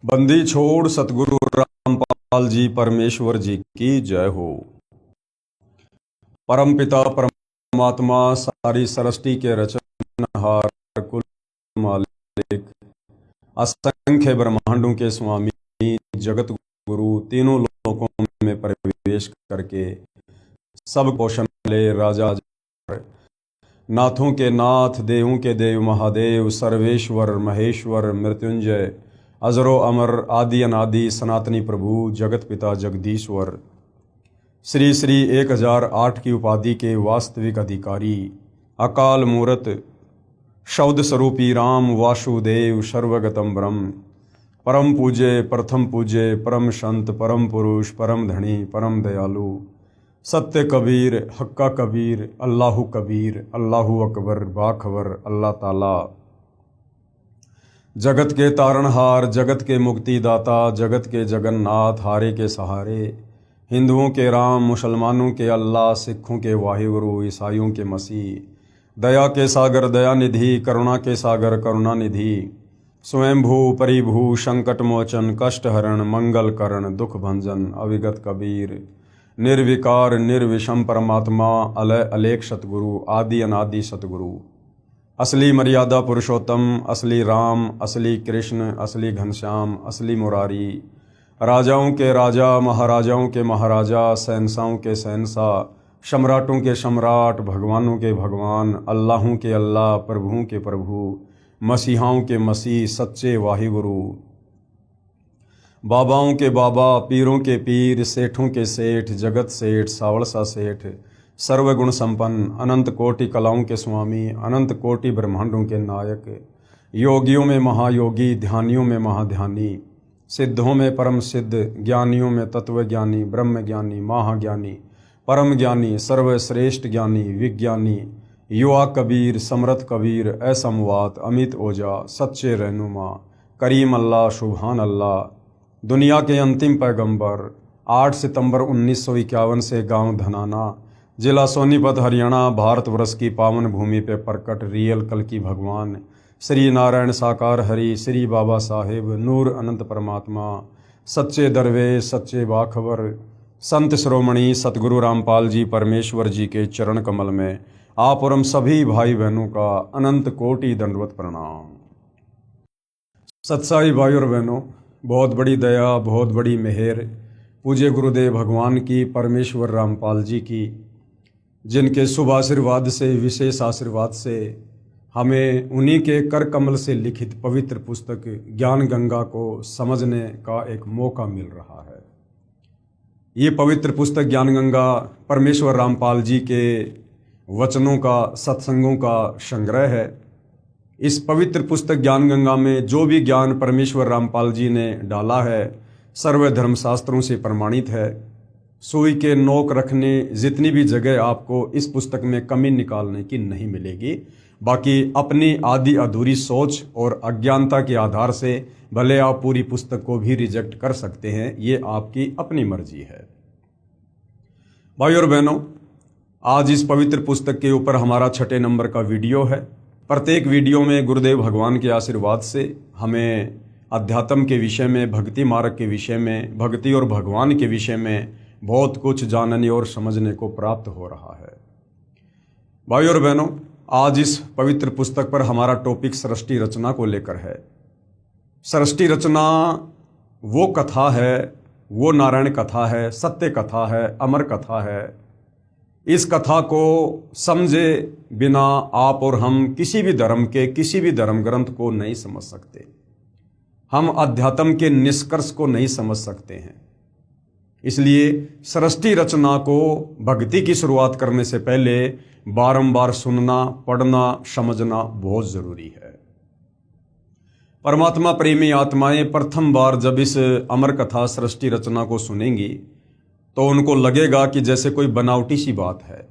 बंदी छोड़ सतगुरु रामपाल जी परमेश्वर जी की जय हो। परम पिता परमात्मा सारी सृष्टि के रचनहार, कुल मालिक, असंख्य ब्रह्मांडों के स्वामी, जगत गुरु, तीनों लोकों में प्रवेश करके सब पोषण ले राजा, नाथों के नाथ, देवों के देव, महादेव, सर्वेश्वर, महेश्वर, मृत्युंजय, अजरो अमर, आदि अनादि, सनातनी प्रभु, जगत पिता जगदीश्वर, श्री श्री 1008 की उपाधि के वास्तविक अधिकारी, अकाल मूरत, शब्द स्वरूपी राम वासुदेव, सर्वगतम ब्रह्म, परम पूज्य, प्रथम पूज्य, परम संत, परम पुरुष, परम धनी, परम दयालु, सत्य कबीर, हक्का कबीर, अल्लाहु कबीर, अल्लाहु अकबर, बाखबर, अल्लाह ताला, जगत के तारणहार, जगत के मुक्तिदाता, जगत के जगन्नाथ, हारे के सहारे, हिंदुओं के राम, मुसलमानों के अल्लाह, सिखों के वाहिगुरु, ईसाइयों के मसीह, दया के सागर दयानिधि, करुणा के सागर करुणानिधि, स्वयंभू परिभू, संकट मोचन, कष्ट हरण, मंगल करण, दुख भंजन, अविगत कबीर, निर्विकार निर्विषम परमात्मा, अलय अलेख सतगुरु, आदि अनादि सतगुरु, असली मर्यादा पुरुषोत्तम, असली राम, असली कृष्ण, असली घनश्याम, असली मुरारी, राजाओं के राजा, महाराजाओं के महाराजा, शहंशाहों के शहंशाह, सम्राटों के सम्राट, भगवानों के भगवान, अल्लाहों के अल्लाह, प्रभुओं के प्रभु, मसीहाओं के मसीह, सच्चे वाहिगुरु, बाबाओं के बाबा, पीरों के पीर, सेठों के सेठ, जगत सेठ, सावड़सा सेठ, सर्वगुण संपन्न, अनंत कोटि कलाओं के स्वामी, अनंत कोटि ब्रह्मांडों के नायक, योगियों में महायोगी, ध्यानियों में महाध्यानी, सिद्धों में परम सिद्ध, ज्ञानियों में तत्वज्ञानी, ब्रह्म ज्ञानी, महाज्ञानी, परम ज्ञानी, सर्वश्रेष्ठ ज्ञानी, विज्ञानी, युवा कबीर, समरथ कबीर, असमवात, अमित ओजा, सच्चे रहनुमा, करीम अल्लाह, सुभान अल्लाह, दुनिया के अंतिम पैगंबर, 8 सितंबर 1951 से गांव धनाना, जिला सोनीपत, हरियाणा, भारतवर्ष की पावन भूमि पे प्रकट रियल कल की भगवान, श्री नारायण साकार हरि, श्री बाबा साहेब, नूर अनंत परमात्मा, सच्चे दरवेश, सच्चे बाखबर, संत श्रोमणी सतगुरु रामपाल जी परमेश्वर जी के चरण कमल में आप और हम सभी भाई बहनों का अनंत कोटि दंडवत प्रणाम। सत्साई भाई और बहनों, बहुत बड़ी दया, बहुत बड़ी मेहर पूज्य गुरुदेव भगवान की, परमेश्वर रामपाल जी की, जिनके शुभ आशीर्वाद से, विशेष आशीर्वाद से हमें उन्हीं के कर कमल से लिखित पवित्र पुस्तक ज्ञान गंगा को समझने का एक मौका मिल रहा है। ये पवित्र पुस्तक ज्ञान गंगा परमेश्वर रामपाल जी के वचनों का, सत्संगों का संग्रह है। इस पवित्र पुस्तक ज्ञान गंगा में जो भी ज्ञान परमेश्वर रामपाल जी ने डाला है सर्व धर्मशास्त्रों से प्रमाणित है। सुई के नोक रखने जितनी भी जगह आपको इस पुस्तक में कमी निकालने की नहीं मिलेगी। बाकी अपनी आधी अधूरी सोच और अज्ञानता के आधार से भले आप पूरी पुस्तक को भी रिजेक्ट कर सकते हैं, ये आपकी अपनी मर्जी है। भाई और बहनों, आज इस पवित्र पुस्तक के ऊपर हमारा 6 नंबर का वीडियो है। प्रत्येक वीडियो में गुरुदेव भगवान के आशीर्वाद से हमें अध्यात्म के विषय में, भक्ति मार्ग के विषय में, भक्ति और भगवान के विषय में बहुत कुछ जानने और समझने को प्राप्त हो रहा है। भाई और बहनों, आज इस पवित्र पुस्तक पर हमारा टॉपिक सृष्टि रचना को लेकर है। सृष्टि रचना वो कथा है, वो नारायण कथा है, सत्य कथा है, अमर कथा है। इस कथा को समझे बिना आप और हम किसी भी धर्म के, किसी भी धर्म ग्रंथ को नहीं समझ सकते। हम अध्यात्म के निष्कर्ष को नहीं समझ सकते हैं। इसलिए सृष्टि रचना को भक्ति की शुरुआत करने से पहले बारंबार सुनना, पढ़ना, समझना बहुत जरूरी है। परमात्मा प्रेमी आत्माएं प्रथम बार जब इस अमर कथा सृष्टि रचना को सुनेंगी तो उनको लगेगा कि जैसे कोई बनावटी सी बात है,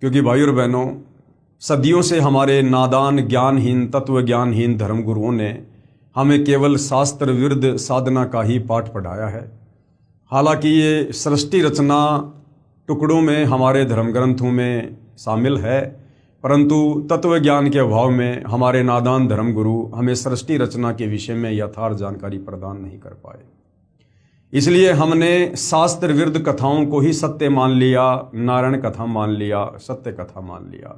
क्योंकि भाई और बहनों, सदियों से हमारे नादान, ज्ञानहीन, तत्व ज्ञानहीन धर्मगुरुओं ने हमें केवल शास्त्र विरुद्ध साधना का ही पाठ पढ़ाया है। हालांकि ये सृष्टि रचना टुकड़ों में हमारे धर्म ग्रंथों में शामिल है, परंतु तत्व ज्ञान के अभाव में हमारे नादान धर्मगुरु हमें सृष्टि रचना के विषय में यथार्थ जानकारी प्रदान नहीं कर पाए। इसलिए हमने शास्त्र विरुद्ध कथाओं को ही सत्य मान लिया, नारायण कथा मान लिया, सत्य कथा मान लिया।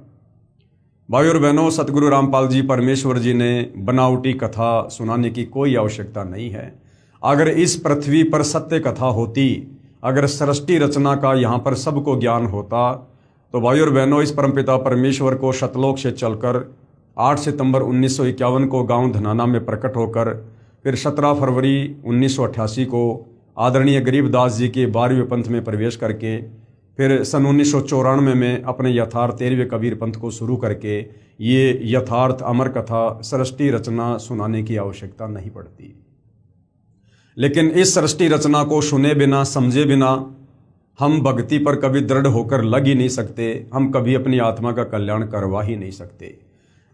भाई और बहनों, सतगुरु रामपाल जी परमेश्वर जी ने बनावटी कथा सुनाने की कोई आवश्यकता नहीं है। अगर इस पृथ्वी पर सत्य कथा होती, अगर सृष्टि रचना का यहाँ पर सबको ज्ञान होता, तो भाई और बहनों, इस परमपिता परमेश्वर को शतलोक से चलकर 8 सितंबर 1951 को गांव धनाना में प्रकट होकर फिर 17 फरवरी 1988 को आदरणीय गरीबदास जी के 12वें पंथ में प्रवेश करके फिर सन 1994 में अपने यथार्थ 13वें कबीर पंथ को शुरू करके ये यथार्थ अमर कथा सृष्टि रचना सुनाने की आवश्यकता नहीं पड़ती। लेकिन इस सृष्टि रचना को सुने बिना, समझे बिना हम भक्ति पर कभी दृढ़ होकर लग ही नहीं सकते, हम कभी अपनी आत्मा का कल्याण करवा ही नहीं सकते।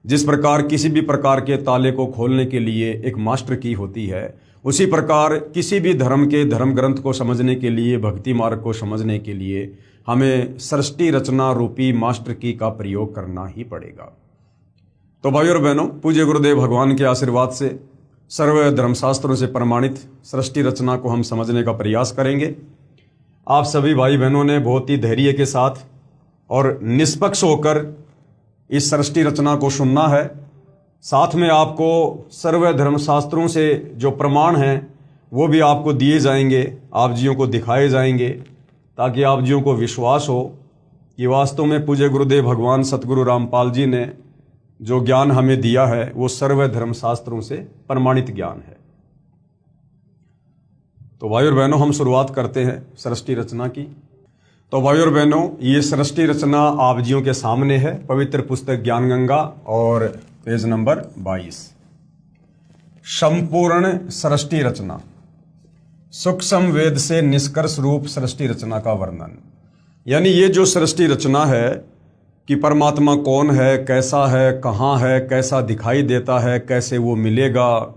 जिस प्रकार किसी भी प्रकार के ताले को खोलने के लिए एक मास्टर की होती है, उसी प्रकार किसी भी धर्म के धर्म ग्रंथ को समझने के लिए, भक्ति मार्ग को समझने के लिए हमें सृष्टि रचना रूपी मास्टर की का प्रयोग करना ही पड़ेगा। तो भाई और बहनों, पूज्य गुरुदेव भगवान के आशीर्वाद से सर्व धर्मशास्त्रों से प्रमाणित सृष्टि रचना को हम समझने का प्रयास करेंगे। आप सभी भाई बहनों ने बहुत ही धैर्य के साथ और निष्पक्ष होकर इस सृष्टि रचना को सुनना है। साथ में आपको सर्व धर्मशास्त्रों से जो प्रमाण हैं वो भी आपको दिए जाएंगे, आप जियों को दिखाए जाएंगे, ताकि आप जियों को विश्वास हो कि वास्तव में पूज्य गुरुदेव भगवान सतगुरु रामपाल जी ने जो ज्ञान हमें दिया है वो सर्व धर्मशास्त्रों से प्रमाणित ज्ञान है। तो भाई और बहनों, हम शुरुआत करते हैं सृष्टि रचना की। तो भाई और बहनों, ये सृष्टि रचना आप जियों के सामने है, पवित्र पुस्तक ज्ञान गंगा और पेज नंबर 22। संपूर्ण सृष्टि रचना, सूक्ष्म वेद से निष्कर्ष रूप सृष्टि रचना का वर्णन। यानी ये जो सृष्टि रचना है कि परमात्मा कौन है, कैसा है, कहाँ है, कैसा दिखाई देता है, कैसे वो मिलेगा,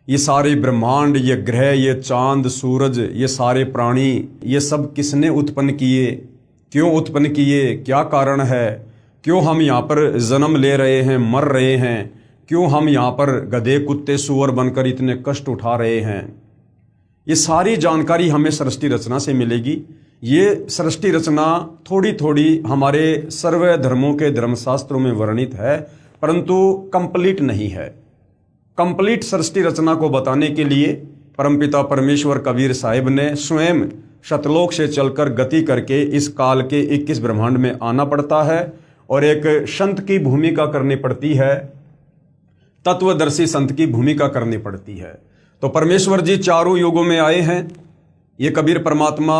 ये सारे ब्रह्मांड, ये ग्रह, ये चांद, सूरज, ये सारे प्राणी, ये सब किसने उत्पन्न किए, क्यों उत्पन्न किए, क्या कारण है, क्यों हम यहाँ पर जन्म ले रहे हैं, मर रहे हैं, क्यों हम यहाँ पर गधे, कुत्ते, सूअर बनकर इतने कष्ट उठा रहे हैं, ये सारी जानकारी हमें सृष्टि रचना से मिलेगी। ये सृष्टि रचना थोड़ी थोड़ी हमारे सर्व धर्मों के धर्मशास्त्रों में वर्णित है, परंतु कंप्लीट नहीं है। कंप्लीट सृष्टि रचना को बताने के लिए परमपिता परमेश्वर कबीर साहिब ने स्वयं शतलोक से चलकर गति करके इस काल के 21 ब्रह्मांड में आना पड़ता है और एक संत की भूमिका करनी पड़ती है, तत्वदर्शी संत की भूमिका करनी पड़ती है। तो परमेश्वर जी चारों युगों में आए हैं। ये कबीर परमात्मा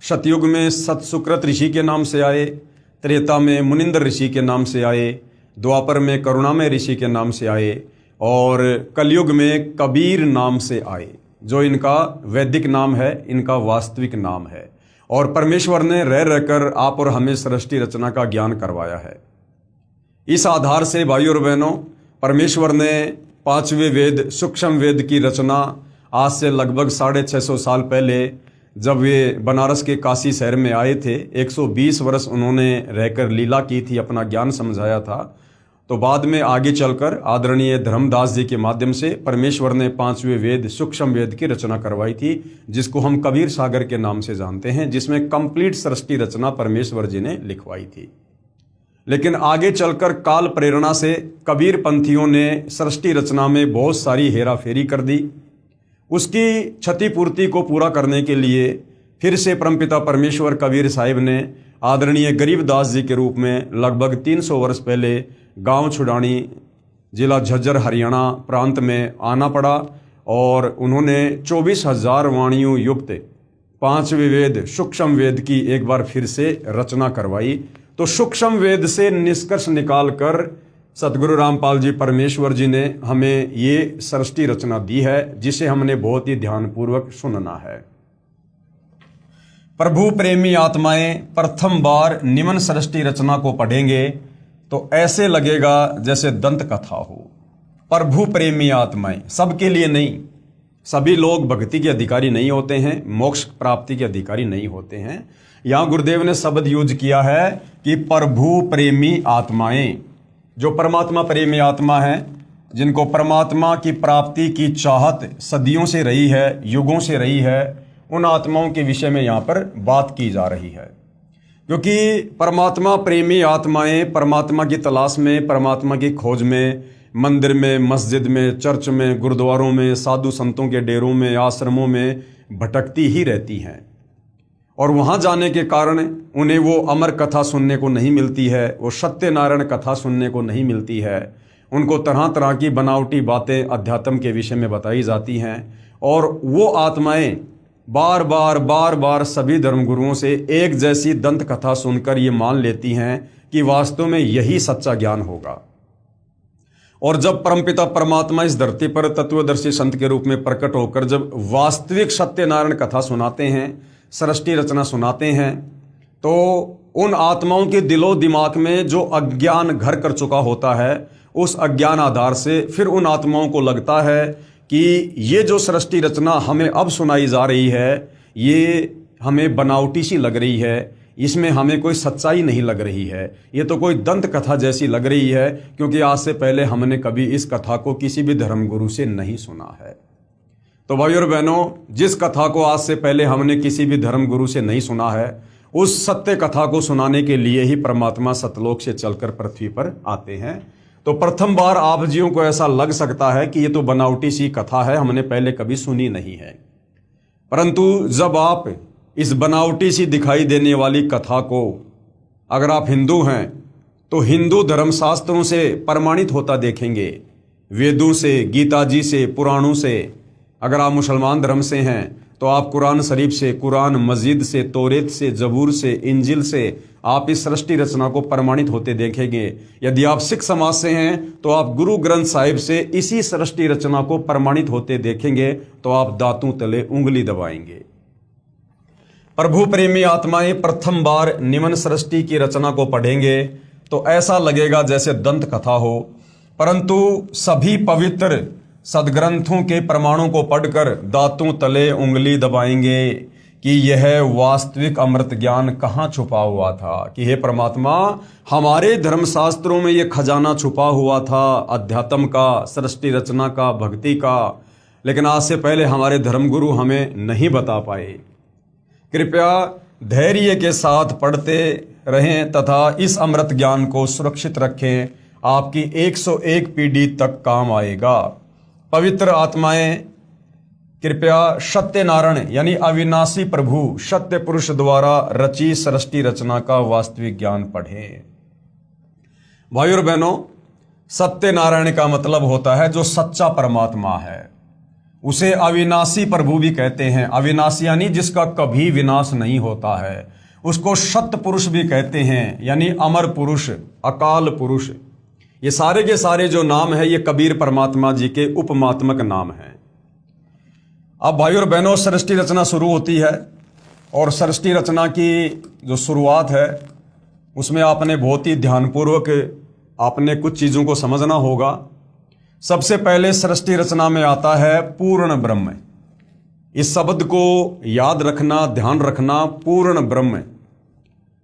सतयुग में सतसुकृत ऋषि के नाम से आए, त्रेता में मुनिंदर ऋषि के नाम से आए, द्वापर में करुणामय ऋषि के नाम से आए और कलयुग में कबीर नाम से आए, जो इनका वैदिक नाम है, इनका वास्तविक नाम है। और परमेश्वर ने रह रहकर आप और हमें सृष्टि रचना का ज्ञान करवाया है। इस आधार से भाई और बहनों, परमेश्वर ने 5वें वेद सूक्ष्म वेद की रचना आज से लगभग 650 साल पहले जब वे बनारस के काशी शहर में आए थे, 120 वर्ष उन्होंने रहकर लीला की थी, अपना ज्ञान समझाया था। तो बाद में आगे चलकर आदरणीय धर्मदास जी के माध्यम से परमेश्वर ने 5वें वेद सूक्ष्म वेद की रचना करवाई थी, जिसको हम कबीर सागर के नाम से जानते हैं, जिसमें कंप्लीट सृष्टि रचना परमेश्वर जी ने लिखवाई थी। लेकिन आगे चलकर काल प्रेरणा से कबीर पंथियों ने सृष्टि रचना में बहुत सारी हेरा फेरी कर दी। उसकी क्षतिपूर्ति को पूरा करने के लिए फिर से परमपिता परमेश्वर कबीर साहिब ने आदरणीय गरीबदास जी के रूप में लगभग 300 वर्ष पहले गांव छुड़ानी, जिला झज्जर, हरियाणा प्रांत में आना पड़ा और उन्होंने 24,000 वाणियों युक्त 5वें वेद सूक्ष्म वेद की एक बार फिर से रचना करवाई। तो सूक्ष्म वेद से निष्कर्ष निकालकर सतगुरु रामपाल जी परमेश्वर जी ने हमें ये सृष्टि रचना दी है, जिसे हमने बहुत ही ध्यानपूर्वक सुनना है। प्रभु प्रेमी आत्माएं प्रथम बार निम्न सृष्टि रचना को पढ़ेंगे तो ऐसे लगेगा जैसे दंत कथा हो। प्रभु प्रेमी आत्माएं, सबके लिए नहीं, सभी लोग भक्ति के अधिकारी नहीं होते हैं, मोक्ष प्राप्ति के अधिकारी नहीं होते हैं। यहाँ गुरुदेव ने शब्द यूज किया है कि प्रभु प्रेमी आत्माएं, जो परमात्मा प्रेमी आत्मा है, जिनको परमात्मा की प्राप्ति की चाहत सदियों से रही है, युगों से रही है, उन आत्माओं के विषय में यहाँ पर बात की जा रही है। क्योंकि परमात्मा प्रेमी आत्माएं परमात्मा की तलाश में, परमात्मा की खोज में, मंदिर में, मस्जिद में, चर्च में, गुरुद्वारों में, साधु संतों के डेरों में, आश्रमों में भटकती ही रहती हैं। और वहाँ जाने के कारण उन्हें वो अमर कथा सुनने को नहीं मिलती है, वो सत्यनारायण कथा सुनने को नहीं मिलती है। उनको तरह तरह की बनावटी बातें अध्यात्म के विषय में बताई जाती हैं, और वो आत्माएं बार बार सभी धर्मगुरुओं से एक जैसी दंत कथा सुनकर ये मान लेती हैं कि वास्तव में यही सच्चा ज्ञान होगा। और जब परमपिता परमात्मा इस धरती पर तत्वदर्शी संत के रूप में प्रकट होकर जब वास्तविक सत्यनारायण कथा सुनाते हैं, सृष्टि रचना सुनाते हैं, तो उन आत्माओं के दिलो दिमाग में जो अज्ञान घर कर चुका होता है, उस अज्ञान आधार से फिर उन आत्माओं को लगता है कि ये जो सृष्टि रचना हमें अब सुनाई जा रही है, ये हमें बनावटी सी लग रही है, इसमें हमें कोई सच्चाई नहीं लग रही है, ये तो कोई दंत कथा जैसी लग रही है, क्योंकि आज से पहले हमने कभी इस कथा को किसी भी धर्मगुरु से नहीं सुना है। तो भाइयों और बहनों, जिस कथा को आज से पहले हमने किसी भी धर्मगुरु से नहीं सुना है, उस सत्य कथा को सुनाने के लिए ही परमात्मा सतलोक से चलकर पृथ्वी पर आते हैं। तो प्रथम बार आप जियों को ऐसा लग सकता है कि ये तो बनावटी सी कथा है, हमने पहले कभी सुनी नहीं है। परंतु जब आप इस बनावटी सी दिखाई देने वाली कथा को, अगर आप हिंदू हैं तो हिंदू धर्मशास्त्रों से प्रमाणित होता देखेंगे, वेदों से, गीता जी से, पुराणों से। अगर आप मुसलमान धर्म से हैं तो आप कुरान शरीफ से, कुरान मजीद से, तौरेत से, जबूर से, इंजिल से आप इस सृष्टि रचना को प्रमाणित होते देखेंगे। यदि आप सिख समाज से हैं तो आप गुरु ग्रंथ साहिब से इसी सृष्टि रचना को प्रमाणित होते देखेंगे, तो आप दांतों तले उंगली दबाएंगे। प्रभु प्रेमी आत्माएं प्रथम बार निमन सृष्टि की रचना को पढ़ेंगे तो ऐसा लगेगा जैसे दंत कथा हो, परंतु सभी पवित्र सदग्रंथों के प्रमाणों को पढ़कर दांतों तले उंगली दबाएंगे कि यह वास्तविक अमृत ज्ञान कहाँ छुपा हुआ था, कि हे परमात्मा, हमारे धर्मशास्त्रों में यह खजाना छुपा हुआ था अध्यात्म का, सृष्टि रचना का, भक्ति का, लेकिन आज से पहले हमारे धर्मगुरु हमें नहीं बता पाए। कृपया धैर्य के साथ पढ़ते रहें तथा इस अमृत ज्ञान को सुरक्षित रखें, आपकी 101 पीढ़ी तक काम आएगा। पवित्र आत्माएं कृपया सत्यनारायण यानी अविनाशी प्रभु सत्य पुरुष द्वारा रची सृष्टि रचना का वास्तविक ज्ञान पढ़ें। भाइयों और बहनों, सत्यनारायण का मतलब होता है जो सच्चा परमात्मा है, उसे अविनाशी प्रभु भी कहते हैं। अविनाशी यानी जिसका कभी विनाश नहीं होता है। उसको सत्य पुरुष भी कहते हैं, यानी अमर पुरुष, अकाल पुरुष। ये सारे के सारे जो नाम है ये कबीर परमात्मा जी के उपमात्मक नाम हैं। अब भाइयों और बहनों, सृष्टि रचना शुरू होती है, और सृष्टि रचना की जो शुरुआत है उसमें आपने बहुत ही ध्यानपूर्वक आपने कुछ चीज़ों को समझना होगा। सबसे पहले सृष्टि रचना में आता है पूर्ण ब्रह्म। इस शब्द को याद रखना, ध्यान रखना, पूर्ण ब्रह्म।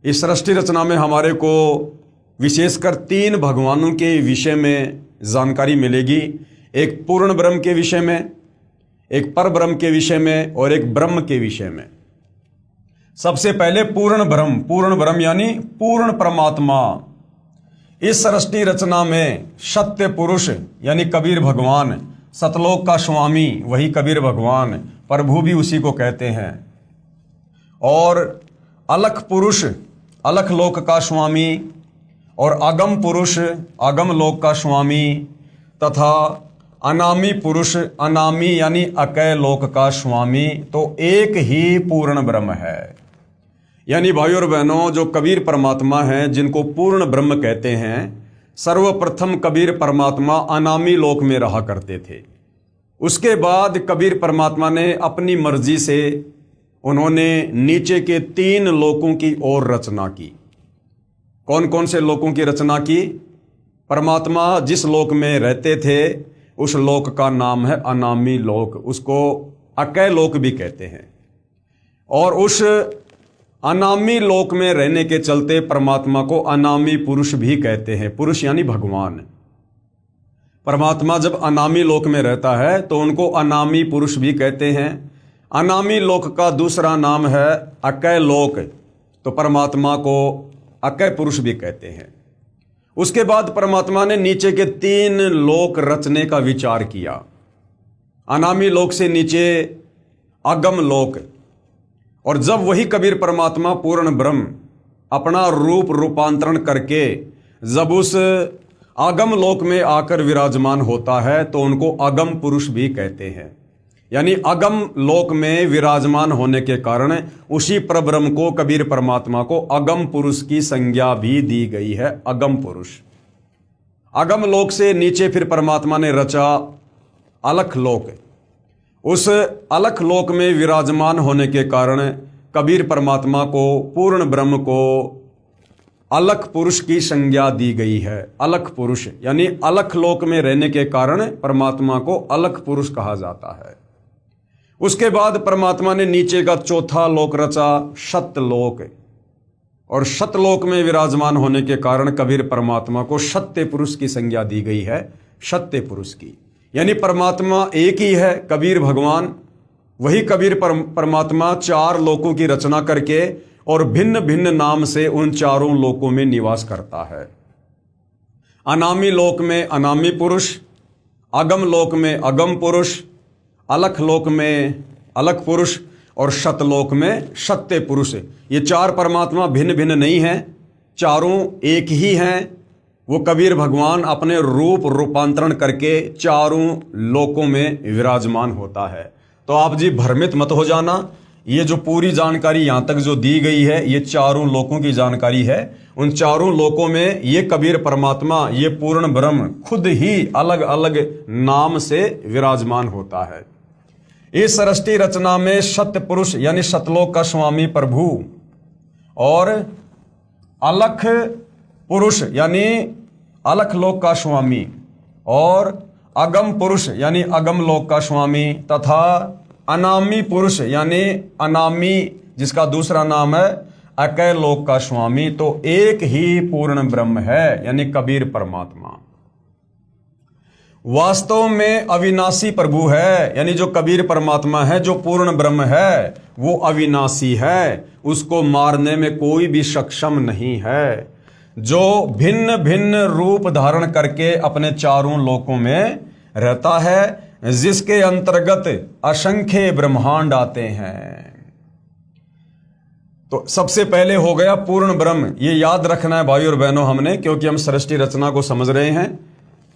इस सृष्टि रचना में हमारे को विशेषकर 3 भगवानों के विषय में जानकारी मिलेगी। एक पूर्ण ब्रह्म के विषय में, एक पर ब्रह्म के विषय में, और एक ब्रह्म के विषय में। सबसे पहले पूर्ण ब्रह्म यानी पूर्ण परमात्मा। इस सृष्टि रचना में सत्य पुरुष यानी कबीर भगवान, सतलोक का स्वामी वही कबीर भगवान, प्रभु भी उसी को कहते हैं, और अलख पुरुष अलख लोक का स्वामी, और अगम पुरुष अगम लोक का स्वामी, तथा अनामी पुरुष अनामी यानी अकय लोक का स्वामी। तो एक ही पूर्ण ब्रह्म है। यानी भाइयों और बहनों, जो कबीर परमात्मा हैं जिनको पूर्ण ब्रह्म कहते हैं, सर्वप्रथम कबीर परमात्मा अनामी लोक में रहा करते थे। उसके बाद कबीर परमात्मा ने अपनी मर्जी से उन्होंने नीचे के 3 लोकों की ओर रचना की। कौन कौन से लोकों की रचना की? परमात्मा जिस लोक में रहते थे उस लोक का नाम है अनामी लोक, उसको अकय लोक भी कहते हैं। और उस अनामी लोक में रहने के चलते परमात्मा को अनामी पुरुष भी कहते हैं। पुरुष यानी भगवान। परमात्मा जब अनामी लोक में रहता है तो उनको अनामी पुरुष भी कहते हैं। अनामी लोक का दूसरा नाम है अकय लोक, तो परमात्मा को अकय पुरुष भी कहते हैं। उसके बाद परमात्मा ने नीचे के 3 लोक रचने का विचार किया। अनामी लोक से नीचे अगम लोक, और जब वही कबीर परमात्मा पूर्ण ब्रह्म अपना रूप रूपांतरण करके जब उस अगम लोक में आकर विराजमान होता है तो उनको अगम पुरुष भी कहते हैं। यानी अगम लोक में विराजमान होने के कारण उसी परब्रह्म को, कबीर परमात्मा को अगम पुरुष की संज्ञा भी दी गई है, अगम पुरुष। अगम लोक से नीचे फिर परमात्मा ने रचा अलख लोक। उस अलख लोक में विराजमान होने के कारण कबीर परमात्मा को, पूर्ण ब्रह्म को अलख पुरुष की संज्ञा दी गई है। अलख पुरुष यानी अलख लोक में रहने के कारण परमात्मा को अलख पुरुष कहा जाता है। उसके बाद परमात्मा ने नीचे का चौथा लोक रचा सत्यलोक, और सत्यलोक में विराजमान होने के कारण कबीर परमात्मा को सत्य पुरुष की संज्ञा दी गई है, सत्य पुरुष की। यानी परमात्मा एक ही है, कबीर भगवान। वही कबीर परमात्मा 4 लोकों की रचना करके और भिन्न भिन्न नाम से उन 4 लोकों में निवास करता है। अनामी लोक में अनामी पुरुष, अगम लोक में अगम पुरुष, अलख लोक में अलख पुरुष और सतलोक में सत्य पुरुष। ये 4 परमात्मा भिन्न भिन्न नहीं हैं, चारों एक ही हैं। वो कबीर भगवान अपने रूप रूपांतरण करके 4 लोकों में विराजमान होता है। तो आप जी भ्रमित मत हो जाना, ये जो पूरी जानकारी यहाँ तक जो दी गई है ये 4 लोकों की जानकारी है। उन 4 लोकों में ये कबीर परमात्मा, ये पूर्ण ब्रह्म खुद ही अलग अलग नाम से विराजमान होता है। इस सृष्टि रचना में सत्य पुरुष यानी सतलोक का स्वामी प्रभु और अलख पुरुष यानी अलख लोक का स्वामी और अगम पुरुष यानी अगम लोक का स्वामी तथा अनामी पुरुष यानी अनामी जिसका दूसरा नाम है अकय लोक का स्वामी, तो एक ही पूर्ण ब्रह्म है यानी कबीर परमात्मा। वास्तव में अविनाशी प्रभु है, यानी जो कबीर परमात्मा है, जो पूर्ण ब्रह्म है, वो अविनाशी है, उसको मारने में कोई भी सक्षम नहीं है। जो भिन्न भिन्न रूप धारण करके अपने 4 लोकों में रहता है, जिसके अंतर्गत असंख्य ब्रह्मांड आते हैं। तो सबसे पहले हो गया पूर्ण ब्रह्म। ये याद रखना है भाई और बहनों हमने, क्योंकि हम सृष्टि रचना को समझ रहे हैं,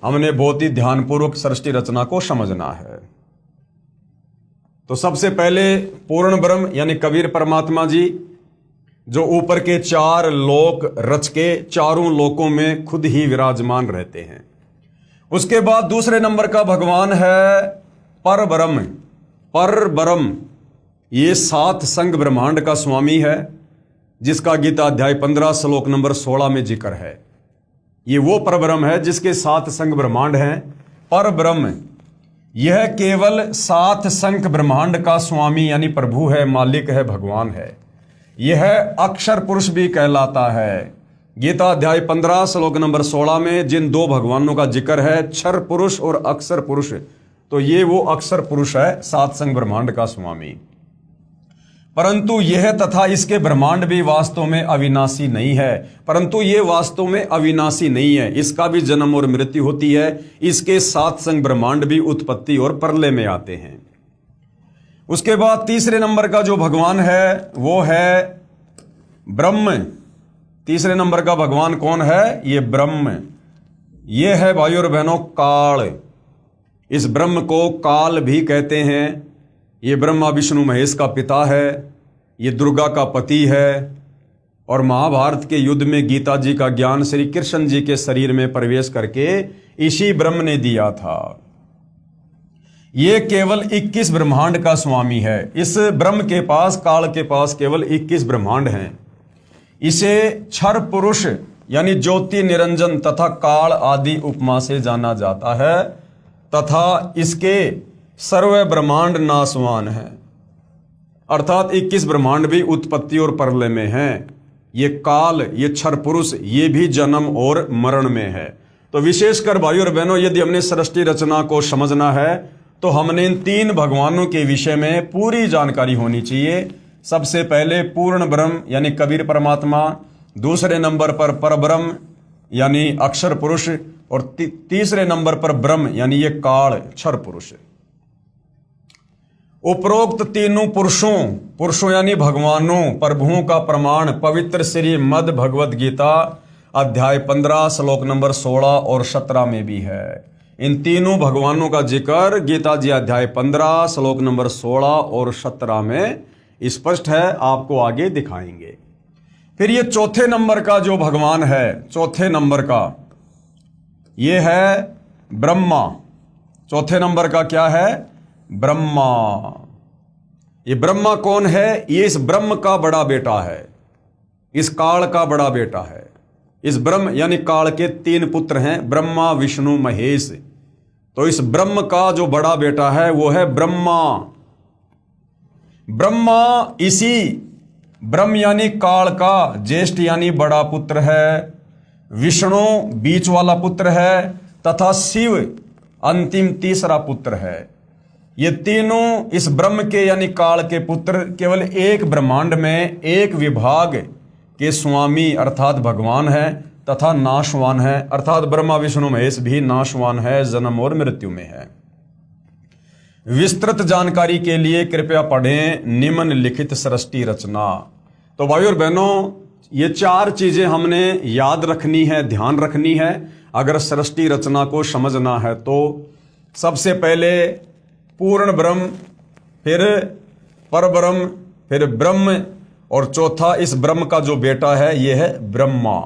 हमने बहुत ही ध्यानपूर्वक सृष्टि रचना को समझना है। तो सबसे पहले पूर्ण ब्रह्म यानी कबीर परमात्मा जी जो ऊपर के 4 लोक रच के 4 लोकों में खुद ही विराजमान रहते हैं। उसके बाद दूसरे नंबर का भगवान है पर ब्रह्म। पर ब्रह्म ये 7 संग ब्रह्मांड का स्वामी है, जिसका गीता अध्याय 15 श्लोक नंबर 16 में जिक्र है। ये वो परब्रह्म है जिसके 7 संग ब्रह्मांड हैं। पर ब्रह्म यह केवल 7 संख ब्रह्मांड का स्वामी यानी प्रभु है, मालिक है, भगवान है। यह अक्षर पुरुष भी कहलाता है। गीता अध्याय 15 श्लोक नंबर 16 में जिन 2 भगवानों का जिक्र है, क्षर पुरुष और अक्षर पुरुष, तो ये वो अक्षर पुरुष है, 7 संग ब्रह्मांड का स्वामी। परंतु यह तथा इसके ब्रह्मांड भी वास्तव में अविनाशी नहीं है। परंतु ये वास्तव में अविनाशी नहीं है, इसका भी जन्म और मृत्यु होती है। इसके 7 संग ब्रह्मांड भी उत्पत्ति और प्रलय में आते हैं। उसके बाद तीसरे नंबर का जो भगवान है वो है ब्रह्म। तीसरे नंबर का भगवान कौन है? ये ब्रह्म। ये है भाइयों और बहनों काल। इस ब्रह्म को काल भी कहते हैं। ये ब्रह्मा विष्णु महेश का पिता है, ये दुर्गा का पति है, और महाभारत के युद्ध में गीता जी का ज्ञान श्री कृष्ण जी के शरीर में प्रवेश करके इसी ब्रह्म ने दिया था। ये केवल 21 ब्रह्मांड का स्वामी है। इस ब्रह्म के पास, काल के पास केवल 21 ब्रह्मांड हैं। इसे क्षर पुरुष यानी ज्योति निरंजन तथा काल आदि उपमा से जाना जाता है तथा इसके सर्व ब्रह्मांड नाशवान है, अर्थात 21 ब्रह्मांड भी उत्पत्ति और प्रलय में हैं। ये काल, ये क्षर पुरुष, ये भी जन्म और मरण में है। तो विशेषकर भाइयों और बहनों, यदि हमने सृष्टि रचना को समझना है तो हमने इन 3 भगवानों के विषय में पूरी जानकारी होनी चाहिए। सबसे पहले पूर्ण ब्रह्म यानी कबीर परमात्मा, दूसरे नंबर पर परब्रह्म यानी अक्षर पुरुष, और तीसरे नंबर पर ब्रह्म यानी ये काल क्षर पुरुष। उपरोक्त तीनों पुरुषों यानी भगवानों, प्रभुओं का प्रमाण पवित्र श्रीमद् भगवद गीता अध्याय 15 श्लोक नंबर 16 और 17 में भी है। इन तीनों भगवानों का जिक्र गीता जी अध्याय 15 श्लोक नंबर 16 और 17 में स्पष्ट है, आपको आगे दिखाएंगे। फिर ये चौथे नंबर का जो भगवान है, चौथे नंबर का ये है ब्रह्मा। चौथे नंबर का क्या है? ब्रह्मा। ये ब्रह्मा कौन है? ये इस ब्रह्म का बड़ा बेटा है, इस काल का बड़ा बेटा है। इस ब्रह्म यानी काल के 3 पुत्र हैं, ब्रह्मा विष्णु महेश। तो इस ब्रह्म का जो बड़ा बेटा है वो है ब्रह्मा। ब्रह्मा इसी ब्रह्म यानी काल का ज्येष्ठ यानी बड़ा पुत्र है, विष्णु बीच वाला पुत्र है, तथा शिव अंतिम तीसरा पुत्र है। ये तीनों इस ब्रह्म के यानी काल के पुत्र केवल एक ब्रह्मांड में एक विभाग के स्वामी अर्थात भगवान है, तथा नाशवान है, अर्थात ब्रह्मा विष्णु महेश भी नाशवान है, जन्म और मृत्यु में है। विस्तृत जानकारी के लिए कृपया पढ़ें निम्नलिखित सृष्टि रचना। तो भाइयों और बहनों, ये 4 चीजें हमने याद रखनी है, ध्यान रखनी है अगर सृष्टि रचना को समझना है तो। सबसे पहले पूर्ण ब्रह्म, फिर परब्रह्म, फिर ब्रह्म, और चौथा इस ब्रह्म का जो बेटा है यह है ब्रह्मा।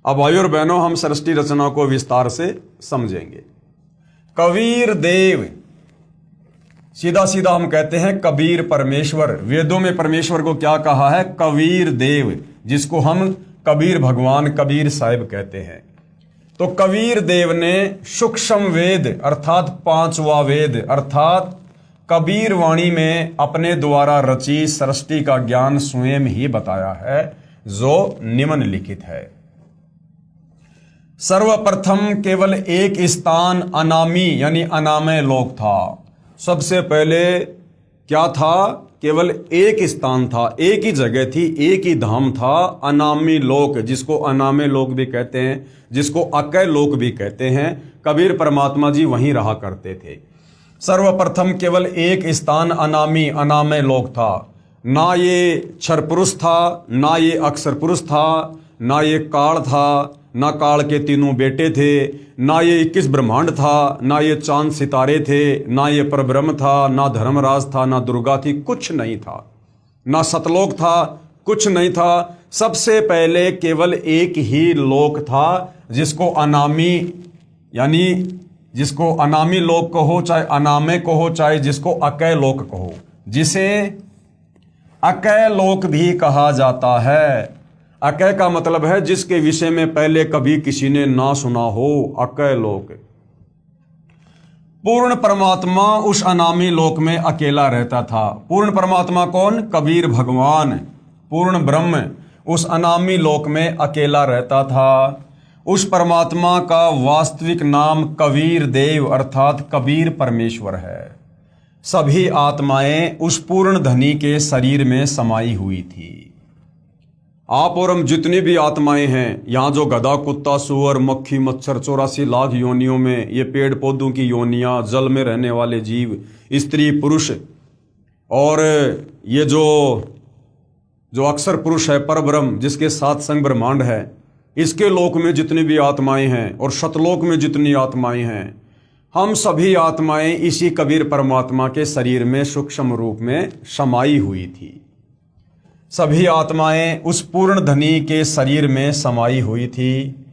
अब भाइयों और बहनों, हम सृष्टि रचना को विस्तार से समझेंगे। कबीर देव, सीधा सीधा हम कहते हैं कबीर परमेश्वर। वेदों में परमेश्वर को क्या कहा है? कबीर देव, जिसको हम कबीर भगवान, कबीर साहिब कहते हैं। तो कबीर देव ने सूक्ष्म वेद अर्थात 5वां वेद अर्थात कबीर वाणी में अपने द्वारा रची सृष्टि का ज्ञान स्वयं ही बताया है, जो निम्नलिखित है। सर्वप्रथम केवल एक स्थान अनामी यानी अनामय लोक था। सबसे पहले क्या था? केवल एक स्थान था, एक ही जगह थी, एक ही धाम था, अनामी लोक, जिसको अनामय लोक भी कहते हैं, जिसको अकय लोक भी कहते हैं। कबीर परमात्मा जी वहीं रहा करते थे। सर्वप्रथम केवल एक स्थान अनामी अनामय लोक था। ना ये क्षर पुरुष था, ना ये अक्षर पुरुष था, ना ये काल था, ना काल के तीनों बेटे थे, ना ये 21 ब्रह्मांड था, ना ये चांद सितारे थे, ना ये परब्रह्म था, ना धर्मराज था, ना दुर्गा थी, कुछ नहीं था, ना सतलोक था, कुछ नहीं था। सबसे पहले केवल एक ही लोक था, जिसको अनामी यानी जिसको अनामी लोक कहो, चाहे अनामय कहो, चाहे जिसको अकय लोक कहो, जिसे अकय लोक भी कहा जाता है। अकय का मतलब है जिसके विषय में पहले कभी किसी ने ना सुना हो, अकय लोक। पूर्ण परमात्मा उस अनामी लोक में अकेला रहता था। पूर्ण परमात्मा कौन? कबीर भगवान। पूर्ण ब्रह्म उस अनामी लोक में अकेला रहता था। उस परमात्मा का वास्तविक नाम कबीर देव अर्थात कबीर परमेश्वर है। सभी आत्माएं उस पूर्ण धनी के शरीर में समाई हुई थी। आप और हम जितनी भी आत्माएं हैं, यहाँ जो गधा, कुत्ता, सुअर, मक्खी, मच्छर, 84 लाख योनियों में, ये पेड़ पौधों की योनियाँ, जल में रहने वाले जीव, स्त्री पुरुष, और ये जो अक्षर पुरुष है परब्रह्म, जिसके 7 संग ब्रह्मांड है, इसके लोक में जितनी भी आत्माएं हैं और शतलोक में जितनी आत्माएं हैं, हम सभी आत्माएं इसी कबीर परमात्मा के शरीर में सूक्ष्म रूप में समाई हुई थी। सभी आत्माएं उस पूर्ण धनी के शरीर में समाई हुई थी।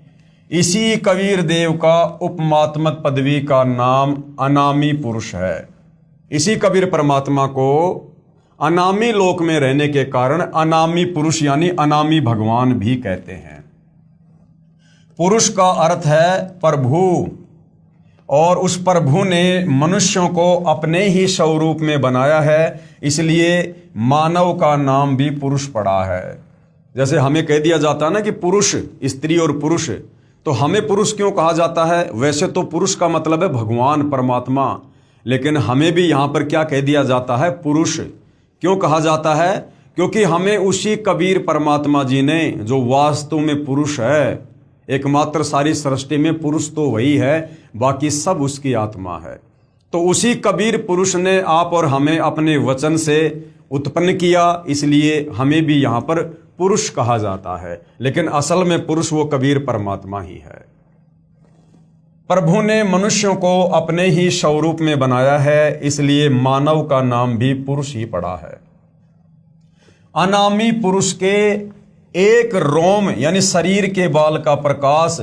इसी कबीर देव का उपमात्मक पदवी का नाम अनामी पुरुष है। इसी कबीर परमात्मा को अनामी लोक में रहने के कारण अनामी पुरुष यानी अनामी भगवान भी कहते हैं। पुरुष का अर्थ है प्रभु, और उस प्रभु ने मनुष्यों को अपने ही स्वरूप में बनाया है, इसलिए मानव का नाम भी पुरुष पड़ा है। जैसे हमें कह दिया जाता है ना कि पुरुष, स्त्री और पुरुष, तो हमें पुरुष क्यों कहा जाता है? वैसे तो पुरुष का मतलब है भगवान परमात्मा, लेकिन हमें भी यहाँ पर क्या कह दिया जाता है? पुरुष। क्यों कहा जाता है? क्योंकि हमें उसी कबीर परमात्मा जी ने, जो वास्तव में पुरुष है, एकमात्र सारी सृष्टि में पुरुष तो वही है, बाकी सब उसकी आत्मा है, तो उसी कबीर पुरुष ने आप और हमें अपने वचन से उत्पन्न किया, इसलिए हमें भी यहाँ पर पुरुष कहा जाता है। लेकिन असल में पुरुष वो कबीर परमात्मा ही है। प्रभु ने मनुष्यों को अपने ही स्वरूप में बनाया है, इसलिए मानव का नाम भी पुरुष ही पड़ा है। अनामी पुरुष के एक रोम यानी शरीर के बाल का प्रकाश।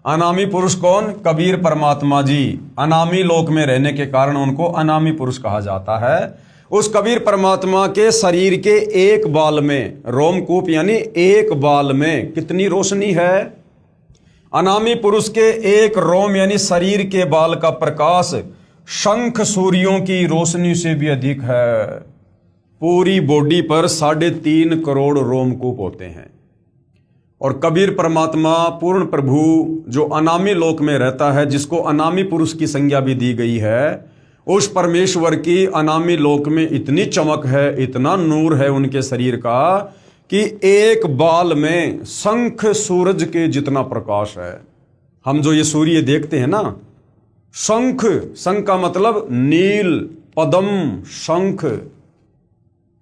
अनामी पुरुष कौन? कबीर परमात्मा जी। अनामी लोक में रहने के कारण उनको अनामी पुरुष कहा जाता है। उस कबीर परमात्मा के शरीर के एक बाल में, रोमकूप यानी एक बाल में कितनी रोशनी है? अनामी पुरुष के एक रोम यानी शरीर के बाल का प्रकाश शंख सूर्यों की रोशनी से भी अधिक है। पूरी बॉडी पर 3.5 करोड़ रोमकूप होते हैं। और कबीर परमात्मा पूर्ण प्रभु जो अनामी लोक में रहता है, जिसको अनामी पुरुष की संज्ञा भी दी गई है, उस परमेश्वर की अनामी लोक में इतनी चमक है, इतना नूर है उनके शरीर का, कि एक बाल में शंख सूरज के जितना प्रकाश है। हम जो ये सूर्य देखते हैं ना, शंख, शंख का मतलब नील, पद्म, शंख,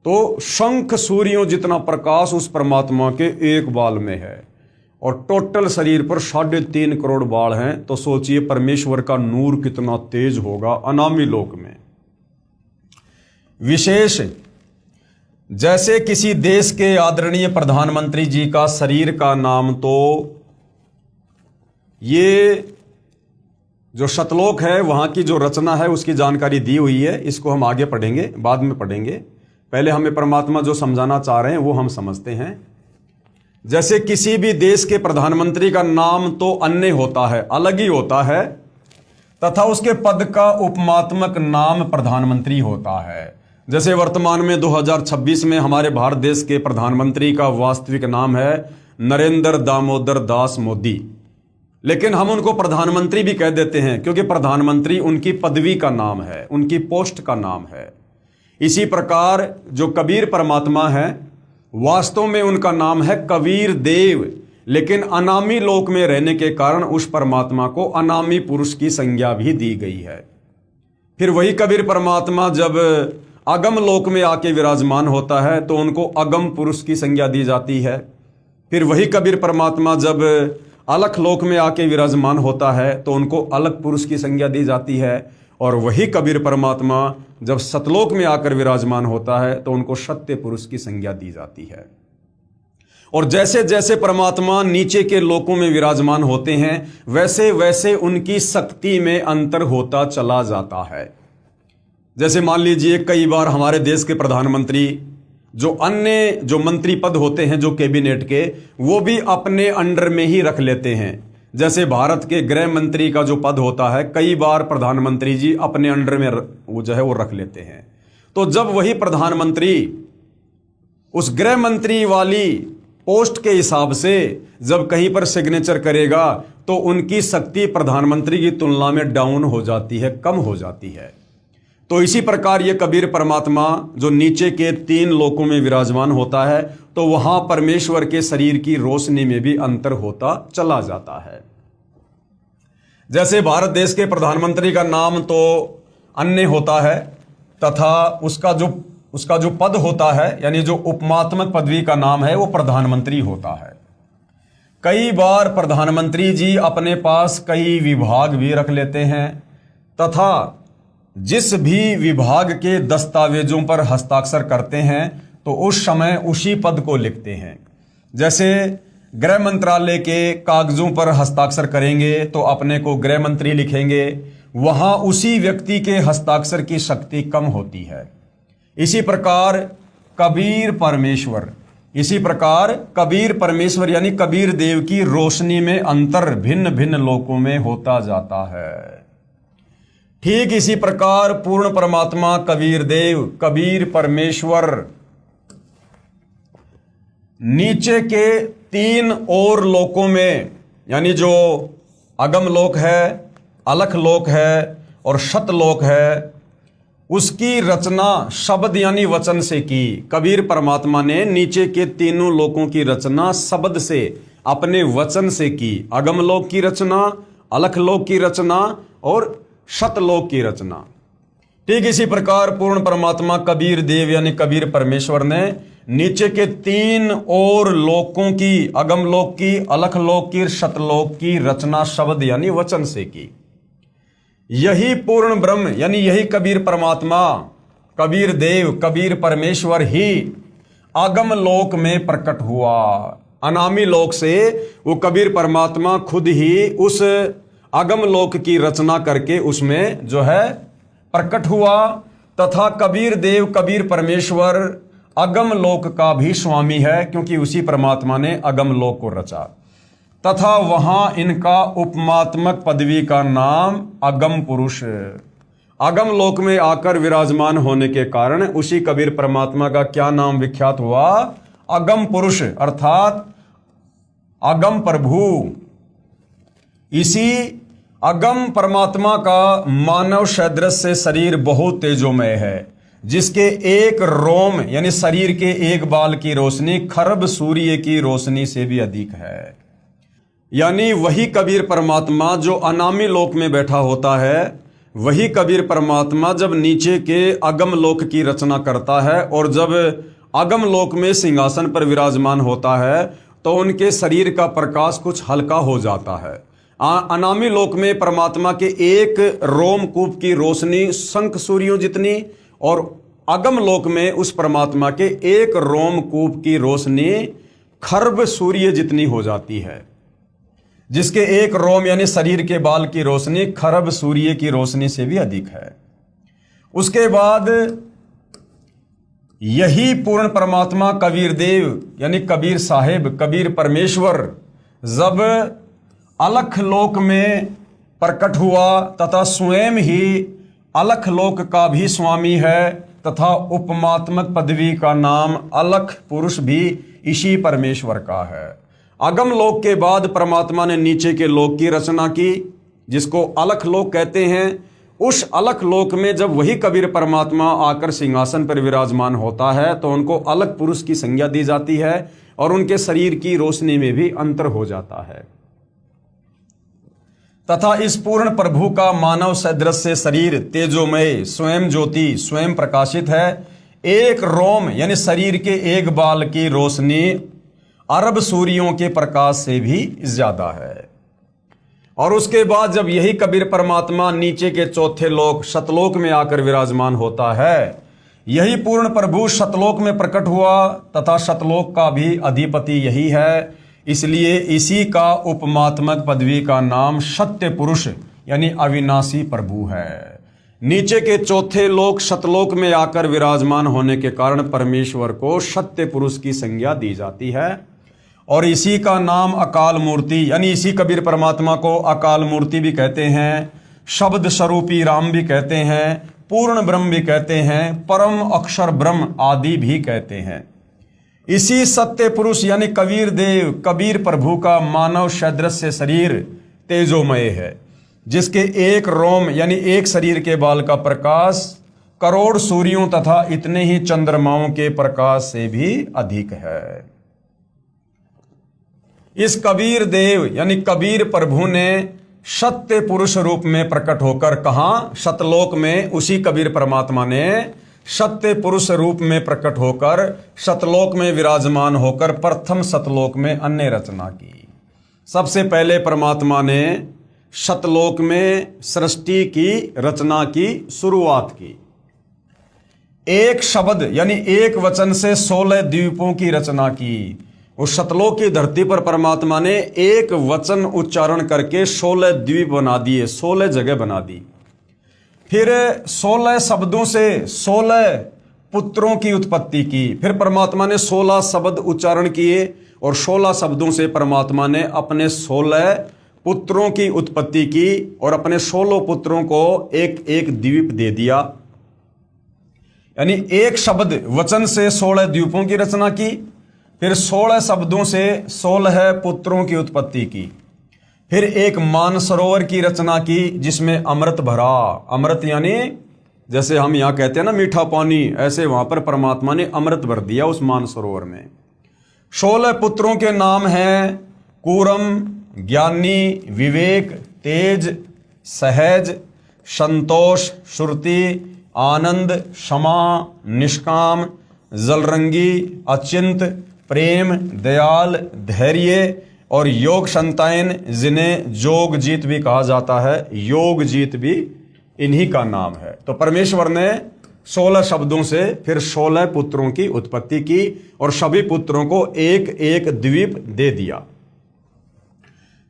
तो शंख सूर्यों जितना प्रकाश उस परमात्मा के एक बाल में है। और टोटल शरीर पर 3.5 करोड़ बाल हैं, तो सोचिए परमेश्वर का नूर कितना तेज होगा अनामी लोक में। विशेष, जैसे किसी देश के आदरणीय प्रधानमंत्री जी का शरीर का नाम, तो ये जो शतलोक है वहां की जो रचना है उसकी जानकारी दी हुई है। इसको हम आगे पढ़ेंगे, बाद में पढ़ेंगे। पहले हमें परमात्मा जो समझाना चाह रहे हैं वो हम समझते हैं। जैसे किसी भी देश के प्रधानमंत्री का नाम तो अन्य होता है, अलग ही होता है, तथा उसके पद का उपमात्मक नाम प्रधानमंत्री होता है। जैसे वर्तमान में 2026 में हमारे भारत देश के प्रधानमंत्री का वास्तविक नाम है नरेंद्र दामोदर दास मोदी, लेकिन हम उनको प्रधानमंत्री भी कह देते हैं, क्योंकि प्रधानमंत्री उनकी पदवी का नाम है, उनकी पोस्ट का नाम है। इसी प्रकार जो कबीर परमात्मा है, वास्तव में उनका नाम है कबीर देव, लेकिन अनामी लोक में रहने के कारण उस परमात्मा को अनामी पुरुष की संज्ञा भी दी गई है। फिर वही कबीर परमात्मा जब अगम लोक में आके विराजमान होता है तो उनको अगम पुरुष की संज्ञा दी जाती है। फिर वही कबीर परमात्मा जब अलख लोक में आके विराजमान होता है तो उनको अलग पुरुष की संज्ञा दी जाती है। और वही कबीर परमात्मा जब सतलोक में आकर विराजमान होता है तो उनको सत्य पुरुष की संज्ञा दी जाती है। और जैसे जैसे परमात्मा नीचे के लोकों में विराजमान होते हैं, वैसे वैसे उनकी शक्ति में अंतर होता चला जाता है। जैसे मान लीजिए कई बार हमारे देश के प्रधानमंत्री जो अन्य जो मंत्री पद होते हैं जो कैबिनेट के, वो भी अपने अंडर में ही रख लेते हैं। जैसे भारत के गृह मंत्री का जो पद होता है, कई बार प्रधानमंत्री जी अपने अंडर में वो जो है वो रख लेते हैं। तो जब वही प्रधानमंत्री उस गृह मंत्री वाली पोस्ट के हिसाब से जब कहीं पर सिग्नेचर करेगा तो उनकी शक्ति प्रधानमंत्री की तुलना में डाउन हो जाती है, कम हो जाती है। तो इसी प्रकार ये कबीर परमात्मा जो नीचे के 3 लोकों में विराजमान होता है, तो वहां परमेश्वर के शरीर की रोशनी में भी अंतर होता चला जाता है। जैसे भारत देश के प्रधानमंत्री का नाम तो अन्य होता है, तथा उसका जो पद होता है यानी जो उपमात्मक पदवी का नाम है वो प्रधानमंत्री होता है। कई बार प्रधानमंत्री जी अपने पास कई विभाग भी रख लेते हैं, तथा जिस भी विभाग के दस्तावेजों पर हस्ताक्षर करते हैं तो उस समय उसी पद को लिखते हैं। जैसे गृह मंत्रालय के कागजों पर हस्ताक्षर करेंगे तो अपने को गृह मंत्री लिखेंगे, वहां उसी व्यक्ति के हस्ताक्षर की शक्ति कम होती है। इसी प्रकार कबीर परमेश्वर यानी कबीर देव की रोशनी में अंतर भिन्न भिन्न लोकों में होता जाता है। ठीक इसी प्रकार पूर्ण परमात्मा कबीर देव, कबीर परमेश्वर नीचे के 3 और लोकों में, यानी जो अगम लोक है, अलख लोक है और शतलोक है, उसकी रचना शब्द यानी वचन से की। कबीर परमात्मा ने नीचे के 3 लोकों की रचना शब्द से, अपने वचन से की। अगम लोक की रचना, अलख लोक की रचना और शतलोक की रचना। ठीक इसी प्रकार पूर्ण परमात्मा कबीर देव यानी कबीर परमेश्वर ने नीचे के 3 और लोकों की, अगम लोक की, अलख लोक की, शतलोक की रचना शब्द यानी वचन से की। यही पूर्ण ब्रह्म यानी यही कबीर परमात्मा, कबीर देव, कबीर परमेश्वर ही आगम लोक में प्रकट हुआ। अनामी लोक से वो कबीर परमात्मा खुद ही उस आगम लोक की रचना करके उसमें जो है प्रकट हुआ, तथा कबीर देव, कबीर परमेश्वर अगम लोक का भी स्वामी है, क्योंकि उसी परमात्मा ने अगम लोक को रचा, तथा वहां इनका उपमात्मक पदवी का नाम अगम पुरुष। अगम लोक में आकर विराजमान होने के कारण उसी कबीर परमात्मा का क्या नाम विख्यात हुआ? अगम पुरुष, अर्थात अगम प्रभु। इसी अगम परमात्मा का मानव सदृश से शरीर बहुत तेजोमय है, जिसके एक रोम यानी शरीर के एक बाल की रोशनी खरब सूर्य की रोशनी से भी अधिक है। यानी वही कबीर परमात्मा जो अनामी लोक में बैठा होता है, वही कबीर परमात्मा जब नीचे के अगम लोक की रचना करता है और जब अगम लोक में सिंहासन पर विराजमान होता है तो उनके शरीर का प्रकाश कुछ हल्का हो जाता है। अनामी लोक में परमात्मा के एक रोमकूप की रोशनी शंख सूर्यों जितनी, और अगम लोक में उस परमात्मा के एक रोमकूप की रोशनी खर्ब सूर्य जितनी हो जाती है, जिसके एक रोम यानी शरीर के बाल की रोशनी खरब सूर्य की रोशनी से भी अधिक है। उसके बाद यही पूर्ण परमात्मा कबीर देव यानी कबीर साहेब, कबीर परमेश्वर जब अलख लोक में प्रकट हुआ तथा स्वयं ही अलख लोक का भी स्वामी है, तथा उपमात्मक पदवी का नाम अलख पुरुष भी इसी परमेश्वर का है। अगम लोक के बाद परमात्मा ने नीचे के लोक की रचना की, जिसको अलख लोक कहते हैं। उस अलख लोक में जब वही कबीर परमात्मा आकर सिंहासन पर विराजमान होता है तो उनको अलख पुरुष की संज्ञा दी जाती है और उनके शरीर की रोशनी में भी अंतर हो जाता है। तथा इस पूर्ण प्रभु का मानव सदृश से शरीर तेजोमय, स्वयं ज्योति, स्वयं प्रकाशित है। एक रोम यानी शरीर के एक बाल की रोशनी अरब सूर्यों के प्रकाश से भी ज्यादा है। और उसके बाद जब यही कबीर परमात्मा नीचे के चौथे लोक शतलोक में आकर विराजमान होता है, यही पूर्ण प्रभु शतलोक में प्रकट हुआ तथा शतलोक का भी अधिपति यही है। इसलिए इसी का उपमात्मक पदवी का नाम सत्य पुरुष यानी अविनाशी प्रभु है। नीचे के चौथे लोक शतलोक में आकर विराजमान होने के कारण परमेश्वर को सत्य पुरुष की संज्ञा दी जाती है, और इसी का नाम अकाल मूर्ति यानी इसी कबीर परमात्मा को अकाल मूर्ति भी कहते हैं, शब्द स्वरूपी राम भी कहते हैं, पूर्ण ब्रह्म भी कहते हैं, परम अक्षर ब्रह्म आदि भी कहते हैं। इसी सत्य पुरुष यानी कबीर देव, कबीर प्रभु का मानव सदृश से शरीर तेजोमय है, जिसके एक रोम यानी एक शरीर के बाल का प्रकाश करोड़ सूर्यों तथा इतने ही चंद्रमाओं के प्रकाश से भी अधिक है। इस कबीर देव यानी कबीर प्रभु ने सत्य पुरुष रूप में प्रकट होकर कहां? शतलोक में उसी कबीर परमात्मा ने सत्य पुरुष रूप में प्रकट होकर शतलोक में विराजमान होकर प्रथम शतलोक में अन्य रचना की। सबसे पहले परमात्मा ने शतलोक में सृष्टि की रचना की शुरुआत की। एक शब्द यानी एक वचन से 16 द्वीपों की रचना की। उस शतलोक की धरती पर परमात्मा ने एक वचन उच्चारण करके 16 द्वीप बना दिए, 16 जगह बना दी। फिर 16 शब्दों से 16 पुत्रों की उत्पत्ति की। फिर परमात्मा ने 16 शब्द उच्चारण किए और 16 शब्दों से परमात्मा ने अपने 16 पुत्रों की उत्पत्ति की और अपने 16 पुत्रों को एक एक द्वीप दे दिया। यानी एक शब्द वचन से 16 द्वीपों की रचना की, फिर 16 शब्दों से 16 पुत्रों की उत्पत्ति की, फिर एक मानसरोवर की रचना की जिसमें अमृत भरा। अमृत यानी जैसे हम यहां कहते हैं ना मीठा पानी, ऐसे वहां पर परमात्मा ने अमृत भर दिया उस मानसरोवर में। 16 पुत्रों के नाम हैं कूरम, ज्ञानी, विवेक, तेज, सहज, संतोष, श्रुति, आनंद, क्षमा, निष्काम, जलरंगी, अचिंत, प्रेम, दयाल, धैर्य और योग संतायन, जिन्हें योग जीत भी कहा जाता है। योग जीत भी इन्हीं का नाम है। तो परमेश्वर ने 16 शब्दों से फिर 16 पुत्रों की उत्पत्ति की और सभी पुत्रों को एक एक द्वीप दे दिया।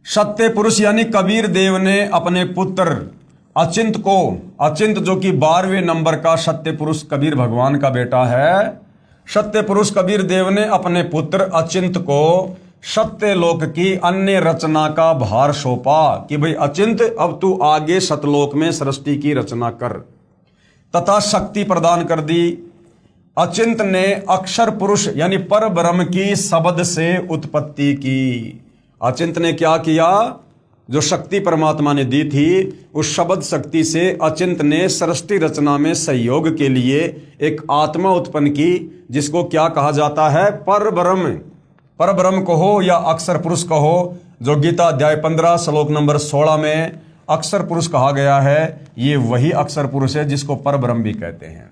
सत्य पुरुष यानी कबीर देव ने अपने पुत्र अचिंत को, अचिंत जो कि 12वें नंबर का सत्य पुरुष कबीर भगवान का बेटा है, सत्य पुरुष कबीर देव ने अपने पुत्र अचिंत को सत्य लोक की अन्य रचना का भार सौंपा कि भाई अचिंत, अब तू आगे सतलोक में सृष्टि की रचना कर, तथा शक्ति प्रदान कर दी। अचिंत ने अक्षर पुरुष यानी पर ब्रह्म की शब्द से उत्पत्ति की। अचिंत ने क्या किया? जो शक्ति परमात्मा ने दी थी उस शब्द शक्ति से अचिंत ने सृष्टि रचना में सहयोग के लिए एक आत्मा उत्पन्न की, जिसको क्या कहा जाता है? पर ब्रह्म। पर ब्रह्म कहो या अक्षर पुरुष कहो, जो गीता अध्याय 15 श्लोक नंबर 16 में अक्षर पुरुष कहा गया है, ये वही अक्षर पुरुष है जिसको पर ब्रह्म भी कहते हैं।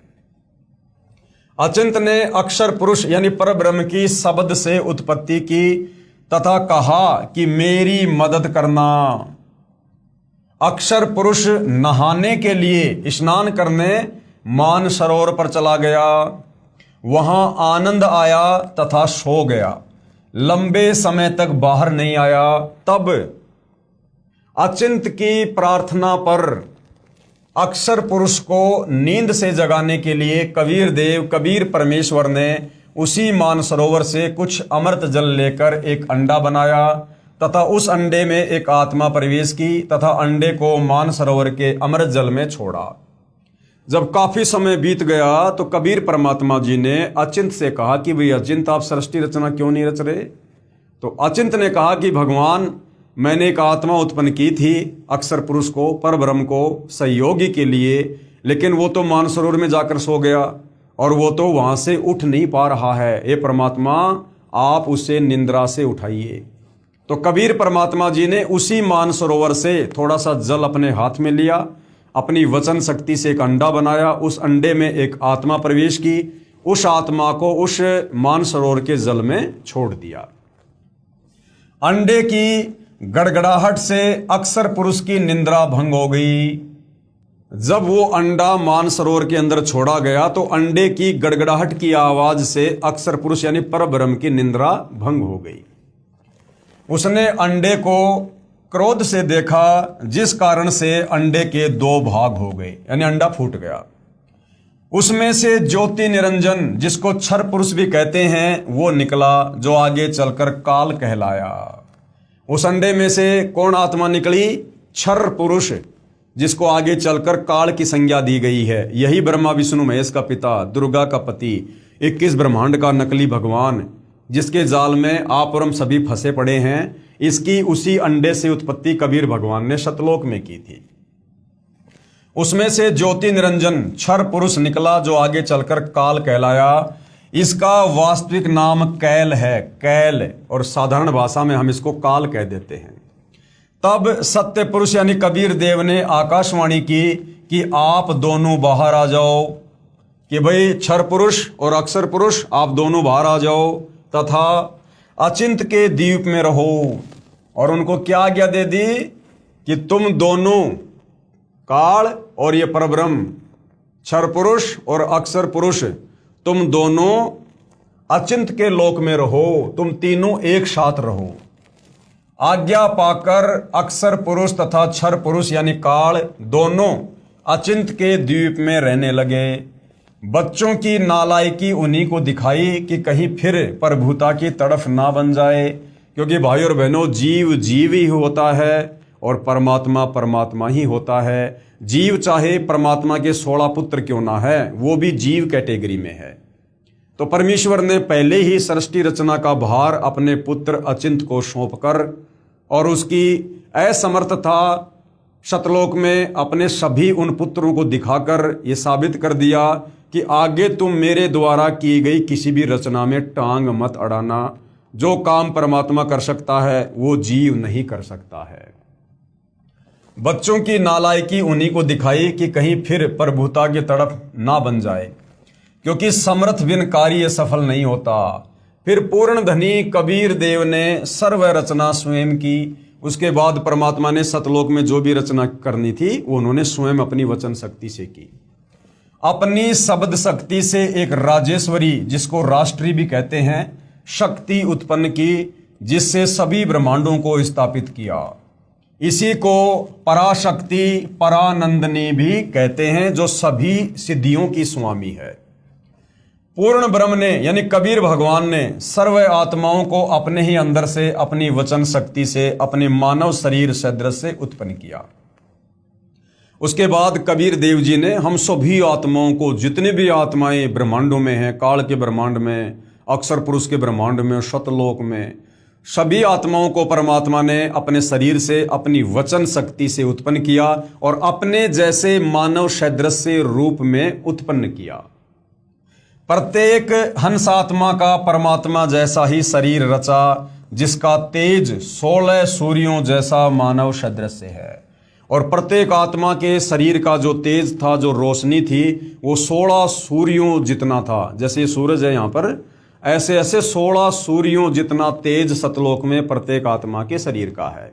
अचिंत ने अक्षर पुरुष यानी पर ब्रह्म की शब्द से उत्पत्ति की तथा कहा कि मेरी मदद करना। अक्षर पुरुष नहाने के लिए स्नान करने मानसरोवर पर चला गया, वहां आनंद आया तथा सो गया, लंबे समय तक बाहर नहीं आया। तब अचिंत की प्रार्थना पर अक्षर पुरुष को नींद से जगाने के लिए कबीर देव, कबीर परमेश्वर ने उसी मानसरोवर से कुछ अमृत जल लेकर एक अंडा बनाया तथा उस अंडे में एक आत्मा प्रवेश की तथा अंडे को मानसरोवर के अमृत जल में छोड़ा। जब काफी समय बीत गया तो कबीर परमात्मा जी ने अचिंत से कहा कि भाई अचिंत, आप सृष्टि रचना क्यों नहीं रच रहे? तो अचिंत ने कहा कि भगवान, मैंने एक आत्मा उत्पन्न की थी अक्षर पुरुष को, पर ब्रह्म को सहयोगी के लिए, लेकिन वो तो मानसरोवर में जाकर सो गया और वो तो वहां से उठ नहीं पा रहा है। ये परमात्मा, आप उसे निंद्रा से उठाइए। तो कबीर परमात्मा जी ने उसी मानसरोवर से थोड़ा सा जल अपने हाथ में लिया, अपनी वचन शक्ति से एक अंडा बनाया, उस अंडे में एक आत्मा प्रवेश की, उस आत्मा को उस मानसरोवर के जल में छोड़ दिया। अंडे की गड़गड़ाहट से अक्षर पुरुष की निंद्रा भंग हो गई। जब वो अंडा मानसरोवर के अंदर छोड़ा गया तो अंडे की गड़गड़ाहट की आवाज से अक्षर पुरुष यानी परब्रह्म की निंद्रा भंग हो गई। उसने अंडे को क्रोध से देखा, जिस कारण से अंडे के 2 भाग हो गए, यानी अंडा फूट गया। उसमें से ज्योति निरंजन, जिसको क्षर पुरुष भी कहते हैं, वो निकला, जो आगे चलकर काल कहलाया। उस अंडे में से कौन आत्मा निकली? क्षर पुरुष, जिसको आगे चलकर काल की संज्ञा दी गई है। यही ब्रह्मा विष्णु महेश का पिता, दुर्गा का पति, 21 ब्रह्मांड का नकली भगवान, जिसके जाल में आप और हम सभी फंसे पड़े हैं, इसकी उसी अंडे से उत्पत्ति कबीर भगवान ने सतलोक में की थी। उसमें से ज्योति निरंजन क्षर पुरुष निकला, जो आगे चलकर काल कहलाया। इसका वास्तविक नाम कैल है, कैल, और साधारण भाषा में हम इसको काल कह देते हैं। तब सत्य पुरुष यानी कबीर देव ने आकाशवाणी की कि आप दोनों बाहर आ जाओ, कि भाई क्षर पुरुष और अक्षर पुरुष आप दोनों बाहर आ जाओ तथा अचिंत के द्वीप में रहो। और उनको क्या आज्ञा दे दी कि तुम दोनों, काल और ये परब्रह्म, क्षर पुरुष और अक्षर पुरुष, तुम दोनों अचिंत के लोक में रहो, तुम तीनों एक साथ रहो। आज्ञा पाकर अक्षर पुरुष तथा क्षर पुरुष यानी काल दोनों अचिंत के द्वीप में रहने लगे। बच्चों की नालायकी उन्हीं को दिखाई कि कहीं फिर प्रभुता की तड़फ ना बन जाए, क्योंकि भाई और बहनों, जीव जीव ही होता है और परमात्मा परमात्मा ही होता है। जीव चाहे परमात्मा के 16 पुत्र क्यों ना है, वो भी जीव कैटेगरी में है। तो परमेश्वर ने पहले ही सृष्टि रचना का भार अपने पुत्र अचिंत को सौंपकर और उसकी असमर्थता शतलोक में अपने सभी उन पुत्रों को दिखाकर ये साबित कर दिया कि आगे तुम मेरे द्वारा की गई किसी भी रचना में टांग मत अड़ाना। जो काम परमात्मा कर सकता है वो जीव नहीं कर सकता है। बच्चों की नालायकी उन्हीं को दिखाई कि कहीं फिर प्रभुता की तरफ ना बन जाए, क्योंकि समर्थ बिन कार्य सफल नहीं होता। फिर पूर्ण धनी कबीर देव ने सर्व रचना स्वयं की। उसके बाद परमात्मा ने सतलोक में जो भी रचना करनी थी वो उन्होंने स्वयं अपनी वचन शक्ति से की। अपनी शब्द शक्ति से एक राजेश्वरी, जिसको राष्ट्री भी कहते हैं, शक्ति उत्पन्न की, जिससे सभी ब्रह्मांडों को स्थापित किया। इसी को पराशक्ति परानंदनी भी कहते हैं, जो सभी सिद्धियों की स्वामी है। पूर्ण ब्रह्म ने यानी कबीर भगवान ने सर्व आत्माओं को अपने ही अंदर से अपनी वचन शक्ति से अपने मानव शरीर सदृश से उत्पन्न किया। उसके बाद कबीर देव जी ने हम सभी आत्माओं को, जितने भी आत्माएं ब्रह्मांडों में हैं, काल के ब्रह्मांड में, अक्षर पुरुष के ब्रह्मांड में, शतलोक में, सभी आत्माओं को परमात्मा ने अपने शरीर से अपनी वचन शक्ति से उत्पन्न किया और अपने जैसे मानव सदृश से रूप में उत्पन्न किया। प्रत्येक हंस आत्मा का परमात्मा जैसा ही शरीर रचा, जिसका तेज 16 सूर्यों जैसा मानव सदृश है। और प्रत्येक आत्मा के शरीर का जो तेज था, जो रोशनी थी, वो 16 सूर्यों जितना था। जैसे सूरज है यहाँ पर, ऐसे ऐसे 16 सूर्यों जितना तेज सतलोक में प्रत्येक आत्मा के शरीर का है।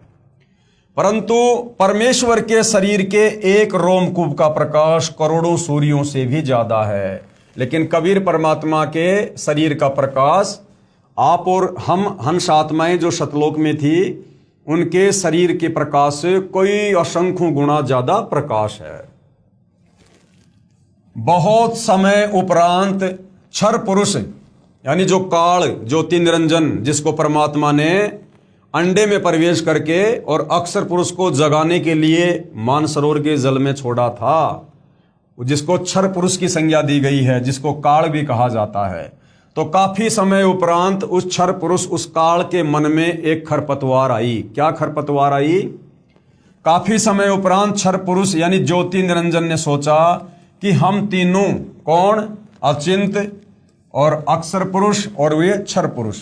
परंतु परमेश्वर के शरीर के एक रोमकूप का प्रकाश करोड़ों सूर्यों से भी ज्यादा है। लेकिन कबीर परमात्मा के शरीर का प्रकाश, आप और हम हंस आत्माएं जो सतलोक में थी, उनके शरीर के प्रकाश से कोई असंख्य गुना ज्यादा प्रकाश है। बहुत समय उपरांत क्षर पुरुष यानी जो काल ज्योति निरंजन, जिसको परमात्मा ने अंडे में प्रवेश करके और अक्षर पुरुष को जगाने के लिए मानसरोवर के जल में छोड़ा था, जिसको क्षर पुरुष की संज्ञा दी गई है, जिसको काल भी कहा जाता है। तो काफी समय उपरांत उस क्षर पुरुष, उस काल के मन में एक खरपतवार आई। क्या खरपतवार आई? काफी समय उपरांत क्षर पुरुष यानी ज्योति निरंजन ने सोचा कि हम तीनों, कौन? अचिंत और अक्षर पुरुष और वे क्षर पुरुष,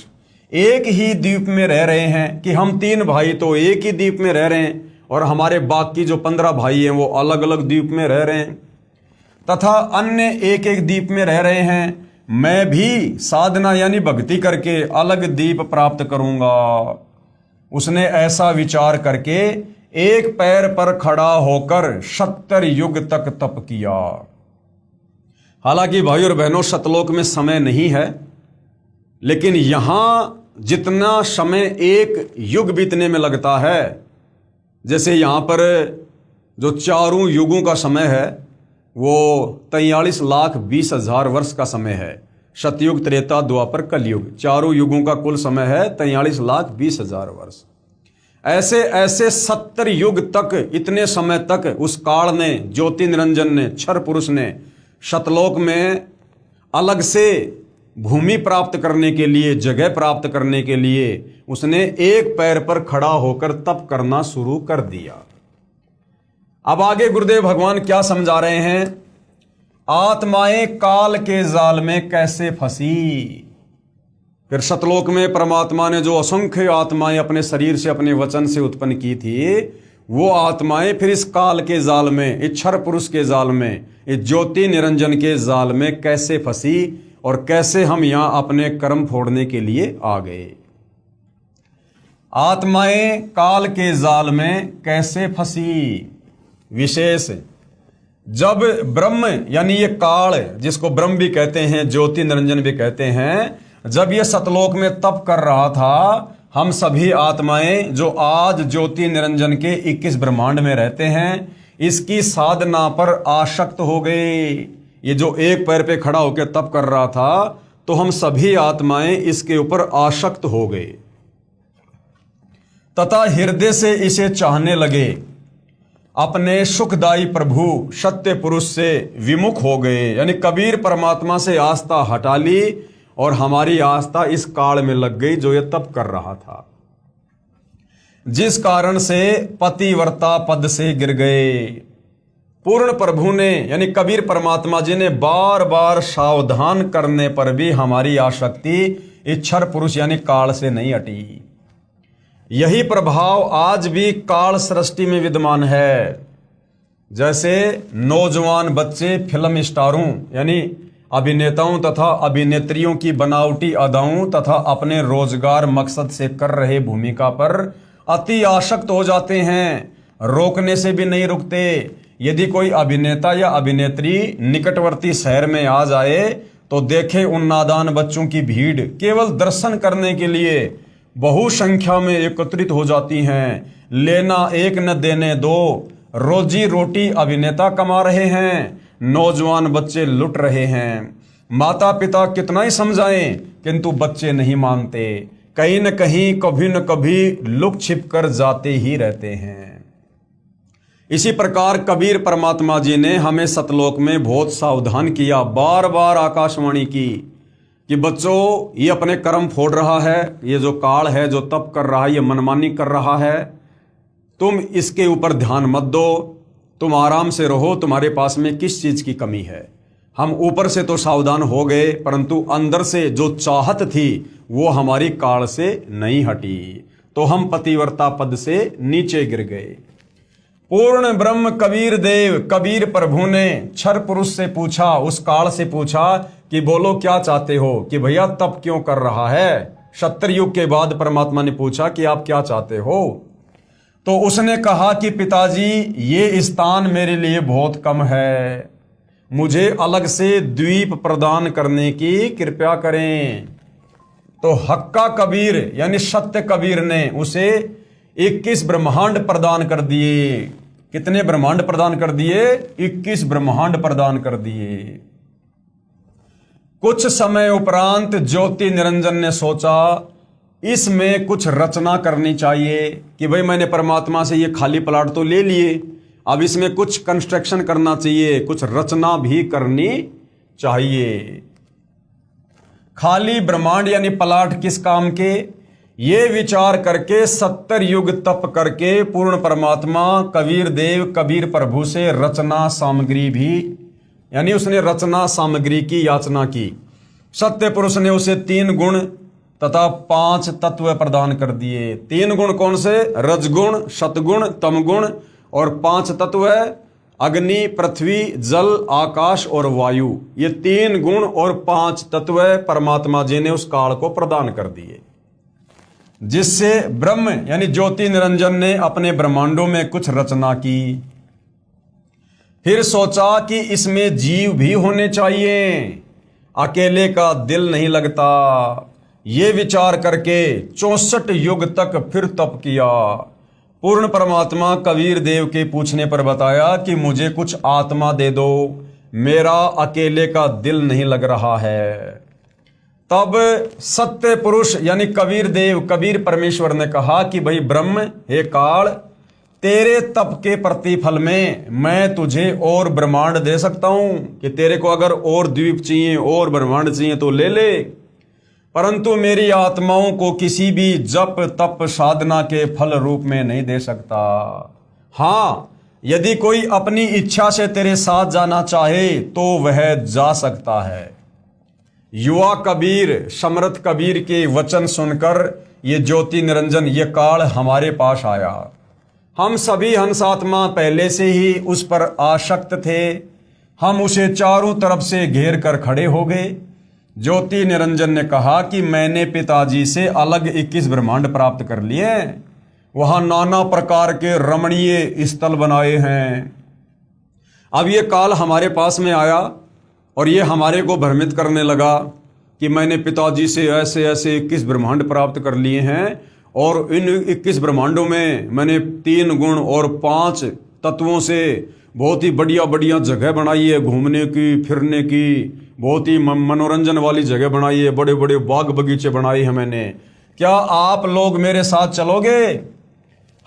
एक ही द्वीप में रह रहे हैं। कि हम 3 भाई तो एक ही द्वीप में रह रहे हैं और हमारे बाकी जो 15 भाई हैं वो अलग अलग द्वीप में रह रहे हैं, तथा अन्य एक एक द्वीप में रह रहे हैं। मैं भी साधना यानी भक्ति करके अलग द्वीप प्राप्त करूंगा। उसने ऐसा विचार करके एक पैर पर खड़ा होकर 70 युग तक तप किया। हालांकि भाई और बहनों, सतलोक में समय नहीं है, लेकिन यहां जितना समय एक युग बीतने में लगता है, जैसे यहां पर जो चारों युगों का समय है वो 43,20,000 वर्ष का समय है। सतयुग, त्रेता, द्वापर, कलयुग, चारों युगों का कुल समय है 43,20,000 वर्ष। ऐसे ऐसे 70 युग तक, इतने समय तक उस काल ने, ज्योति निरंजन ने, क्षर पुरुष ने सतलोक में अलग से भूमि प्राप्त करने के लिए, जगह प्राप्त करने के लिए उसने एक पैर पर खड़ा होकर तप करना शुरू कर दिया। अब आगे गुरुदेव भगवान क्या समझा रहे हैं? आत्माएं काल के जाल में कैसे फंसी। फिर सतलोक में परमात्मा ने जो असंख्य आत्माएं अपने शरीर से, अपने वचन से उत्पन्न की थी, वो आत्माएं फिर इस काल के जाल में, इस क्षर पुरुष के जाल में, इस ज्योति निरंजन के जाल में कैसे फंसी और कैसे हम यहां अपने कर्म फोड़ने के लिए आ गए। आत्माएं काल के जाल में कैसे फंसी? विशेष जब ब्रह्म यानी ये काल, जिसको ब्रह्म भी कहते हैं, ज्योति निरंजन भी कहते हैं, जब ये सतलोक में तप कर रहा था, हम सभी आत्माएं जो आज ज्योति निरंजन के 21 ब्रह्मांड में रहते हैं, इसकी साधना पर आसक्त हो गए। ये जो एक पैर पे खड़ा होकर तप कर रहा था, तो हम सभी आत्माएं इसके ऊपर आसक्त हो गए। तथा हृदय से इसे चाहने लगे, अपने सुखदायी प्रभु सत्य पुरुष से विमुख हो गए। यानी कबीर परमात्मा से आस्था हटा ली और हमारी आस्था इस काल में लग गई जो ये तप कर रहा था, जिस कारण से पतिव्रता पद से गिर गए। पूर्ण प्रभु ने यानी कबीर परमात्मा जी ने बार बार सावधान करने पर भी हमारी आसक्ति इच्छर पुरुष यानी काल से नहीं हटी। यही प्रभाव आज भी काल सृष्टि में विद्यमान है। जैसे नौजवान बच्चे फिल्म स्टारों यानी अभिनेताओं तथा अभिनेत्रियों की बनावटी अदाओं तथा अपने रोजगार मकसद से कर रहे भूमिका पर अति आसक्त हो जाते हैं, रोकने से भी नहीं रुकते। यदि कोई अभिनेता या अभिनेत्री निकटवर्ती शहर में आ जाए तो देखे उन नादान बच्चों की भीड़ केवल दर्शन करने के लिए बहु संख्या में एकत्रित हो जाती हैं। लेना एक न देने दो, रोजी रोटी अभिनेता कमा रहे हैं, नौजवान बच्चे लुट रहे हैं। माता पिता कितना ही समझाएं किंतु बच्चे नहीं मानते, कहीं न कहीं कभी न कभी लुक छिप कर जाते ही रहते हैं। इसी प्रकार कबीर परमात्मा जी ने हमें सतलोक में बहुत सावधान किया, बार बार आकाशवाणी की कि बच्चों ये अपने कर्म फोड़ रहा है, ये जो काल है जो तप कर रहा है ये मनमानी कर रहा है, तुम इसके ऊपर ध्यान मत दो, तुम आराम से रहो, तुम्हारे पास में किस चीज की कमी है। हम ऊपर से तो सावधान हो गए परंतु अंदर से जो चाहत थी वो हमारी काल से नहीं हटी, तो हम पतिव्रता पद से नीचे गिर गए। पूर्ण ब्रह्म कबीर देव कबीर प्रभु ने क्षर पुरुष से पूछा, उस काल से पूछा कि बोलो क्या चाहते हो, कि भैया तप क्यों कर रहा है। सत्युग के बाद परमात्मा ने पूछा कि आप क्या चाहते हो, तो उसने कहा कि पिताजी ये स्थान मेरे लिए बहुत कम है, मुझे अलग से द्वीप प्रदान करने की कृपा करें। तो हक्का कबीर यानी सत्य कबीर ने उसे 21 ब्रह्मांड प्रदान कर दिए। कितने ब्रह्मांड प्रदान कर दिए? 21 ब्रह्मांड प्रदान कर दिए। कुछ समय उपरांत ज्योति निरंजन ने सोचा इसमें कुछ रचना करनी चाहिए कि भाई मैंने परमात्मा से ये खाली प्लाट तो ले लिए, अब इसमें कुछ कंस्ट्रक्शन करना चाहिए, कुछ रचना भी करनी चाहिए। खाली ब्रह्मांड यानी प्लाट किस काम के, ये विचार करके 70 युग तप करके पूर्ण परमात्मा कबीर देव कबीर प्रभु से रचना सामग्री भी यानी उसने रचना सामग्री की याचना की। सत्य पुरुष ने उसे 3 गुण तथा 5 तत्व प्रदान कर दिए। 3 गुण कौन से? रजगुण, सतगुण, तमगुण और 5 तत्व है अग्नि, पृथ्वी, जल, आकाश और वायु। ये 3 गुण और 5 तत्व परमात्मा जी ने उस काल को प्रदान कर दिए, जिससे ब्रह्म यानी ज्योति निरंजन ने अपने ब्रह्मांडों में कुछ रचना की। फिर सोचा कि इसमें जीव भी होने चाहिए, अकेले का दिल नहीं लगता। ये विचार करके 64 युग तक फिर तप किया। पूर्ण परमात्मा कबीर देव के पूछने पर बताया कि मुझे कुछ आत्मा दे दो, मेरा अकेले का दिल नहीं लग रहा है। तब सत्य पुरुष यानी कबीर देव कबीर परमेश्वर ने कहा कि भाई ब्रह्म, हे काल, तेरे तप के प्रतिफल में मैं तुझे और ब्रह्मांड दे सकता हूं कि तेरे को अगर और द्वीप चाहिए और ब्रह्मांड चाहिए तो ले ले, परंतु मेरी आत्माओं को किसी भी जप तप साधना के फल रूप में नहीं दे सकता। हाँ, यदि कोई अपनी इच्छा से तेरे साथ जाना चाहे तो वह जा सकता है। युवा कबीर समर्थ कबीर के वचन सुनकर ये ज्योति निरंजन ये काल हमारे पास आया। हम सभी हंसात्मा पहले से ही उस पर आसक्त थे, हम उसे चारों तरफ से घेर कर खड़े हो गए। ज्योति निरंजन ने कहा कि मैंने पिताजी से अलग 21 ब्रह्मांड प्राप्त कर लिए, वहां नाना प्रकार के रमणीय स्थल बनाए हैं। अब ये काल हमारे पास में आया और ये हमारे को भ्रमित करने लगा कि मैंने पिताजी से ऐसे ऐसे 21 ब्रह्मांड प्राप्त कर लिए हैं और इन 21 ब्रह्मांडों में मैंने 3 गुण और 5 तत्वों से बहुत ही बढ़िया बढ़िया जगह बनाई है, घूमने की फिरने की बहुत ही मनोरंजन वाली जगह बनाई है, बड़े बड़े बाग बगीचे बनाए हैं मैंने। क्या आप लोग मेरे साथ चलोगे?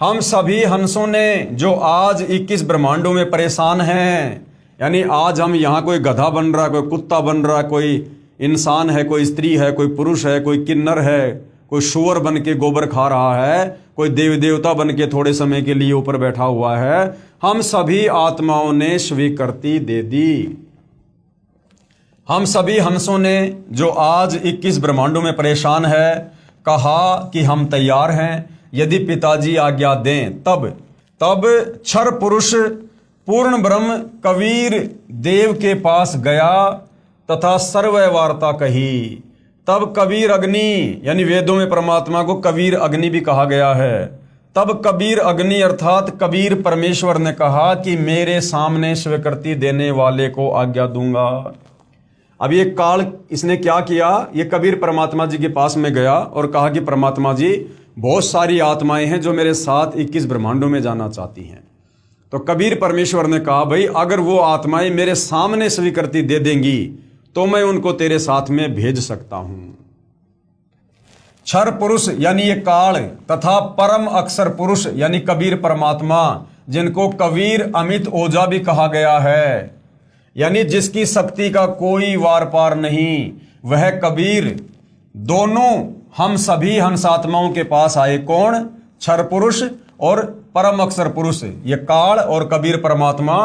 हम सभी हंसों ने जो आज 21 ब्रह्मांडों में परेशान हैं, यानी आज हम यहाँ कोई गधा बन रहा, कोई कुत्ता बन रहा, कोई इंसान है, कोई स्त्री है, कोई पुरुष है, कोई किन्नर है, कोई शुअर बन के गोबर खा रहा है, कोई देवी देवता बन के थोड़े समय के लिए ऊपर बैठा हुआ है, हम सभी आत्माओं ने स्वीकृति दे दी। हम सभी हंसों ने जो आज 21 ब्रह्मांडों में परेशान है, कहा कि हम तैयार हैं, यदि पिताजी आज्ञा दें तब क्षर पुरुष पूर्ण ब्रह्म कबीर देव के पास गया तथा सर्वय वार्ता कही। तब कबीर अग्नि, यानी वेदों में परमात्मा को कबीर अग्नि भी कहा गया है, तब कबीर अग्नि अर्थात कबीर परमेश्वर ने कहा कि मेरे सामने स्वीकृति देने वाले को आज्ञा दूंगा। अब ये काल इसने क्या किया, ये कबीर परमात्मा जी के पास में गया और कहा कि परमात्मा जी, बहुत सारी आत्माएं हैं जो मेरे साथ 21 ब्रह्मांडों में जाना चाहती हैं। तो कबीर परमेश्वर ने कहा, भाई अगर वो आत्माएं मेरे सामने स्वीकृति दे देंगी तो मैं उनको तेरे साथ में भेज सकता हूं। क्षर पुरुष यानी ये काल तथा परम अक्षर पुरुष यानी कबीर परमात्मा, जिनको कबीर अमित ओझा भी कहा गया है, यानी जिसकी शक्ति का कोई वार पार नहीं, वह कबीर दोनों हम सभी हंसात्माओं के पास आए। कौन? क्षर पुरुष और परम अक्षर पुरुष, ये काल और कबीर परमात्मा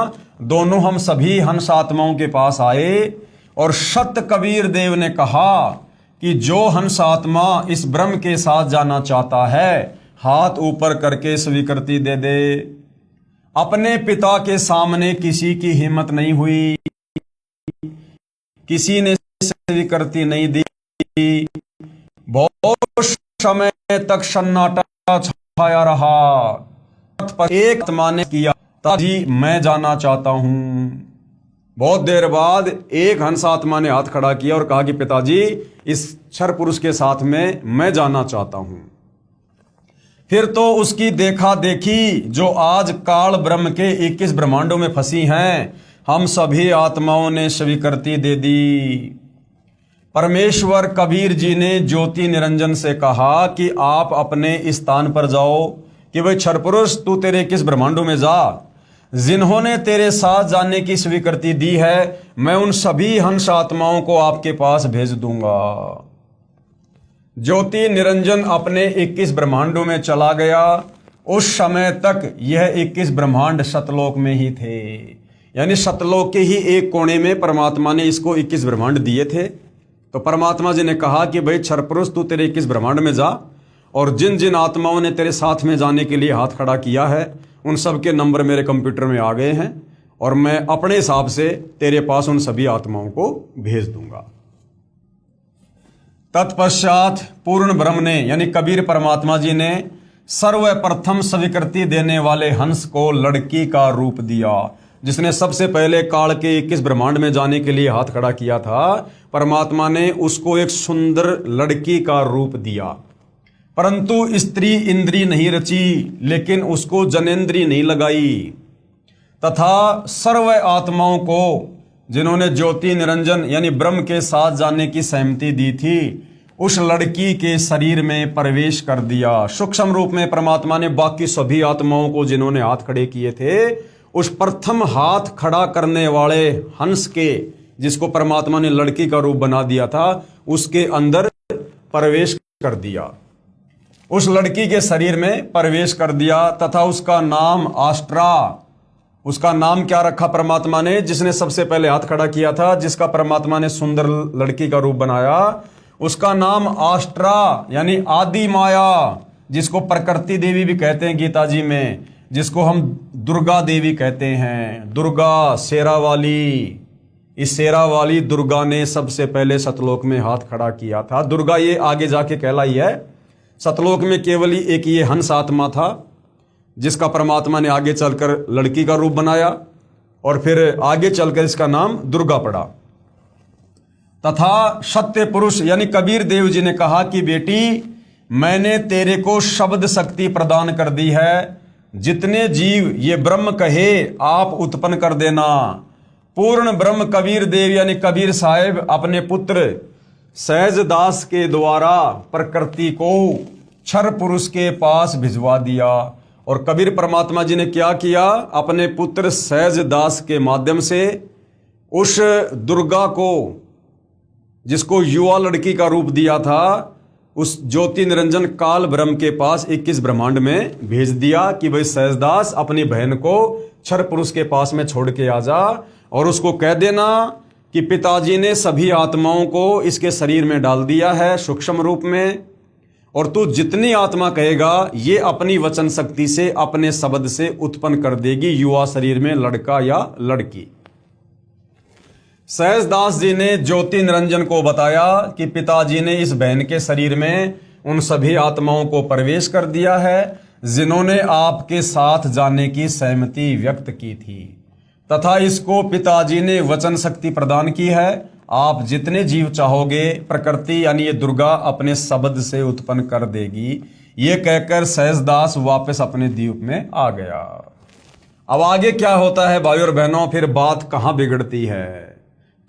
दोनों हम सभी हंसात्माओं के पास आए। और सत्य कबीर देव ने कहा कि जो हंसात्मा इस ब्रह्म के साथ जाना चाहता है, हाथ ऊपर करके स्वीकृति दे दे। अपने पिता के सामने किसी की हिम्मत नहीं हुई, किसी ने स्वीकृति नहीं दी। बहुत समय तक सन्नाटा छाया रहा। एक आत्मा ने किया, जी मैं जाना चाहता हूं। बहुत देर बाद एक हंस आत्मा ने हाथ खड़ा किया और कहा कि पिताजी, इस क्षर पुरुष के साथ में मैं जाना चाहता हूं। फिर तो उसकी देखा देखी जो आज काल ब्रह्म के 21 ब्रह्मांडों में फंसी हैं, हम सभी आत्माओं ने स्वीकृति दे दी। परमेश्वर कबीर जी ने ज्योति निरंजन से कहा कि आप अपने इस स्थान पर जाओ कि भाई क्षर पुरुष, तू तेरे 21 ब्रह्मांडों में जा। जिन्होंने तेरे साथ जाने की स्वीकृति दी है, मैं उन सभी हंस आत्माओं को आपके पास भेज दूंगा। ज्योति निरंजन अपने 21 ब्रह्मांडों में चला गया। उस समय तक यह 21 ब्रह्मांड सतलोक में ही थे, यानी सतलोक के ही एक कोने में परमात्मा ने इसको 21 ब्रह्मांड दिए थे। तो परमात्मा जी ने कहा कि भाई क्षर पुरुष, तू तेरे 21 ब्रह्मांड में जा, और जिन जिन आत्माओं ने तेरे साथ में जाने के लिए हाथ खड़ा किया है, उन सब के नंबर मेरे कंप्यूटर में आ गए हैं और मैं अपने हिसाब से तेरे पास उन सभी आत्माओं को भेज दूंगा। तत्पश्चात पूर्ण ब्रह्म ने, यानी कबीर परमात्मा जी ने सर्वप्रथम स्वीकृति देने वाले हंस को लड़की का रूप दिया। जिसने सबसे पहले काल के 21 ब्रह्मांड में जाने के लिए हाथ खड़ा किया था, परमात्मा ने उसको एक सुंदर लड़की का रूप दिया। परंतु स्त्री इंद्री नहीं रची, लेकिन उसको जनेंद्री नहीं लगाई। तथा सर्व आत्माओं को जिन्होंने ज्योति निरंजन यानी ब्रह्म के साथ जाने की सहमति दी थी, उस लड़की के शरीर में प्रवेश कर दिया। सूक्ष्म रूप में परमात्मा ने बाकी सभी आत्माओं को जिन्होंने हाथ खड़े किए थे, उस प्रथम हाथ खड़ा करने वाले हंस के, जिसको परमात्मा ने लड़की का रूप बना दिया था, उसके अंदर प्रवेश कर दिया, उस लड़की के शरीर में प्रवेश कर दिया। तथा उसका नाम आस्ट्रा, उसका नाम क्या रखा परमात्मा ने? जिसने सबसे पहले हाथ खड़ा किया था, जिसका परमात्मा ने सुंदर लड़की का रूप बनाया, उसका नाम आस्ट्रा यानी आदि माया, जिसको प्रकृति देवी भी कहते हैं गीता जी में, जिसको हम दुर्गा देवी कहते हैं। दुर्गा शेरा वाली, इस शेरा वाली दुर्गा ने सबसे पहले सतलोक में हाथ खड़ा किया था। दुर्गा ये आगे जाके कहलाई है। सतलोक में केवल एक ये हंस आत्मा था, जिसका परमात्मा ने आगे चलकर लड़की का रूप बनाया और फिर आगे चलकर इसका नाम दुर्गा पड़ा। तथा सत्य पुरुष यानी कबीर देव जी ने कहा कि बेटी, मैंने तेरे को शब्द शक्ति प्रदान कर दी है। जितने जीव ये ब्रह्म कहे आप उत्पन्न कर देना। पूर्ण ब्रह्म कबीर देव यानी कबीर साहेब अपने पुत्र सहजदास के द्वारा प्रकृति को क्षर पुरुष के पास भिजवा दिया और कबीर परमात्मा जी ने क्या किया, अपने पुत्र सहज दास के माध्यम से उस दुर्गा को, जिसको युवा लड़की का रूप दिया था, उस ज्योति निरंजन काल ब्रह्म के पास 21 ब्रह्मांड में भेज दिया कि भाई सहजदास अपनी बहन को क्षर पुरुष के पास में छोड़ के आ जा और उसको कह देना कि पिताजी ने सभी आत्माओं को इसके शरीर में डाल दिया है सूक्ष्म रूप में, और तू जितनी आत्मा कहेगा ये अपनी वचन शक्ति से अपने शब्द से उत्पन्न कर देगी युवा शरीर में लड़का या लड़की। सहजदास जी ने ज्योति निरंजन को बताया कि पिताजी ने इस बहन के शरीर में उन सभी आत्माओं को प्रवेश कर दिया है जिन्होंने आपके साथ जाने की सहमति व्यक्त की थी, तथा इसको पिताजी ने वचन शक्ति प्रदान की है। आप जितने जीव चाहोगे प्रकृति यानी ये दुर्गा अपने शब्द से उत्पन्न कर देगी। ये कहकर सहजदास वापस अपने द्वीप में आ गया। अब आगे क्या होता है भाई और बहनों, फिर बात कहां बिगड़ती है,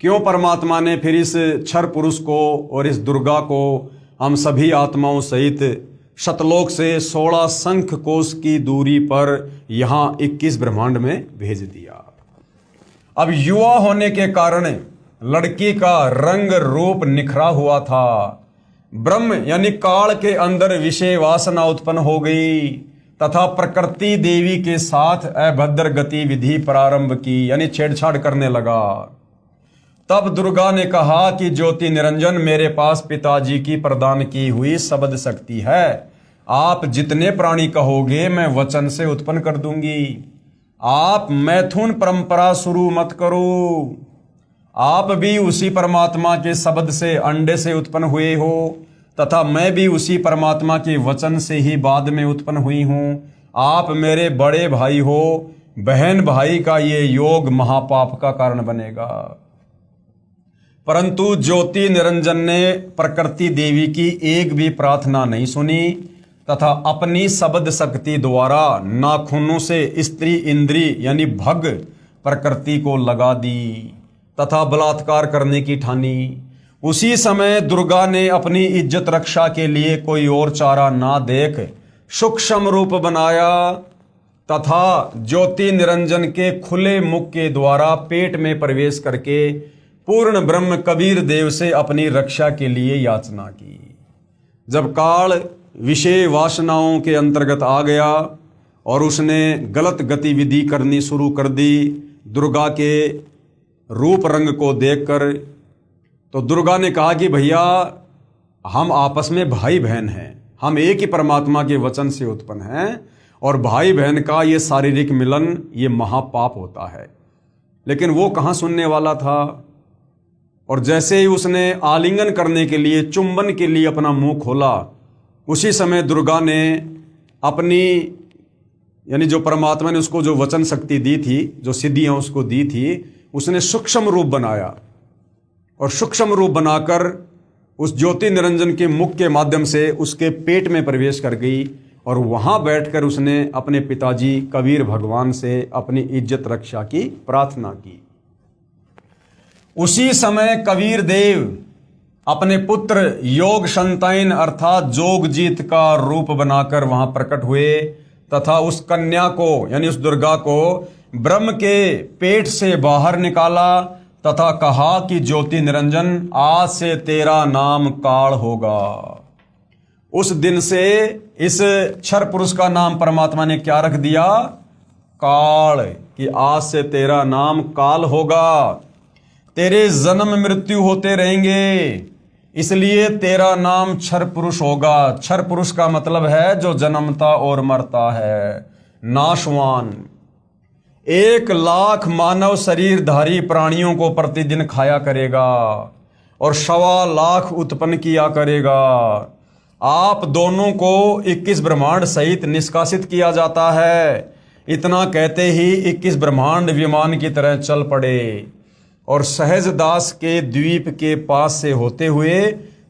क्यों परमात्मा ने फिर इस क्षर पुरुष को और इस दुर्गा को हम सभी आत्माओं सहित शतलोक से 16 शंख कोश की दूरी पर यहां 21 ब्रह्मांड में भेज दिया। अब युवा होने के कारण लड़की का रंग रूप निखरा हुआ था। ब्रह्म यानी काल के अंदर विषय वासना उत्पन्न हो गई तथा प्रकृति देवी के साथ अभद्र गतिविधि प्रारंभ की, यानी छेड़छाड़ करने लगा। तब दुर्गा ने कहा कि ज्योति निरंजन, मेरे पास पिताजी की प्रदान की हुई शब्द शक्ति है, आप जितने प्राणी कहोगे मैं वचन से उत्पन्न कर दूंगी। आप मैथुन परंपरा शुरू मत करो, आप भी उसी परमात्मा के शब्द से अंडे से उत्पन्न हुए हो तथा मैं भी उसी परमात्मा के वचन से ही बाद में उत्पन्न हुई हूं। आप मेरे बड़े भाई हो, बहन भाई का ये योग महापाप का कारण बनेगा। परंतु ज्योति निरंजन ने प्रकृति देवी की एक भी प्रार्थना नहीं सुनी तथा अपनी शब्द शक्ति द्वारा नाखूनों से स्त्री इंद्री यानी भग प्रकृति को लगा दी तथा बलात्कार करने की ठानी। उसी समय दुर्गा ने अपनी इज्जत रक्षा के लिए कोई और चारा ना देख सूक्ष्म रूप बनाया तथा ज्योति निरंजन के खुले मुख के द्वारा पेट में प्रवेश करके पूर्ण ब्रह्म कबीर देव से अपनी रक्षा के लिए याचना की। जब काल विषय वासनाओं के अंतर्गत आ गया और उसने गलत गतिविधि करनी शुरू कर दी दुर्गा के रूप रंग को देखकर, तो दुर्गा ने कहा कि भैया हम आपस में भाई बहन हैं, हम एक ही परमात्मा के वचन से उत्पन्न हैं और भाई बहन का ये शारीरिक मिलन ये महापाप होता है। लेकिन वो कहाँ सुनने वाला था, और जैसे ही उसने आलिंगन करने के लिए चुंबन के लिए अपना मुंह खोला, उसी समय दुर्गा ने अपनी यानी जो परमात्मा ने उसको जो वचन शक्ति दी थी, जो सिद्धियां उसको दी थी, उसने सूक्ष्म रूप बनाया और सूक्ष्म रूप बनाकर उस ज्योति निरंजन के मुख के माध्यम से उसके पेट में प्रवेश कर गई और वहां बैठकर उसने अपने पिताजी कबीर भगवान से अपनी इज्जत रक्षा की प्रार्थना की। उसी समय कबीर देव अपने पुत्र योग संताइन अर्थात जोगजीत का रूप बनाकर वहां प्रकट हुए तथा उस कन्या को यानी उस दुर्गा को ब्रह्म के पेट से बाहर निकाला तथा कहा कि ज्योति निरंजन, आज से तेरा नाम काल होगा। उस दिन से इस क्षर पुरुष का नाम परमात्मा ने क्या रख दिया, काल, कि आज से तेरा नाम काल होगा। तेरे जन्म मृत्यु होते रहेंगे, इसलिए तेरा नाम क्षर पुरुष होगा। क्षर पुरुष का मतलब है जो जन्मता और मरता है, नाशवान। 1 लाख मानव शरीरधारी प्राणियों को प्रतिदिन खाया करेगा और 1.25 लाख उत्पन्न किया करेगा। आप दोनों को 21 ब्रह्मांड सहित निष्कासित किया जाता है। इतना कहते ही 21 ब्रह्मांड विमान की तरह चल पड़े और सहजदास के द्वीप के पास से होते हुए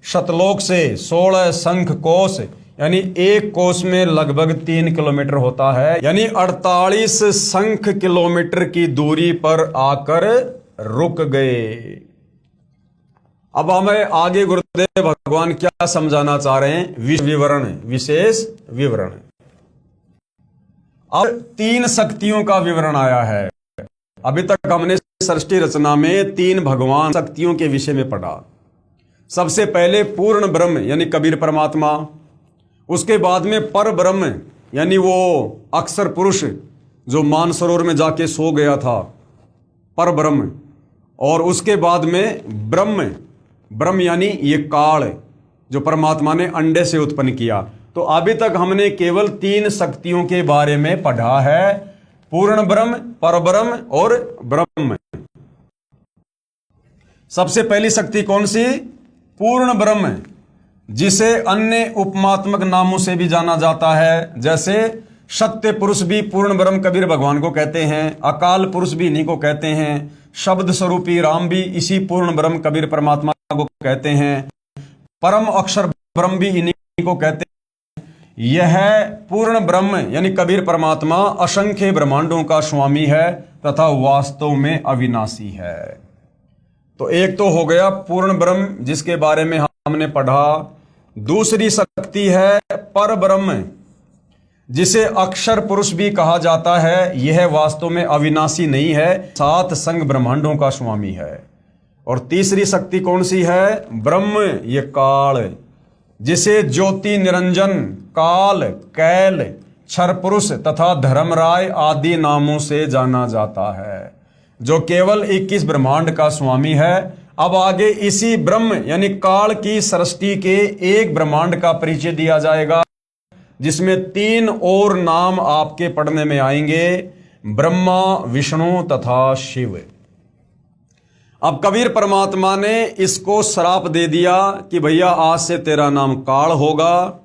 शतलोक से 16 शंख कोश यानी एक कोस में लगभग 3 किलोमीटर होता है, यानी 48 शंख किलोमीटर की दूरी पर आकर रुक गए। अब हमें आगे गुरुदेव भगवान क्या समझाना चाह रहे हैं, विवरण, विशेष विवरण। अब तीन शक्तियों का विवरण आया है। अभी तक हमने सृष्टि रचना में तीन भगवान शक्तियों के विषय में पढ़ा। सबसे पहले पूर्ण ब्रह्म यानी कबीर परमात्मा, उसके बाद में पर ब्रह्म यानी वो अक्षर पुरुष जो मानसरोवर में जाके सो गया था, पर ब्रह्म, और उसके बाद में ब्रह्म यानी ये काल जो परमात्मा ने अंडे से उत्पन्न किया। तो अभी तक हमने केवल तीन शक्तियों के बारे में पढ़ा है, पूर्ण ब्रह्म, पर ब्रह्म और ब्रह्म। सबसे पहली शक्ति कौन सी? पूर्ण ब्रह्म, जिसे अन्य उपमात्मक नामों से भी जाना जाता है, जैसे सत्य पुरुष भी पूर्ण ब्रह्म कबीर भगवान को कहते हैं, अकाल पुरुष भी इन्हीं को कहते हैं, शब्द स्वरूपी राम भी इसी पूर्ण ब्रह्म कबीर परमात्मा को कहते हैं, परम अक्षर ब्रह्म भी इन्हीं को कहते हैं। यह पूर्ण ब्रह्म यानी कबीर परमात्मा असंख्य ब्रह्मांडों का स्वामी है तथा वास्तव में अविनाशी है। तो एक तो हो गया पूर्ण ब्रह्म जिसके बारे में हमने पढ़ा। दूसरी शक्ति है पर ब्रह्म, जिसे अक्षर पुरुष भी कहा जाता है। यह वास्तव में अविनाशी नहीं है, सात संग ब्रह्मांडों का स्वामी है। और तीसरी शक्ति कौन सी है? ब्रह्म, ये काल, जिसे ज्योति निरंजन, काल, कैल, क्षर पुरुष तथा धर्मराय आदि नामों से जाना जाता है, जो केवल 21 ब्रह्मांड का स्वामी है। अब आगे इसी ब्रह्म यानी काल की सृष्टि के एक ब्रह्मांड का परिचय दिया जाएगा, जिसमें तीन और नाम आपके पढ़ने में आएंगे, ब्रह्मा, विष्णु तथा शिव। अब कबीर परमात्मा ने इसको श्राप दे दिया कि भैया आज से तेरा नाम काल होगा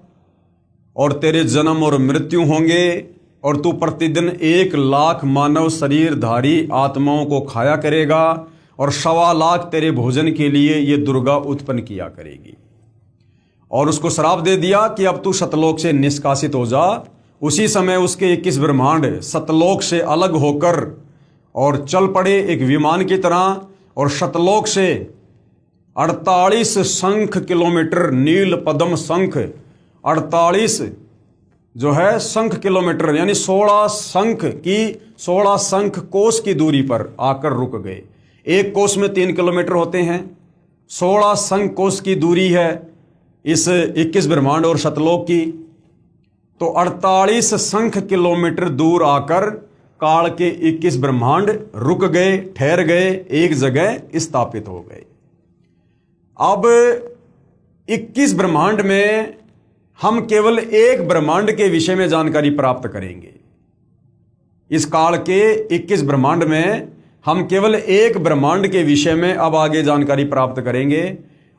और तेरे जन्म और मृत्यु होंगे और तू प्रतिदिन 1,00,000 मानव शरीरधारी आत्माओं को खाया करेगा और 1,25,00,000 तेरे भोजन के लिए ये दुर्गा उत्पन्न किया करेगी। और उसको श्राप दे दिया कि अब तू सतलोक से निष्कासित हो जा। उसी समय उसके 21 ब्रह्मांड सतलोक से अलग होकर और चल पड़े एक विमान की तरह, और सतलोक से 48 शंख किलोमीटर, नील पद्म शंख 48 जो है शंख किलोमीटर यानी 16 शंख कोस की दूरी पर आकर रुक गए। एक कोस में 3 किलोमीटर होते हैं, 16 शंख कोस की दूरी है इस 21 ब्रह्मांड और सतलोक की। तो 48 शंख किलोमीटर दूर आकर काल के 21 ब्रह्मांड रुक गए, ठहर गए, एक जगह स्थापित हो गए। अब 21 ब्रह्मांड में हम केवल एक ब्रह्मांड के विषय में जानकारी प्राप्त करेंगे। इस काल के 21 ब्रह्मांड में हम केवल एक ब्रह्मांड के विषय में अब आगे जानकारी प्राप्त करेंगे।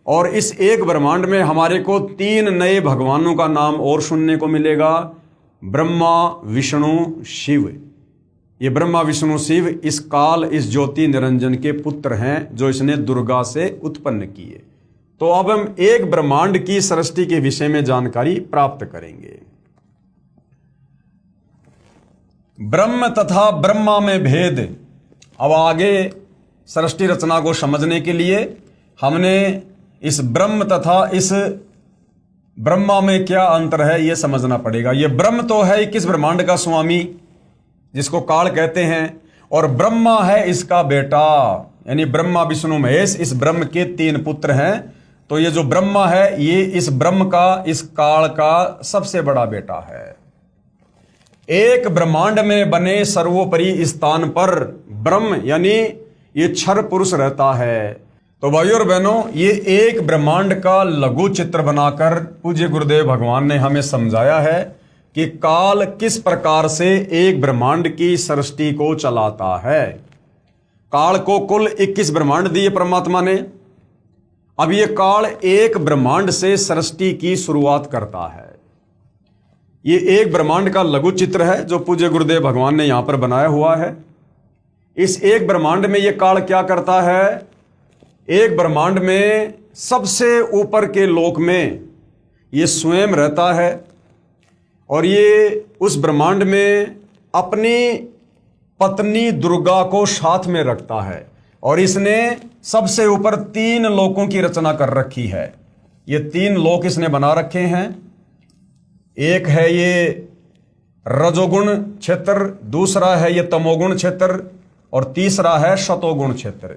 और इस एक ब्रह्मांड में हमारे को 3 नए भगवानों का नाम और सुनने को मिलेगा, ब्रह्मा, विष्णु, शिव। ये ब्रह्मा, विष्णु, शिव इस काल, इस ज्योति निरंजन के पुत्र हैं जो इसने दुर्गा से उत्पन्न किए। तो अब हम एक ब्रह्मांड की सृष्टि के विषय में जानकारी प्राप्त करेंगे। ब्रह्म तथा ब्रह्मा में भेद। अब आगे सृष्टि रचना को समझने के लिए हमने इस ब्रह्म तथा इस ब्रह्मा में क्या अंतर है यह समझना पड़ेगा। यह ब्रह्म तो है 21 ब्रह्मांड का स्वामी जिसको काल कहते हैं, और ब्रह्मा है इसका बेटा, यानी ब्रह्मा, विष्णु, महेश इस ब्रह्म के 3 पुत्र हैं। तो ये जो ब्रह्मा है ये इस ब्रह्म का, इस काल का सबसे बड़ा बेटा है। एक ब्रह्मांड में बने सर्वोपरि स्थान पर ब्रह्म यानी ये क्षर पुरुष रहता है। तो भाइयों और बहनों, ये एक ब्रह्मांड का लघु चित्र बनाकर पूज्य गुरुदेव भगवान ने हमें समझाया है कि काल किस प्रकार से एक ब्रह्मांड की सृष्टि को चलाता है। काल को कुल 21 ब्रह्मांड दिए परमात्मा ने। अब ये काल एक ब्रह्मांड से सृष्टि की शुरुआत करता है। ये एक ब्रह्मांड का लघु चित्र है जो पूज्य गुरुदेव भगवान ने यहां पर बनाया हुआ है। इस एक ब्रह्मांड में ये काल क्या करता है? एक ब्रह्मांड में सबसे ऊपर के लोक में ये स्वयं रहता है और ये उस ब्रह्मांड में अपनी पत्नी दुर्गा को साथ में रखता है। और इसने सबसे ऊपर 3 लोकों की रचना कर रखी है। ये 3 लोक इसने बना रखे हैं। एक है ये रजोगुण क्षेत्र, दूसरा है ये तमोगुण क्षेत्र और तीसरा है शतोगुण क्षेत्र।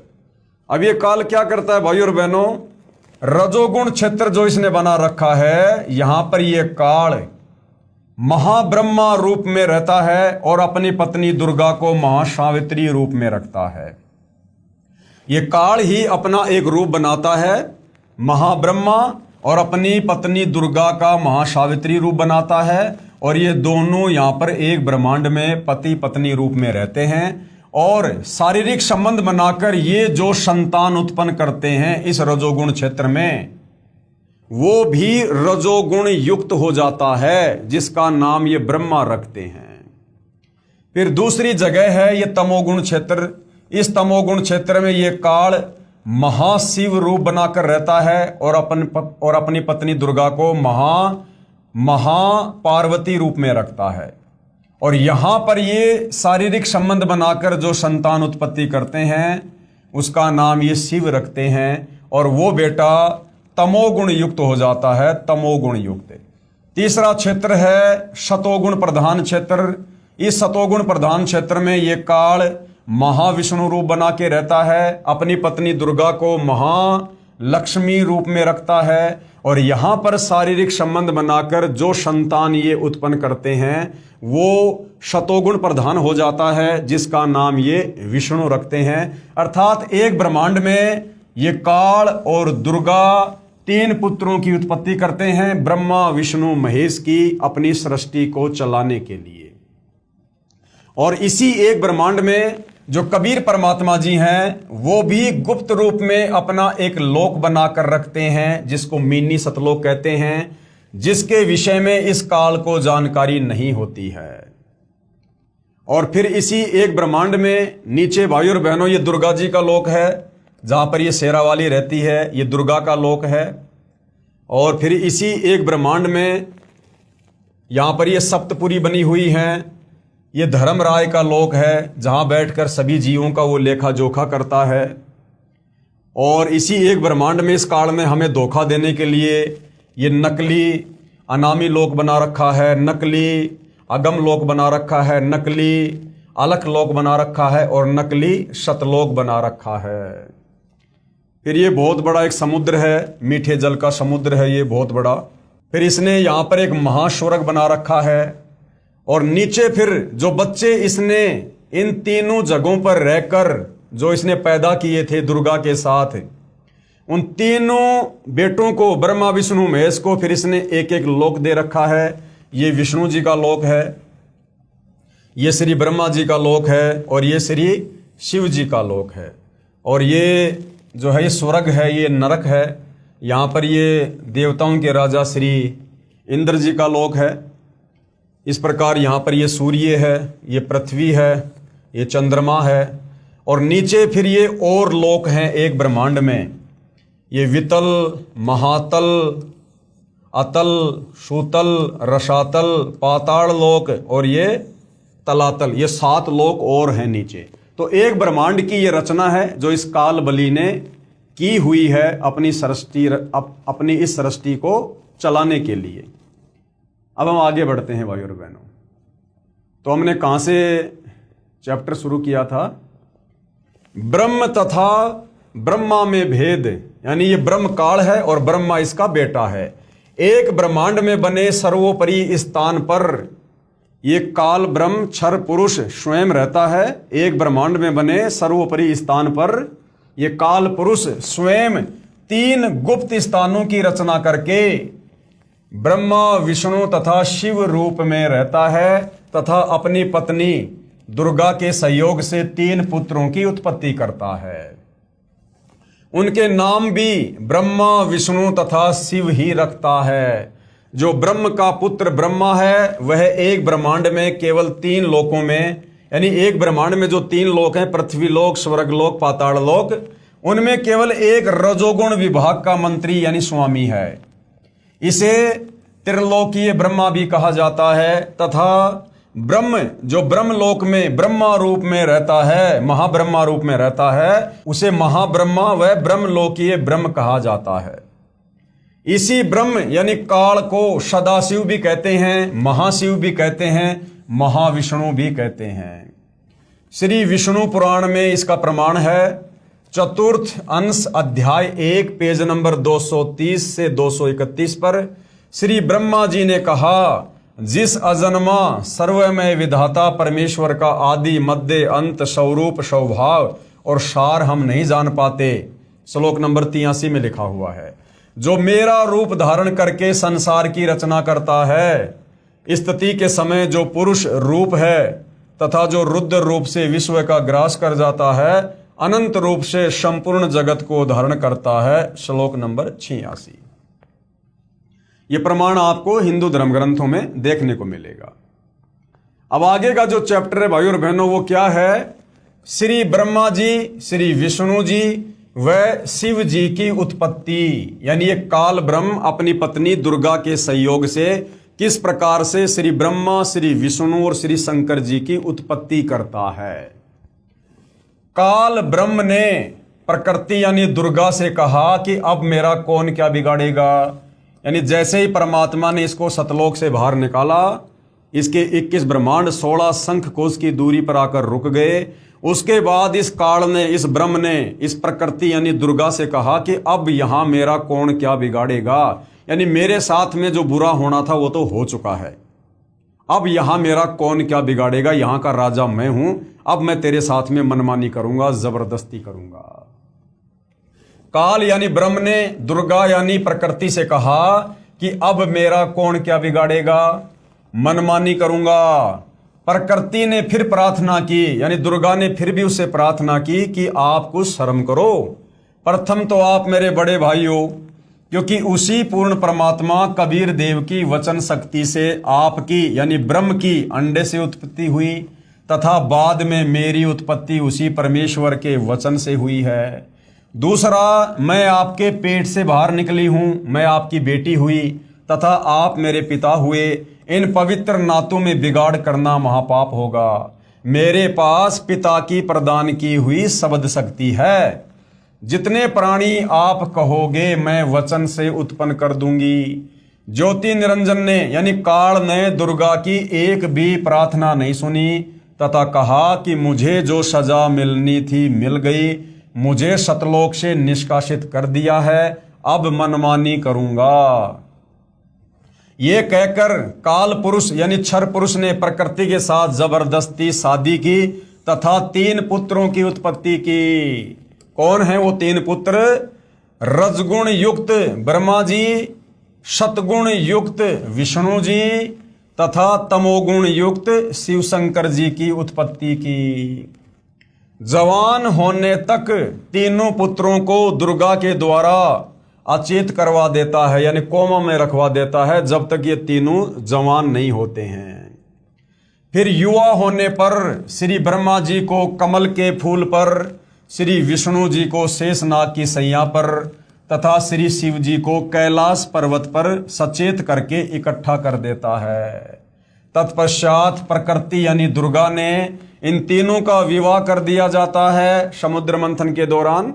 अब ये काल क्या करता है भाइयों और बहनों, रजोगुण क्षेत्र जो इसने बना रखा है, यहां पर ये काल महाब्रह्मा रूप में रहता है और अपनी पत्नी दुर्गा को महासावित्री रूप में रखता है। ये काल ही अपना एक रूप बनाता है महाब्रह्मा और अपनी पत्नी दुर्गा का महासावित्री रूप बनाता है, और ये दोनों यहां पर एक ब्रह्मांड में पति पत्नी रूप में रहते हैं और शारीरिक संबंध बनाकर ये जो संतान उत्पन्न करते हैं इस रजोगुण क्षेत्र में, वो भी रजोगुण युक्त हो जाता है, जिसका नाम ये ब्रह्मा रखते हैं। फिर दूसरी जगह है ये तमोगुण क्षेत्र। इस तमोगुण क्षेत्र में ये काल महाशिव रूप बनाकर रहता है और अपनी पत्नी दुर्गा को महापार्वती रूप में रखता है, और यहां पर ये शारीरिक संबंध बनाकर जो संतान उत्पत्ति करते हैं उसका नाम ये शिव रखते हैं, और वो बेटा तमोगुण युक्त हो जाता है, तमोगुण युक्त। तीसरा क्षेत्र है शतोगुण प्रधान क्षेत्र। इस शतोगुण प्रधान क्षेत्र में ये काल महाविष्णु रूप बना के रहता है, अपनी पत्नी दुर्गा को महालक्ष्मी रूप में रखता है, और यहां पर शारीरिक संबंध बनाकर जो संतान ये उत्पन्न करते हैं वो शतोगुण प्रधान हो जाता है, जिसका नाम ये विष्णु रखते हैं। अर्थात एक ब्रह्मांड में ये काल और दुर्गा तीन पुत्रों की उत्पत्ति करते हैं, ब्रह्मा विष्णु महेश की, अपनी सृष्टि को चलाने के लिए। और इसी एक ब्रह्मांड में जो कबीर परमात्मा जी हैं वो भी गुप्त रूप में अपना एक लोक बनाकर रखते हैं, जिसको मिनी सतलोक कहते हैं, जिसके विषय में इस काल को जानकारी नहीं होती है। और फिर इसी एक ब्रह्मांड में नीचे भाइयों और बहनों ये दुर्गा जी का लोक है, जहां पर ये शेरा वाली रहती है, ये दुर्गा का लोक है। और फिर इसी एक ब्रह्मांड में यहां पर ये सप्तपुरी बनी हुई हैं, ये धर्मराय का लोक है, जहां बैठकर सभी जीवों का वो लेखा जोखा करता है। और इसी एक ब्रह्मांड में इस काल में हमें धोखा देने के लिए ये नकली अनामी लोक बना रखा है, नकली अगम लोक बना रखा है, नकली अलख लोक बना रखा है और नकली शतलोक बना रखा है। फिर ये बहुत बड़ा एक समुद्र है, मीठे जल का समुद्र है ये बहुत बड़ा। फिर इसने यहाँ पर एक महास्वर्ग बना रखा है, और नीचे फिर जो बच्चे इसने इन तीनों जगहों पर रहकर जो इसने पैदा किए थे दुर्गा के साथ, उन तीनों बेटों को ब्रह्मा विष्णु महेश को फिर इसने एक एक लोक दे रखा है। ये विष्णु जी का लोक है, ये श्री ब्रह्मा जी का लोक है, और ये श्री शिव जी का लोक है। और ये जो है ये स्वर्ग है, ये नरक है। यहाँ पर ये देवताओं के राजा श्री इंद्र जी का लोक है। इस प्रकार यहाँ पर ये सूर्य है, ये पृथ्वी है, ये चंद्रमा है, और नीचे फिर ये और लोक हैं एक ब्रह्मांड में, ये वितल, महातल, अतल, सूतल, रसातल, पाताल लोक और ये तलातल, ये 7 लोक और हैं नीचे। तो एक ब्रह्मांड की ये रचना है जो इस काल बली ने की हुई है अपनी इस सृष्टि को चलाने के लिए। अब हम आगे बढ़ते हैं भाइयों और बहनों। तो हमने कहां से चैप्टर शुरू किया था? ब्रह्म तथा ब्रह्मा में भेद, यानी ये ब्रह्म काल है और ब्रह्मा इसका बेटा है। एक ब्रह्मांड में बने सर्वोपरि स्थान पर ये काल ब्रह्म क्षर पुरुष स्वयं रहता है। एक ब्रह्मांड में बने सर्वोपरि स्थान पर ये काल पुरुष स्वयं 3 गुप्त स्थानों की रचना करके ब्रह्मा विष्णु तथा शिव रूप में रहता है, तथा अपनी पत्नी दुर्गा के सहयोग से 3 पुत्रों की उत्पत्ति करता है। उनके नाम भी ब्रह्मा विष्णु तथा शिव ही रखता है। जो ब्रह्म का पुत्र ब्रह्मा है वह एक ब्रह्मांड में केवल 3 लोकों में, यानी एक ब्रह्मांड में जो 3 लोक हैं, पृथ्वी लोक, स्वर्ग लोक, पाताल लोक, उनमें केवल एक रजोगुण विभाग का मंत्री यानी स्वामी है। इसे त्रिलोकीय ब्रह्मा भी कहा जाता है। तथा ब्रह्म जो ब्रह्मलोक में ब्रह्मा रूप में रहता है, महाब्रह्मा रूप में रहता है, उसे महाब्रह्मा व ब्रह्मलोकीय ब्रह्म कहा जाता है। इसी ब्रह्म यानी काल को सदाशिव भी कहते हैं, महाशिव भी कहते हैं, महाविष्णु भी कहते हैं। श्री विष्णु पुराण में इसका प्रमाण है। चतुर्थ अंश अध्याय 1 पेज नंबर 230 से 231 पर श्री ब्रह्मा जी ने कहा, जिस अजन्मा सर्वमय विधाता परमेश्वर का आदि मध्य अंत स्वरूप स्वभाव और सार हम नहीं जान पाते, श्लोक नंबर 83 में लिखा हुआ है, जो मेरा रूप धारण करके संसार की रचना करता है, स्थिति के समय जो पुरुष रूप है तथा जो रुद्र रूप से विश्व का ग्रास कर जाता है, अनंत रूप से संपूर्ण जगत को धारण करता है, श्लोक नंबर 86। यह प्रमाण आपको हिंदू धर्म ग्रंथों में देखने को मिलेगा। अब आगे का जो चैप्टर है भाइयों और बहनों, वो क्या है? श्री ब्रह्मा जी, श्री विष्णु जी व शिव जी की उत्पत्ति, यानी ये काल ब्रह्म अपनी पत्नी दुर्गा के सहयोग से किस प्रकार से श्री ब्रह्मा, श्री विष्णु और श्री शंकर जी की उत्पत्ति करता है। काल ब्रह्म ने प्रकृति यानी दुर्गा से कहा कि अब मेरा कौन क्या बिगाड़ेगा। यानी जैसे ही परमात्मा ने इसको सतलोक से बाहर निकाला, इसके 21 ब्रह्मांड 16 शंख कोश की दूरी पर आकर रुक गए। उसके बाद इस काल ने, इस ब्रह्म ने इस प्रकृति यानी दुर्गा से कहा कि अब यहां मेरा कौन क्या बिगाड़ेगा। यानी मेरे साथ में जो बुरा होना था वो तो हो चुका है, अब यहां मेरा कौन क्या बिगाड़ेगा, यहां का राजा मैं हूं, अब मैं तेरे साथ में मनमानी करूंगा, जबरदस्ती करूंगा। काल यानी ब्रह्म ने दुर्गा यानी प्रकृति से कहा कि अब मेरा कौन क्या बिगाड़ेगा, मनमानी करूंगा। प्रकृति ने फिर प्रार्थना की, यानी दुर्गा ने फिर भी उससे प्रार्थना की कि आप कुछ शर्म करो, प्रथम तो आप मेरे बड़े भाई हो, क्योंकि उसी पूर्ण परमात्मा कबीर देव की वचन शक्ति से आपकी यानी ब्रह्म की अंडे से उत्पत्ति हुई तथा बाद में मेरी उत्पत्ति उसी परमेश्वर के वचन से हुई है। दूसरा, मैं आपके पेट से बाहर निकली हूं, मैं आपकी बेटी हुई तथा आप मेरे पिता हुए। इन पवित्र नातों में बिगाड़ करना महापाप होगा। मेरे पास पिता की प्रदान की हुई शब्द शक्ति है। जितने प्राणी आप कहोगे मैं वचन से उत्पन्न कर दूंगी। ज्योति निरंजन ने यानी काल ने दुर्गा की एक भी प्रार्थना नहीं सुनी तथा कहा कि मुझे जो सजा मिलनी थी मिल गई, मुझे सतलोक से निष्कासित कर दिया है, अब मनमानी करूंगा। ये कहकर काल पुरुष यानी क्षर पुरुष ने प्रकृति के साथ जबरदस्ती शादी की तथा 3 पुत्रों की उत्पत्ति की। कौन है वो 3 पुत्र? रजगुण युक्त ब्रह्मा जी, सतगुण युक्त विष्णु जी तथा तमोगुण युक्त शिव शंकर जी की उत्पत्ति की। जवान होने तक तीनों पुत्रों को दुर्गा के द्वारा अचेत करवा देता है, यानी कोमा में रखवा देता है जब तक ये तीनों जवान नहीं होते हैं। फिर युवा होने पर श्री ब्रह्मा जी को कमल के फूल पर, श्री विष्णु जी को शेषनाग की सैया पर तथा श्री शिव जी को कैलाश पर्वत पर सचेत करके इकट्ठा कर देता है। तत्पश्चात प्रकृति यानी दुर्गा ने इन तीनों का विवाह कर दिया जाता है समुद्र मंथन के दौरान।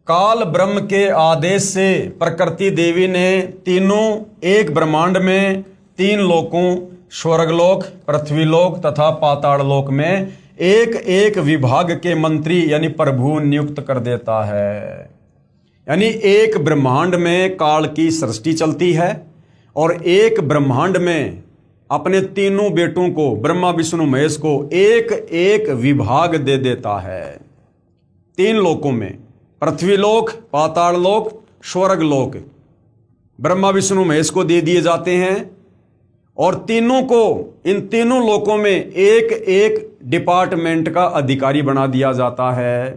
काल ब्रह्म के आदेश से प्रकृति देवी ने तीनों एक ब्रह्मांड में 3 लोकों स्वर्गलोक, पृथ्वीलोक तथा पाताल लोक में एक एक विभाग के मंत्री यानी प्रभु नियुक्त कर देता है। यानी एक ब्रह्मांड में काल की सृष्टि चलती है और एक ब्रह्मांड में अपने तीनों बेटों को ब्रह्मा विष्णु महेश को एक एक विभाग दे देता है। 3 लोकों में पृथ्वीलोक, पाताल लोक, स्वर्गलोक ब्रह्मा विष्णु महेश को दे दिए जाते हैं और तीनों को इन तीनों लोकों में एक एक डिपार्टमेंट का अधिकारी बना दिया जाता है।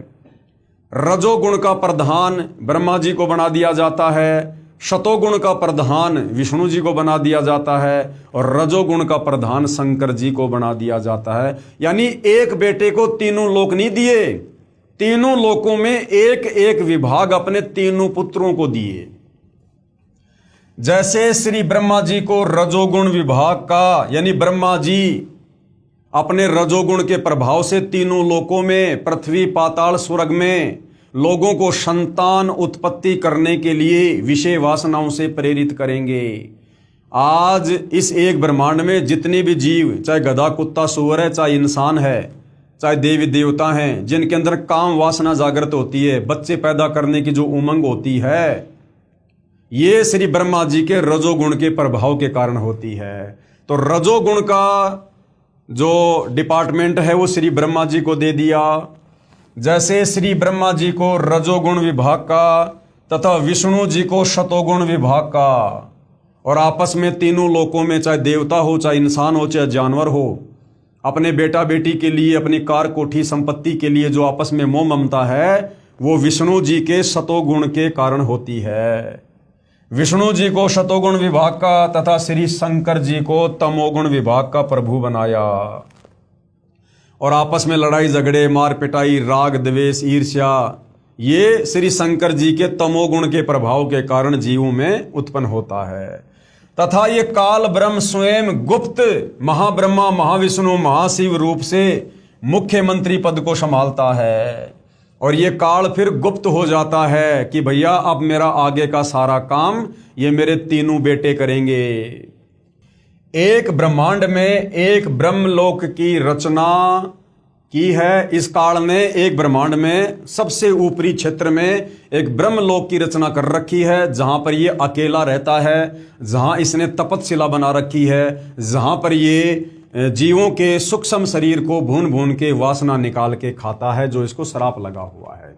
रजोगुण का प्रधान ब्रह्मा जी को बना दिया जाता है, शतोगुण का प्रधान विष्णु जी को बना दिया जाता है और रजोगुण का प्रधान शंकर जी को बना दिया जाता है। यानी एक बेटे को तीनों लोक नहीं दिए, तीनों लोकों में एक एक विभाग अपने तीनों पुत्रों को दिए। जैसे श्री ब्रह्मा जी को रजोगुण विभाग का यानी ब्रह्मा जी अपने रजोगुण के प्रभाव से तीनों लोकों में पृथ्वी, पाताल, स्वर्ग में लोगों को संतान उत्पत्ति करने के लिए विषय वासनाओं से प्रेरित करेंगे। आज इस एक ब्रह्मांड में जितने भी जीव, चाहे गधा कुत्ता सूअर है, चाहे इंसान है, चाहे देवी देवता हैं, जिनके अंदर काम वासना जागृत होती है, बच्चे पैदा करने की जो उमंग होती है, ये श्री ब्रह्मा जी के रजोगुण के प्रभाव के कारण होती है। तो रजोगुण का जो डिपार्टमेंट है वो श्री ब्रह्मा जी को दे दिया। जैसे श्री ब्रह्मा जी को रजोगुण विभाग का तथा विष्णु जी को शतोगुण विभाग का, और आपस में तीनों लोकों में, चाहे देवता हो, चाहे इंसान हो, चाहे जानवर हो, अपने बेटा बेटी के लिए, अपनी कार कोठी संपत्ति के लिए जो आपस में मोह ममता है, वो विष्णु जी के शतोगुण के कारण होती है। विष्णु जी को शतोगुण विभाग का तथा श्री शंकर जी को तमोगुण विभाग का प्रभु बनाया, और आपस में लड़ाई झगड़े, मार पिटाई, राग द्वेष, ईर्ष्या, ये श्री शंकर जी के तमोगुण के प्रभाव के कारण जीवों में उत्पन्न होता है। तथा ये काल ब्रह्म स्वयं गुप्त महाब्रह्मा, महाविष्णु, महाशिव रूप से मुख्यमंत्री पद को संभालता है, और ये काल फिर गुप्त हो जाता है कि भैया अब मेरा आगे का सारा काम ये मेरे तीनों बेटे करेंगे। एक ब्रह्मांड में एक ब्रह्मलोक की रचना की है इस काल ने। एक ब्रह्मांड में सबसे ऊपरी क्षेत्र में एक ब्रह्मलोक की रचना कर रखी है, जहां पर ये अकेला रहता है, जहां इसने तपतशिला बना रखी है, जहां पर ये जीवों के सूक्ष्म शरीर को भून भून के वासना निकाल के खाता है, जो इसको श्राप लगा हुआ है।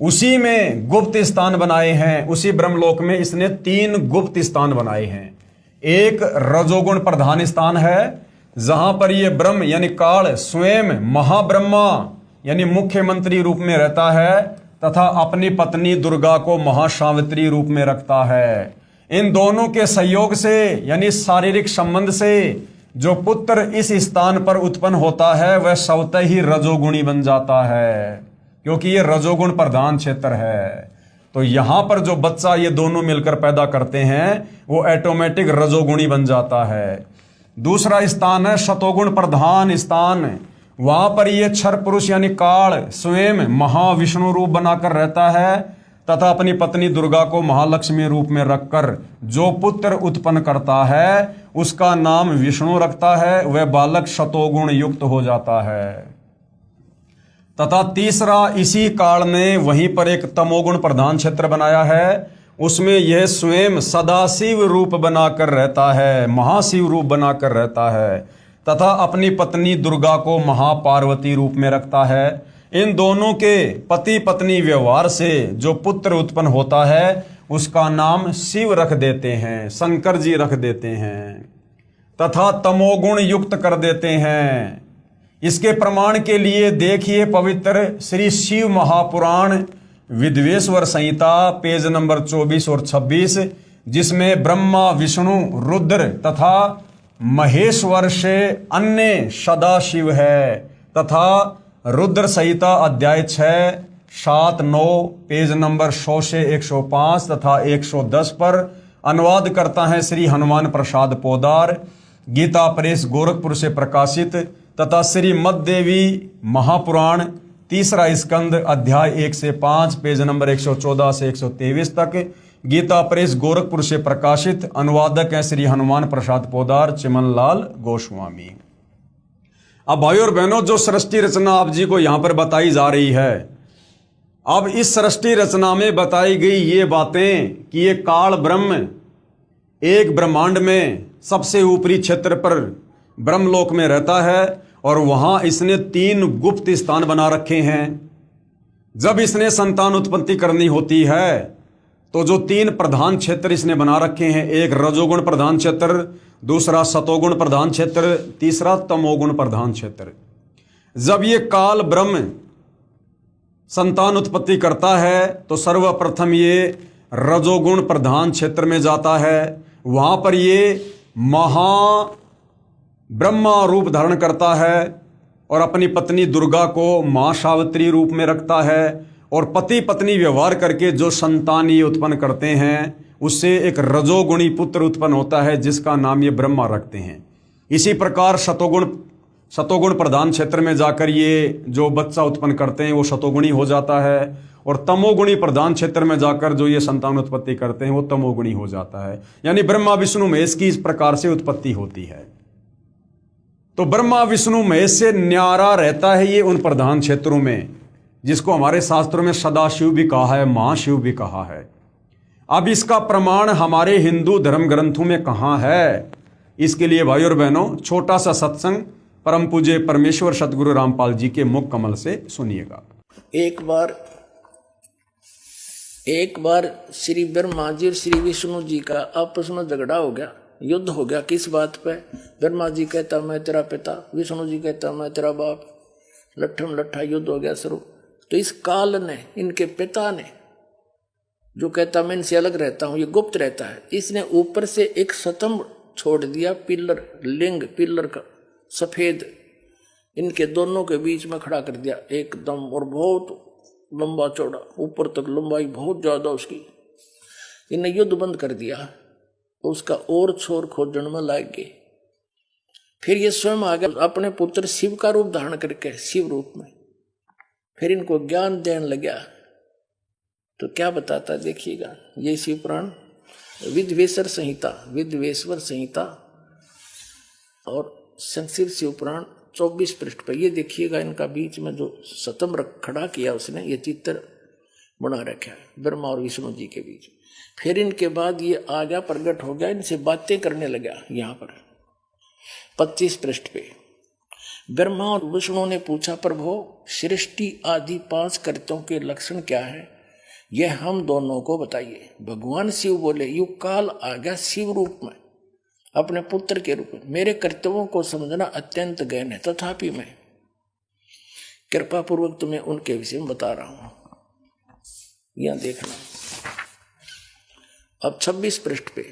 उसी में गुप्त स्थान बनाए हैं। उसी ब्रह्मलोक में इसने 3 गुप्त स्थान बनाए हैं। एक रजोगुण प्रधान स्थान है, जहां पर ये ब्रह्म यानी काल स्वयं महाब्रह्मा यानी मुख्यमंत्री रूप में रहता है, तथा अपनी पत्नी दुर्गा को महासावित्री रूप में रखता है। इन दोनों के सहयोग से यानी शारीरिक संबंध से जो पुत्र इस स्थान पर उत्पन्न होता है, वह स्वतः ही रजोगुणी बन जाता है, क्योंकि ये रजोगुण प्रधान क्षेत्र है। तो यहां पर जो बच्चा ये दोनों मिलकर पैदा करते हैं, वो ऑटोमेटिक रजोगुणी बन जाता है। दूसरा स्थान है शतोगुण प्रधान स्थान। वहां पर ये क्षर पुरुष यानी काल स्वयं महाविष्णु रूप बनाकर रहता है, तथा अपनी पत्नी दुर्गा को महालक्ष्मी रूप में रखकर जो पुत्र उत्पन्न करता है, उसका नाम विष्णु रखता है। वह बालक शतोगुण युक्त हो जाता है। तथा तीसरा, इसी काल ने वहीं पर एक तमोगुण प्रधान क्षेत्र बनाया है। उसमें यह स्वयं सदाशिव रूप बनाकर रहता है, महाशिव रूप बनाकर रहता है, तथा अपनी पत्नी दुर्गा को महापार्वती रूप में रखता है। इन दोनों के पति पत्नी व्यवहार से जो पुत्र उत्पन्न होता है, उसका नाम शिव रख देते हैं, शंकर जी रख देते हैं, तथा तमोगुण युक्त कर देते हैं। इसके प्रमाण के लिए देखिए पवित्र श्री शिव महापुराण विद्वेश्वर संहिता पेज नंबर 24 और 26, जिसमें ब्रह्मा, विष्णु, रुद्र तथा महेश्वर से अन्य सदाशिव है, तथा रुद्र संहिता अध्याय 6, 7, 9 पेज नंबर 100 से 105 तथा 110 पर अनुवाद करता है श्री हनुमान प्रसाद पोदार, गीता प्रेस गोरखपुर से प्रकाशित, तथा श्री मददेवी महापुराण तीसरा स्कंद अध्याय 1 से 5 पेज नंबर 114 से 123 तक, गीता प्रेस गोरखपुर से प्रकाशित। अनुवादक हैं श्री हनुमान प्रसाद पोदार, चिमनलाल गोस्वामी। अब भाई और बहनों, जो सृष्टि रचना आप जी को यहां पर बताई जा रही है, अब इस सृष्टि रचना में बताई गई ये बातें कि ये काल ब्रह्म एक ब्रह्मांड में सबसे ऊपरी क्षेत्र पर ब्रह्मलोक में रहता है, और वहां इसने 3 गुप्त स्थान बना रखे हैं। जब इसने संतान उत्पत्ति करनी होती है, तो जो 3 प्रधान क्षेत्र इसने बना रखे हैं, एक रजोगुण प्रधान क्षेत्र, दूसरा सतोगुण प्रधान क्षेत्र, तीसरा तमोगुण प्रधान क्षेत्र। जब ये काल ब्रह्म संतान उत्पत्ति करता है, तो सर्वप्रथम ये रजोगुण प्रधान क्षेत्र में जाता है। वहां पर ये महा ब्रह्मा रूप धारण करता है, और अपनी पत्नी दुर्गा को मां सावित्री रूप में रखता है, और पति पत्नी व्यवहार करके जो संतान ये उत्पन्न करते हैं, उससे एक रजोगुणी पुत्र उत्पन्न होता है, जिसका नाम ये ब्रह्मा रखते हैं। इसी प्रकार शतोगुण प्रधान क्षेत्र में जाकर ये जो बच्चा उत्पन्न करते हैं, वो शतोगुणी हो जाता है, और तमोगुणी प्रधान क्षेत्र में जाकर जो ये संतान उत्पत्ति करते हैं वो तमोगुणी हो जाता है। यानी ब्रह्मा विष्णु महेश की इस प्रकार से उत्पत्ति होती है। तो ब्रह्मा विष्णु महेश से न्यारा रहता है ये उन प्रधान क्षेत्रों में, जिसको हमारे शास्त्रों में सदाशिव भी कहा है, महाशिव भी कहा है। अब इसका प्रमाण हमारे हिंदू धर्म ग्रंथों में कहाँ है? इसके लिए भाई और बहनों छोटा सा सत्संग परम पूज्य परमेश्वर सतगुरु रामपाल जी के मुख कमल से सुनिएगा। एक बार श्री ब्रह्मा जी और श्री विष्णु जी का आपस में झगड़ा हो गया, युद्ध हो गया। किस बात पे? ब्रह्मा जी कहता मैं तेरा पिता, विष्णु जी कहता मैं तेरा बाप। लट्ठम लट्ठा युद्ध हो गया शुरू। तो इस काल ने, इनके पिता ने, जो कहता मैं इनसे अलग रहता हूं, ये गुप्त रहता है, इसने ऊपर से एक स्तंभ छोड़ दिया, पिलर, लिंग पिलर का सफेद, इनके दोनों के बीच में खड़ा कर दिया एकदम, और बहुत लंबा चौड़ा, ऊपर तक लंबाई बहुत ज्यादा उसकी। इन्हें युद्ध बंद कर दिया, उसका और छोर खोजन में लग गए। फिर ये स्वयं आ गया अपने पुत्र शिव का रूप धारण करके, शिव रूप में। फिर इनको ज्ञान देने लगा। तो क्या बताता देखिएगा, ये शिव पुराण विद्वेश्वर संहिता और संक्षिप्त शिव पुराण 24 पृष्ठ पर ये देखिएगा। इनका बीच में जो स्तंभ खड़ा किया उसने, ये चित्र बना रखा है ब्रह्मा और विष्णु जी के बीच। फिर इनके बाद ये आ गया, प्रकट हो गया, इनसे बातें करने लगा। यहाँ पर 25 पृष्ठ पे ब्रह्मा और विष्णु ने पूछा, प्रभु सृष्टि आदि 5 कृत्यों के लक्षण क्या है, यह हम दोनों को बताइए। भगवान शिव बोले, युग काल आ गया शिव रूप में, अपने पुत्र के रूप में। मेरे कर्तव्यों को समझना अत्यंत गहन है, तथापि मैं कृपा पूर्वक तुम्हें उनके विषय में बता रहा हूं। यहां देखना, अब 26 पृष्ठ पे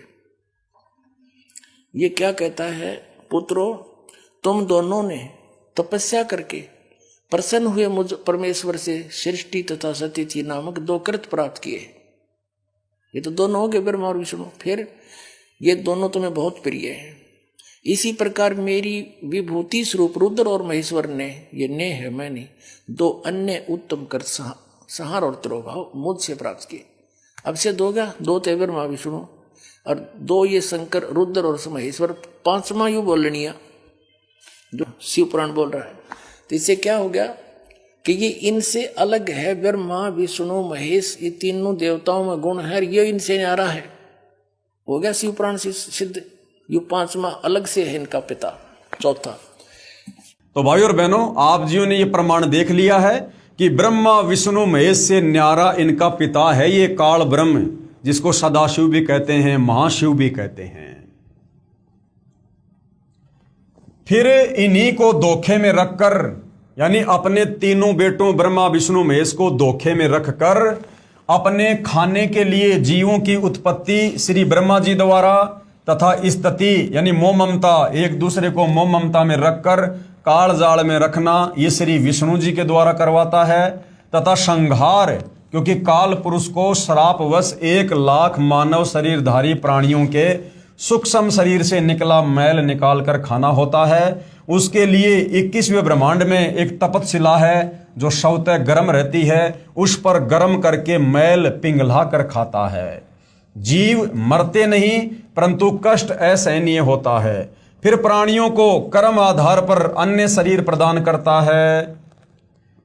ये क्या कहता है, पुत्रों तुम दोनों ने तपस्या करके प्रसन्न हुए मुझ परमेश्वर से सृष्टि तथा सतिथि नामक 2 कृत प्राप्त किए। ये तो दोनों हो गए, ब्रह्मा और विष्णु। फिर ये दोनों तुम्हें बहुत प्रिय हैं। इसी प्रकार मेरी विभूति स्वरूप रुद्र और महेश्वर ने, ये ने है मैंने, 2 अन्य उत्तम कर संहार और तिरोभाव मुझसे प्राप्त किए। अब से 2 गया, 2 थे ब्रह्मा विष्णु और 2 ये शंकर रुद्र और महेश्वर। 5वां यू बोलनिया जो शिव पुराण बोल रहा है। तो इससे क्या हो गया कि ये इनसे अलग है। ब्रह्मा विष्णु महेश, ये तीनों देवताओं में गुण है, ये इनसे न्यारा है। हो गया शिव पुराण से सिद्ध। यू 5वां अलग से है इनका पिता, चौथा। तो भाई और बहनों, आप जियों ने ये प्रमाण देख लिया है कि ब्रह्मा विष्णु महेश से न्यारा इनका पिता है ये काल ब्रह्म, जिसको सदाशिव भी कहते हैं, महाशिव भी कहते हैं। फिर इन्हीं को धोखे में रखकर, यानी अपने तीनों बेटों ब्रह्मा विष्णु महेश को धोखे में रखकर अपने खाने के लिए जीवों की उत्पत्ति श्री ब्रह्मा जी द्वारा तथा स्तति यानी मोह ममता, एक दूसरे को मोह ममता में रखकर काल जाल में रखना, ये श्री विष्णु जी के द्वारा करवाता है। तथा संहार, क्योंकि काल पुरुष को श्रापवश 1 लाख मानव शरीरधारी प्राणियों के सूक्ष्म शरीर से निकला मैल निकाल कर खाना होता है। उसके लिए 21वें ब्रह्मांड में एक तपतशिला है जो स्वतः गर्म रहती है, उस पर गर्म करके मैल पिघला कर खाता है। जीव मरते नहीं परंतु कष्ट असहनीय होता है। फिर प्राणियों को कर्म आधार पर अन्य शरीर प्रदान करता है,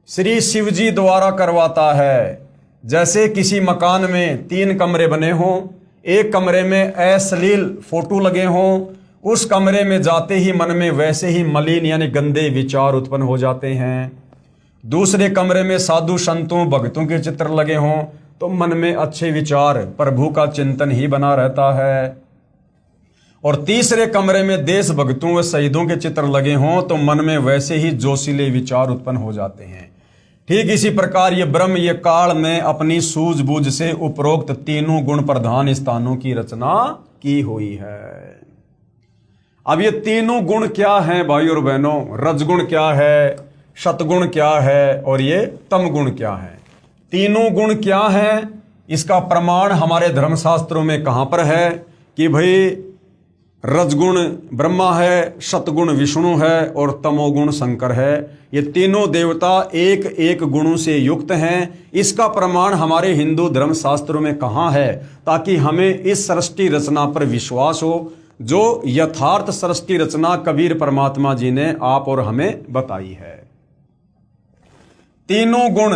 श्री शिव जी द्वारा करवाता है। जैसे किसी मकान में 3 कमरे बने हों, एक कमरे में अश्लील फोटो लगे हों, उस कमरे में जाते ही मन में वैसे ही मलिन यानी गंदे विचार उत्पन्न हो जाते हैं। दूसरे कमरे में साधु संतों भक्तों के चित्र लगे हों तो मन में अच्छे विचार, प्रभु का चिंतन ही बना रहता है। और तीसरे कमरे में देश भक्तों व शहीदों के चित्र लगे हों तो मन में वैसे ही जोशीले विचार उत्पन्न हो जाते हैं। ठीक इसी प्रकार ये ब्रह्म, ये काल ने अपनी सूझबूझ से उपरोक्त तीनों गुण प्रधान स्थानों की रचना की हुई है। अब ये तीनों गुण क्या हैं भाई और बहनों? रजगुण क्या है, सतगुण क्या है और ये तम गुण क्या है? तीनों गुण क्या हैं? इसका प्रमाण हमारे धर्मशास्त्रों में कहां पर है कि भाई रजगुण ब्रह्मा है, सतगुण विष्णु है और तमोगुण शंकर है। ये तीनों देवता एक एक गुणों से युक्त हैं। इसका प्रमाण हमारे हिंदू धर्म शास्त्रों में कहाँ है, ताकि हमें इस सृष्टि रचना पर विश्वास हो, जो यथार्थ सृष्टि रचना कबीर परमात्मा जी ने आप और हमें बताई है। तीनों गुण,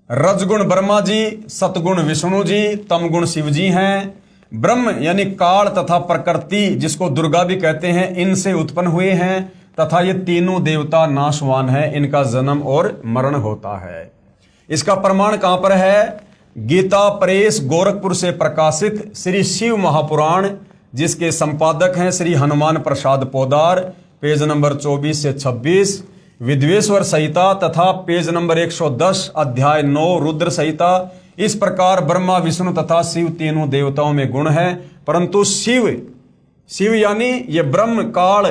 रजगुण ब्रह्मा जी, सतगुण विष्णु जी, तमगुण शिव जी हैं। ब्रह्म यानी काल तथा प्रकृति, जिसको दुर्गा भी कहते हैं, इनसे उत्पन्न हुए हैं तथा ये तीनों देवता नाशवान हैं, इनका जन्म और मरण होता है। इसका प्रमाण कहां पर है? गीता प्रेस गोरखपुर से प्रकाशित श्री शिव महापुराण, जिसके संपादक हैं श्री हनुमान प्रसाद पोदार, पेज नंबर 24 से 26, विद्वेश्वर संहिता तथा पेज नंबर 110, अध्याय 9 रुद्र संहिता। इस प्रकार ब्रह्मा विष्णु तथा शिव तीनों देवताओं में गुण है, परंतु शिव यानी ये ब्रह्म काल,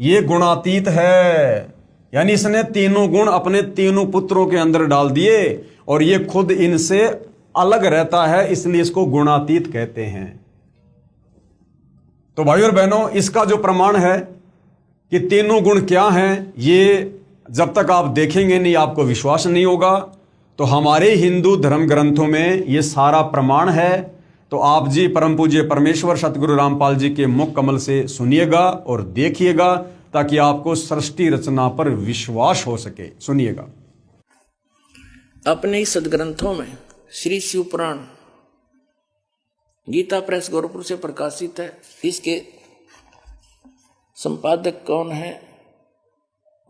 ये गुणातीत है। यानी इसने तीनों गुण अपने तीनों पुत्रों के अंदर डाल दिए और ये खुद इनसे अलग रहता है, इसलिए इसको गुणातीत कहते हैं। तो भाइयों और बहनों, इसका जो प्रमाण है कि तीनों गुण क्या हैं, ये जब तक आप देखेंगे नहीं, आपको विश्वास नहीं होगा। तो हमारे हिंदू धर्म ग्रंथों में ये सारा प्रमाण है। तो आप जी परम पूज्य परमेश्वर सतगुरु रामपाल जी के मुख कमल से सुनिएगा और देखिएगा, ताकि आपको सृष्टि रचना पर विश्वास हो सके। सुनिएगा। अपने सदग्रंथों में श्री शिव पुराण गीता प्रेस गोरखपुर से प्रकाशित है। इसके संपादक कौन है?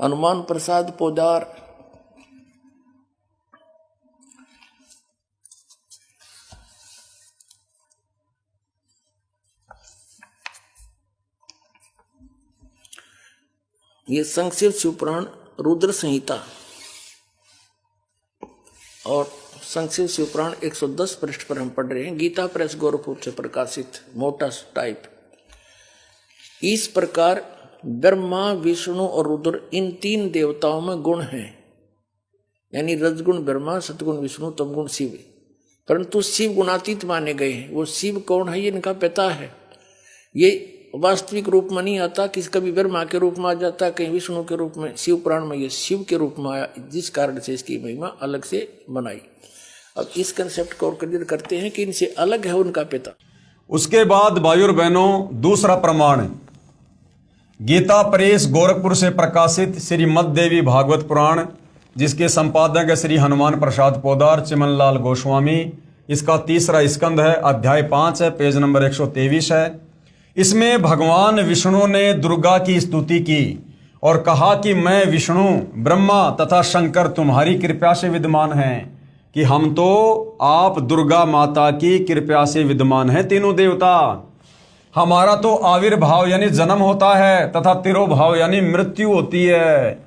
हनुमान प्रसाद पोदार। ये संक्षिप्त शिवपुराण रुद्र संहिता और संक्षिप्त शिवपुराण 110 पृष्ठ पर हम पढ़ रहे हैं। गीता प्रेस गोरखपुर से प्रकाशित मोटा टाइप। इस प्रकार ब्रह्मा विष्णु और रुद्र इन तीन देवताओं में गुण हैं, यानी रजगुण ब्रह्मा, सतगुण विष्णु, तमगुण शिव। परंतु शिव गुणातीत माने गए हैं। वो शिव कौन है, ये इनका पिता है। ये वास्तविक रूप में नहीं आता, किसी कभी ब्रह्मा के रूप में आ जाता, कहीं विष्णु के रूप में। शिव पुराण में ये शिव के रूप में आया, जिस कारण से इसकी महिमा अलग से बनाई। अब इस कंसेप्ट को और क्लियर करते हैं कि इनसे अलग है उनका पिता। उसके बाद भाइयों और बहनों, दूसरा प्रमाण गीता प्रेस गोरखपुर से प्रकाशित श्रीमद देवी भागवत पुराण, जिसके संपादक है श्री हनुमान प्रसाद पोदार, चिमनलाल गोस्वामी। इसका तीसरा स्कंद है, अध्याय 5 है, पेज नंबर 123 है। इसमें भगवान विष्णु ने दुर्गा की स्तुति की और कहा कि मैं विष्णु, ब्रह्मा तथा शंकर तुम्हारी कृपा से विद्यमान हैं, कि हम तो आप दुर्गा माता की कृपा से विद्यमान हैं तीनों देवता। हमारा तो आविर्भाव यानी जन्म होता है तथा तिरोभाव यानी मृत्यु होती है।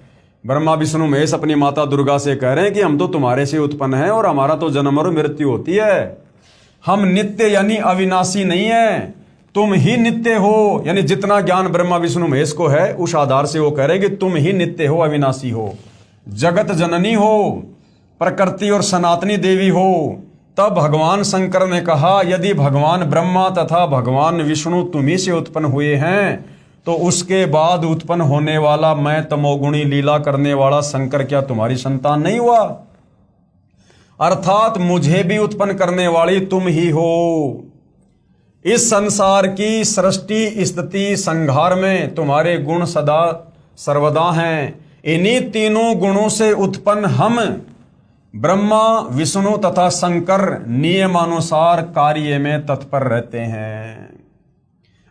ब्रह्मा विष्णु महेश अपनी माता दुर्गा से कह रहे हैं कि हम तो तुम्हारे से उत्पन्न हैं और हमारा तो जन्म और मृत्यु होती है। हम नित्य यानी अविनाशी नहीं है, तुम ही नित्य हो। यानी जितना ज्ञान ब्रह्मा विष्णु महेश को है, उस आधार से वो कह रहे हैं कि तुम ही नित्य हो, अविनाशी हो, जगत जननी हो, प्रकृति और सनातनी देवी हो। तब भगवान शंकर ने कहा, यदि भगवान ब्रह्मा तथा भगवान विष्णु तुम्ही से उत्पन्न हुए हैं, तो उसके बाद उत्पन्न होने वाला मैं तमोगुणी लीला करने वाला शंकर क्या तुम्हारी संतान नहीं हुआ? अर्थात मुझे भी उत्पन्न करने वाली तुम ही हो। इस संसार की सृष्टि स्थिति संहार में तुम्हारे गुण सदा सर्वदा हैं। इन्हीं तीनों गुणों से उत्पन्न हम ब्रह्मा विष्णु तथा शंकर नियमानुसार कार्य में तत्पर रहते हैं।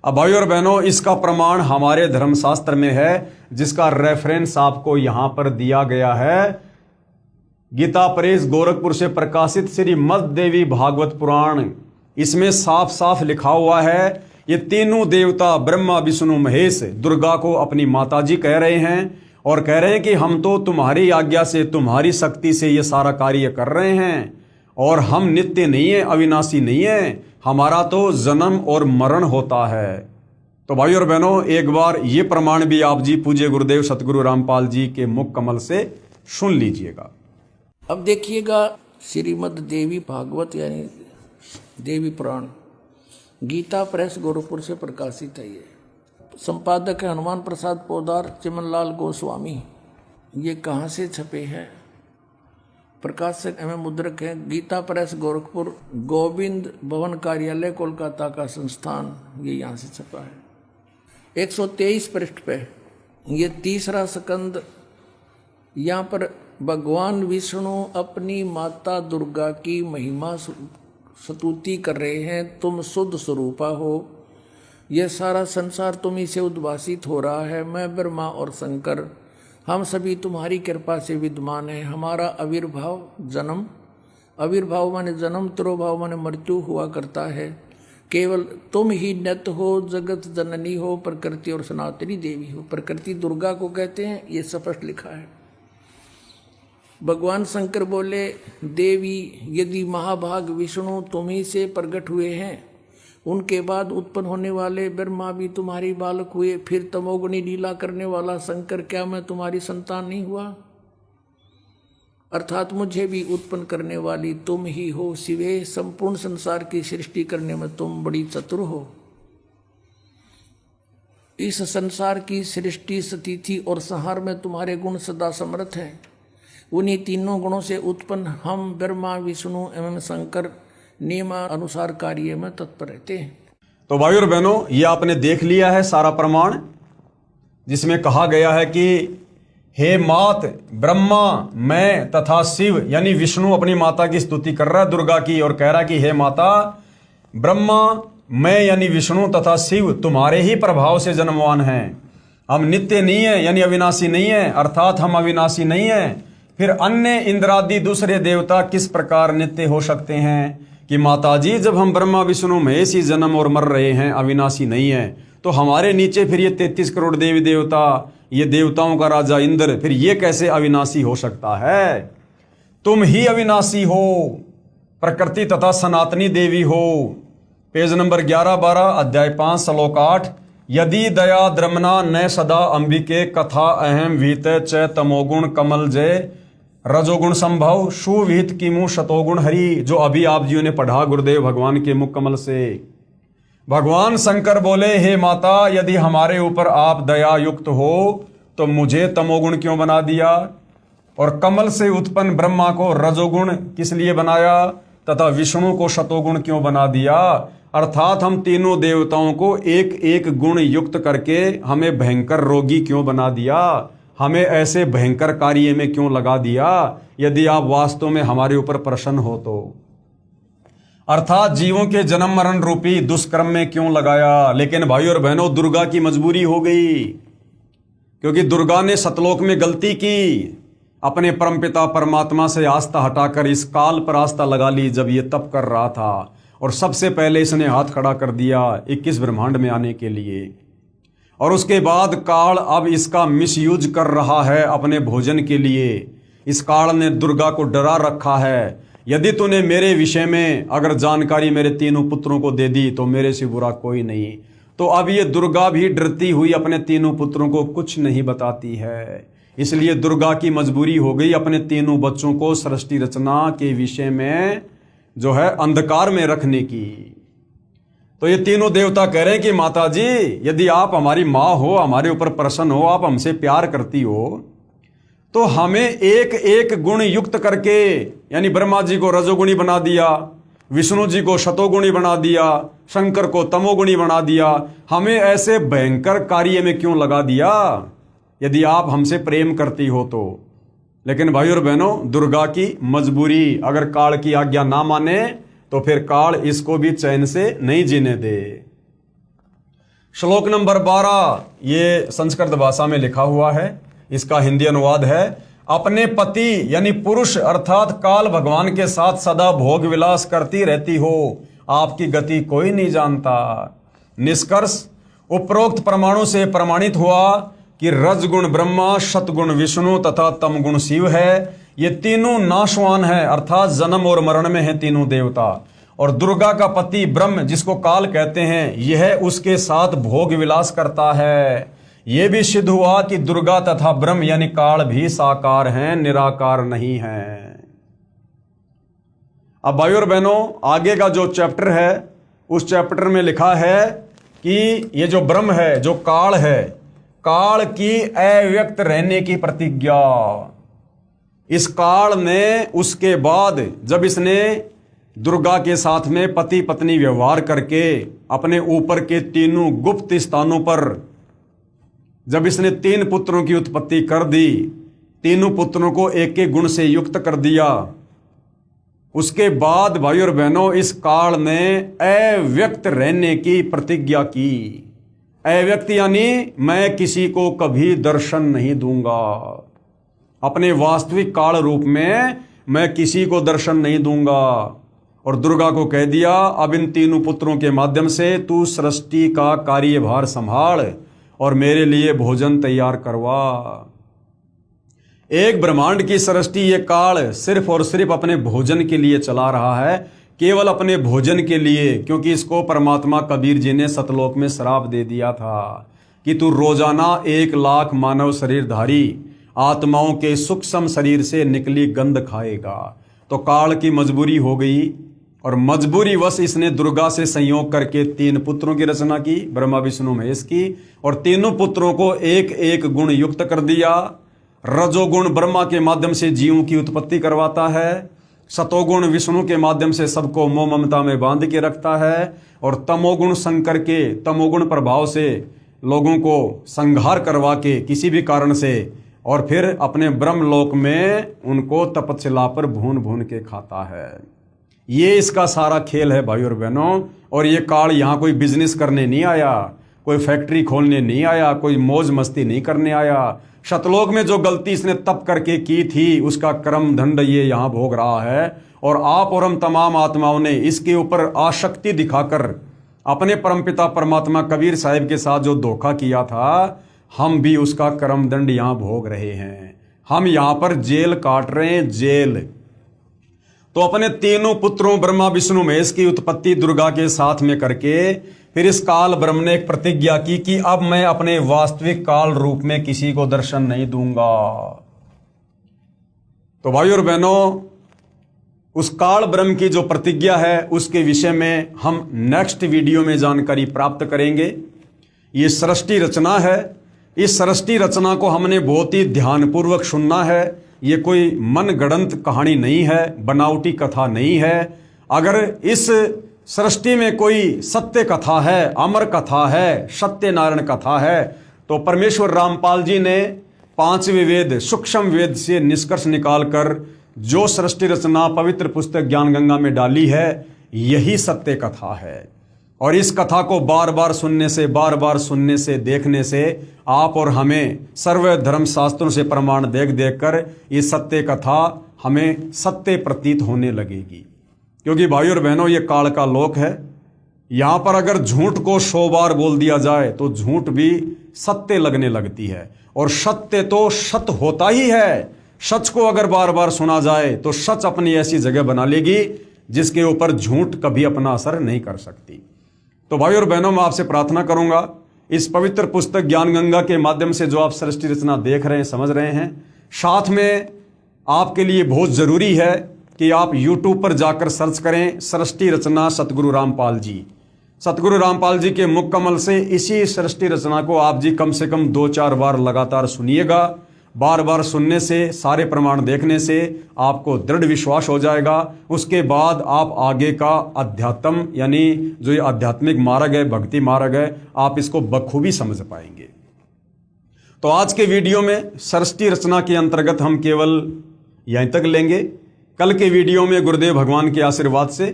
अब भाइयों और बहनों, इसका प्रमाण हमारे धर्मशास्त्र में है, जिसका रेफरेंस आपको यहां पर दिया गया है। गीता प्रेस गोरखपुर से प्रकाशित श्रीमद देवी भागवत पुराण, इसमें साफ साफ लिखा हुआ है, ये तीनों देवता ब्रह्मा विष्णु महेश दुर्गा को अपनी माताजी कह रहे हैं और कह रहे हैं कि हम तो तुम्हारी आज्ञा से, तुम्हारी शक्ति से ये सारा कार्य कर रहे हैं और हम नित्य नहीं है, अविनाशी नहीं है, हमारा तो जन्म और मरण होता है। तो भाइयों और बहनों, एक बार ये प्रमाण भी आप जी पूज्य गुरुदेव सतगुरु रामपाल जी के मुख कमल से सुन लीजिएगा। अब देखिएगा, श्रीमद देवी भागवत यानी देवी पुराण गीता प्रेस गोरखपुर से प्रकाशित है। ये संपादक है हनुमान प्रसाद पोदार, चिमनलाल गोस्वामी। ये कहाँ से छपे हैं? प्रकाशक एवं मुद्रक है गीता प्रेस गोरखपुर, गोविंद भवन कार्यालय कोलकाता का संस्थान, ये यहाँ से छपा है। 123 पृष्ठ पे ये तीसरा स्कंद। यहाँ पर भगवान विष्णु अपनी माता दुर्गा की महिमा स्तुति कर रहे हैं। तुम शुद्ध स्वरूपा हो, यह सारा संसार तुम्ही से उद्भासित हो रहा है। मैं ब्रह्मा और शंकर हम सभी तुम्हारी कृपा से विद्यमान है। हमारा आविर्भाव जन्म, आविर्भाव माने जन्म, तिरोभाव माने मृत्यु हुआ करता है। केवल तुम ही नित्य हो, जगत जननी हो, प्रकृति और सनातनी देवी हो। प्रकृति दुर्गा को कहते हैं, ये स्पष्ट लिखा है। भगवान शंकर बोले, देवी यदि महाभाग विष्णु तुम्ही से प्रकट हुए हैं, उनके बाद उत्पन्न होने वाले ब्रह्मा भी तुम्हारी बालक हुए, फिर तमोगुणी लीला करने वाला शंकर क्या मैं तुम्हारी संतान नहीं हुआ? अर्थात मुझे भी उत्पन्न करने वाली तुम ही हो। शिवे, संपूर्ण संसार की सृष्टि करने में तुम बड़ी चतुर हो। इस संसार की सृष्टि, स्थिति और संहार में तुम्हारे गुण सदा समर्थ हैं। उन्हीं तीनों गुणों से उत्पन्न हम ब्रह्मा, विष्णु एवं शंकर नियमानुसार कार्य में तत्पर रहते हैं। तो भाई और बहनों, ये आपने देख लिया है सारा प्रमाण, जिसमें कहा गया है कि हे मात, ब्रह्मा, मैं तथा शिव, यानी विष्णु अपनी माता की स्तुति कर रहा है दुर्गा की, और कह रहा है कि हे माता, ब्रह्मा, मैं यानी विष्णु तथा शिव तुम्हारे ही प्रभाव से जन्मवान हैं। हम नित्य नहीं है, यानी अविनाशी नहीं है, अर्थात हम अविनाशी नहीं है। फिर अन्य इंद्रादि दूसरे देवता किस प्रकार नित्य हो सकते हैं? कि माताजी, जब हम ब्रह्मा विष्णु महेश ही जन्म और मर रहे हैं, अविनाशी नहीं है, तो हमारे नीचे फिर ये 33 करोड़ देवी देवता, ये देवताओं का राजा इंद्र, फिर ये कैसे अविनाशी हो सकता है? तुम ही अविनाशी हो, प्रकृति तथा सनातनी देवी हो। पेज नंबर 11-12, अध्याय 5, श्लोक 8। यदि दया द्रमना न सदा अंबिके, कथा अहम वीत च तमोगुण कमल जय, रजोगुण संभव सुविहित किमु शतोगुण हरि। जो अभी आप जियों ने पढ़ा गुरुदेव भगवान के मुख कमल से। भगवान शंकर बोले, हे माता, यदि हमारे ऊपर आप दया युक्त हो तो मुझे तमोगुण क्यों बना दिया? और कमल से उत्पन्न ब्रह्मा को रजोगुण किस लिए बनाया? तथा विष्णु को शतोगुण क्यों बना दिया? अर्थात हम तीनों देवताओं को एक एक गुण युक्त करके हमें भयंकर रोगी क्यों बना दिया? हमें ऐसे भयंकर कार्य में क्यों लगा दिया? यदि आप वास्तव में हमारे ऊपर प्रसन्न हो तो। अर्थात जीवों के जन्म मरण रूपी दुष्कर्म में क्यों लगाया? लेकिन भाई और बहनों, दुर्गा की मजबूरी हो गई, क्योंकि दुर्गा ने सतलोक में गलती की। अपने परमपिता परमात्मा से आस्था हटाकर इस काल पर आस्था लगा ली जब ये तप कर रहा था, और सबसे पहले इसने हाथ खड़ा कर दिया 21 ब्रह्मांड में आने के लिए। और उसके बाद काल अब इसका मिसयूज कर रहा है अपने भोजन के लिए। इस काल ने दुर्गा को डरा रखा है, यदि तूने मेरे विषय में अगर जानकारी मेरे तीनों पुत्रों को दे दी तो मेरे से बुरा कोई नहीं। तो अब ये दुर्गा भी डरती हुई अपने तीनों पुत्रों को कुछ नहीं बताती है। इसलिए दुर्गा की मजबूरी हो गई अपने तीनों बच्चों को सृष्टि रचना के विषय में जो है अंधकार में रखने की। तो ये तीनों देवता कह रहे हैं कि माता जी, यदि आप हमारी माँ हो, हमारे ऊपर प्रसन्न हो, आप हमसे प्यार करती हो, तो हमें एक एक गुण युक्त करके, यानी ब्रह्मा जी को रजोगुणी बना दिया, विष्णु जी को शतोगुणी बना दिया, शंकर को तमोगुणी बना दिया, हमें ऐसे भयंकर कार्य में क्यों लगा दिया यदि आप हमसे प्रेम करती हो तो। लेकिन भाई और बहनों, दुर्गा की मजबूरी, अगर काल की आज्ञा ना माने तो फिर काल इसको भी चैन से नहीं जीने दे। श्लोक नंबर 12 ये संस्कृत भाषा में लिखा हुआ है, इसका हिंदी अनुवाद है, अपने पति यानी पुरुष अर्थात काल भगवान के साथ सदा भोग विलास करती रहती हो, आपकी गति कोई नहीं जानता। निष्कर्ष, उपरोक्त प्रमाणों से प्रमाणित हुआ कि रजगुण ब्रह्मा, शतगुण विष्णु तथा तमगुण शिव है। ये तीनों नाशवान है, अर्थात जन्म और मरण में है तीनों देवता। और दुर्गा का पति ब्रह्म, जिसको काल कहते हैं, यह उसके साथ भोग विलास करता है। यह भी सिद्ध हुआ कि दुर्गा तथा ब्रह्म यानी काल भी साकार हैं, निराकार नहीं हैं। अब भाई और बहनों, आगे का जो चैप्टर है उस चैप्टर में लिखा है कि ये जो ब्रह्म है, जो काल है, काल की अव्यक्त रहने की प्रतिज्ञा। इस काल ने उसके बाद जब इसने दुर्गा के साथ में पति पत्नी व्यवहार करके अपने ऊपर के तीनों गुप्त स्थानों पर जब इसने 3 पुत्रों की उत्पत्ति कर दी, तीनों पुत्रों को एक एक गुण से युक्त कर दिया, उसके बाद भाई और बहनों इस काल ने अव्यक्त रहने की प्रतिज्ञा की। अव्यक्त यानी मैं किसी को कभी दर्शन नहीं दूंगा, अपने वास्तविक काल रूप में मैं किसी को दर्शन नहीं दूंगा। और दुर्गा को कह दिया, अब इन तीनों पुत्रों के माध्यम से तू सृष्टि का कार्यभार संभाल और मेरे लिए भोजन तैयार करवा। एक ब्रह्मांड की सृष्टि ये काल सिर्फ और सिर्फ अपने भोजन के लिए चला रहा है, केवल अपने भोजन के लिए, क्योंकि इसको परमात्मा कबीर जी ने सतलोक में श्राप दे दिया था कि तू रोजाना 1 लाख मानव शरीरधारी आत्माओं के सूक्ष्म शरीर से निकली गंध खाएगा। तो काल की मजबूरी हो गई और मजबूरी वश इसने दुर्गा से संयोग करके 3 पुत्रों की रचना की, ब्रह्मा विष्णु महेश की, और तीनों पुत्रों को एक एक गुण युक्त कर दिया। रजोगुण ब्रह्मा के माध्यम से जीवों की उत्पत्ति करवाता है, सतोगुण विष्णु के माध्यम से सबको मोह ममता में बांध के रखता है, और तमोगुण शंकर के तमोगुण प्रभाव से लोगों को संहार करवा के किसी भी कारण से, और फिर अपने ब्रह्मलोक में उनको तपस्या पर भून भून के खाता है। ये इसका सारा खेल है भाई और बहनों। और ये काल यहाँ कोई बिजनेस करने नहीं आया, कोई फैक्ट्री खोलने नहीं आया, कोई मौज मस्ती नहीं करने आया। शतलोक में जो गलती इसने तप करके की थी उसका कर्म दंड ये यहाँ भोग रहा है। और आप और हम तमाम आत्माओं ने इसके ऊपर आसक्ति दिखाकर अपने परमपिता परमात्मा कबीर साहिब के साथ जो धोखा किया था, हम भी उसका कर्म दंड यहाँ भोग रहे हैं। हम यहाँ पर जेल काट रहे हैं, जेल। तो अपने तीनों पुत्रों ब्रह्मा विष्णु महेश की उत्पत्ति दुर्गा के साथ में करके फिर इस काल ब्रह्म ने एक प्रतिज्ञा की कि अब मैं अपने वास्तविक काल रूप में किसी को दर्शन नहीं दूंगा। तो भाई और बहनों, उस काल ब्रह्म की जो प्रतिज्ञा है उसके विषय में हम नेक्स्ट वीडियो में जानकारी प्राप्त करेंगे। ये सृष्टि रचना है, इस सृष्टि रचना को हमने बहुत ही ध्यानपूर्वक सुनना है। ये कोई मनगढ़ंत कहानी नहीं है, बनावटी कथा नहीं है। अगर इस सृष्टि में कोई सत्य कथा है, अमर कथा है, सत्यनारायण कथा है, तो परमेश्वर रामपाल जी ने 5वें वेद सूक्ष्म वेद से निष्कर्ष निकालकर जो सृष्टि रचना पवित्र पुस्तक ज्ञान गंगा में डाली है, यही सत्य कथा है। और इस कथा को बार बार सुनने से, बार बार सुनने से, देखने से आप और हमें सर्व धर्म शास्त्रों से प्रमाण देख देख कर ये सत्य कथा हमें सत्य प्रतीत होने लगेगी। क्योंकि भाई और बहनों, ये काल का लोक है। यहाँ पर अगर झूठ को 100 बार बोल दिया जाए तो झूठ भी सत्य लगने लगती है, और सत्य तो सत्य होता ही है। सच को अगर बार बार सुना जाए तो सच अपनी ऐसी जगह बना लेगी जिसके ऊपर झूठ कभी अपना असर नहीं कर सकती। तो भाई और बहनों, मैं आपसे प्रार्थना करूंगा, इस पवित्र पुस्तक ज्ञान गंगा के माध्यम से जो आप सृष्टि रचना देख रहे हैं, समझ रहे हैं, साथ में आपके लिए बहुत जरूरी है कि आप YouTube पर जाकर सर्च करें सृष्टि रचना सतगुरु रामपाल जी। सतगुरु रामपाल जी के मुख कमल से इसी सृष्टि रचना को आप जी कम से कम 2-4 बार लगातार सुनिएगा। बार बार सुनने से, सारे प्रमाण देखने से आपको दृढ़ विश्वास हो जाएगा। उसके बाद आप आगे का अध्यात्म यानी जो ये आध्यात्मिक मार्ग है, भक्ति मार्ग है, आप इसको बखूबी समझ पाएंगे। तो आज के वीडियो में सृष्टि रचना के अंतर्गत हम केवल यहीं तक लेंगे। कल के वीडियो में गुरुदेव भगवान के आशीर्वाद से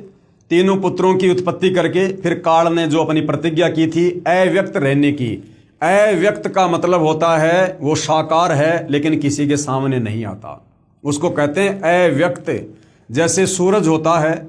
तीनों पुत्रों की उत्पत्ति करके फिर काल ने जो अपनी प्रतिज्ञा की थी अव्यक्त रहने की। अव्यक्त का मतलब होता है वो साकार है लेकिन किसी के सामने नहीं आता, उसको कहते हैं अव्यक्त। जैसे सूरज होता है,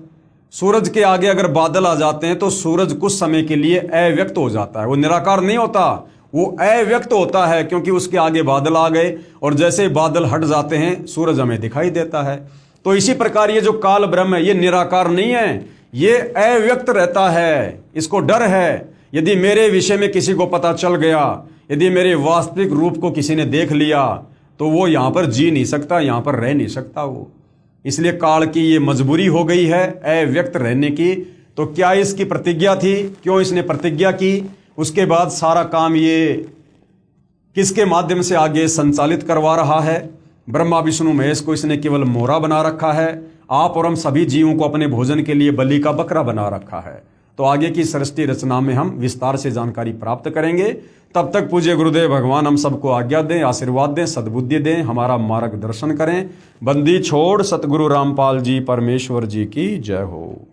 सूरज के आगे अगर बादल आ जाते हैं तो सूरज कुछ समय के लिए अव्यक्त हो जाता है, वो निराकार नहीं होता, वो अव्यक्त होता है क्योंकि उसके आगे बादल आ गए और जैसे बादल हट जाते हैं सूरज हमें दिखाई देता है। तो इसी प्रकार ये जो काल ब्रह्म है ये निराकार नहीं है, ये अव्यक्त रहता है। इसको डर है, यदि मेरे विषय में किसी को पता चल गया, यदि मेरे वास्तविक रूप को किसी ने देख लिया तो वो यहाँ पर जी नहीं सकता, यहाँ पर रह नहीं सकता वो। इसलिए काल की ये मजबूरी हो गई है अव्यक्त रहने की। तो क्या इसकी प्रतिज्ञा थी, क्यों इसने प्रतिज्ञा की, उसके बाद सारा काम ये किसके माध्यम से आगे संचालित करवा रहा है? ब्रह्मा विष्णु महेश को इसने केवल मोहरा बना रखा है, आप और हम सभी जीवों को अपने भोजन के लिए बलि का बकरा बना रखा है। तो आगे की सृष्टि रचना में हम विस्तार से जानकारी प्राप्त करेंगे। तब तक पूज्य गुरुदेव भगवान हम सबको आज्ञा दें, आशीर्वाद दें, सद्बुद्धि दें, हमारा मार्गदर्शन करें। बंदी छोड़ सतगुरु रामपाल जी परमेश्वर जी की जय हो।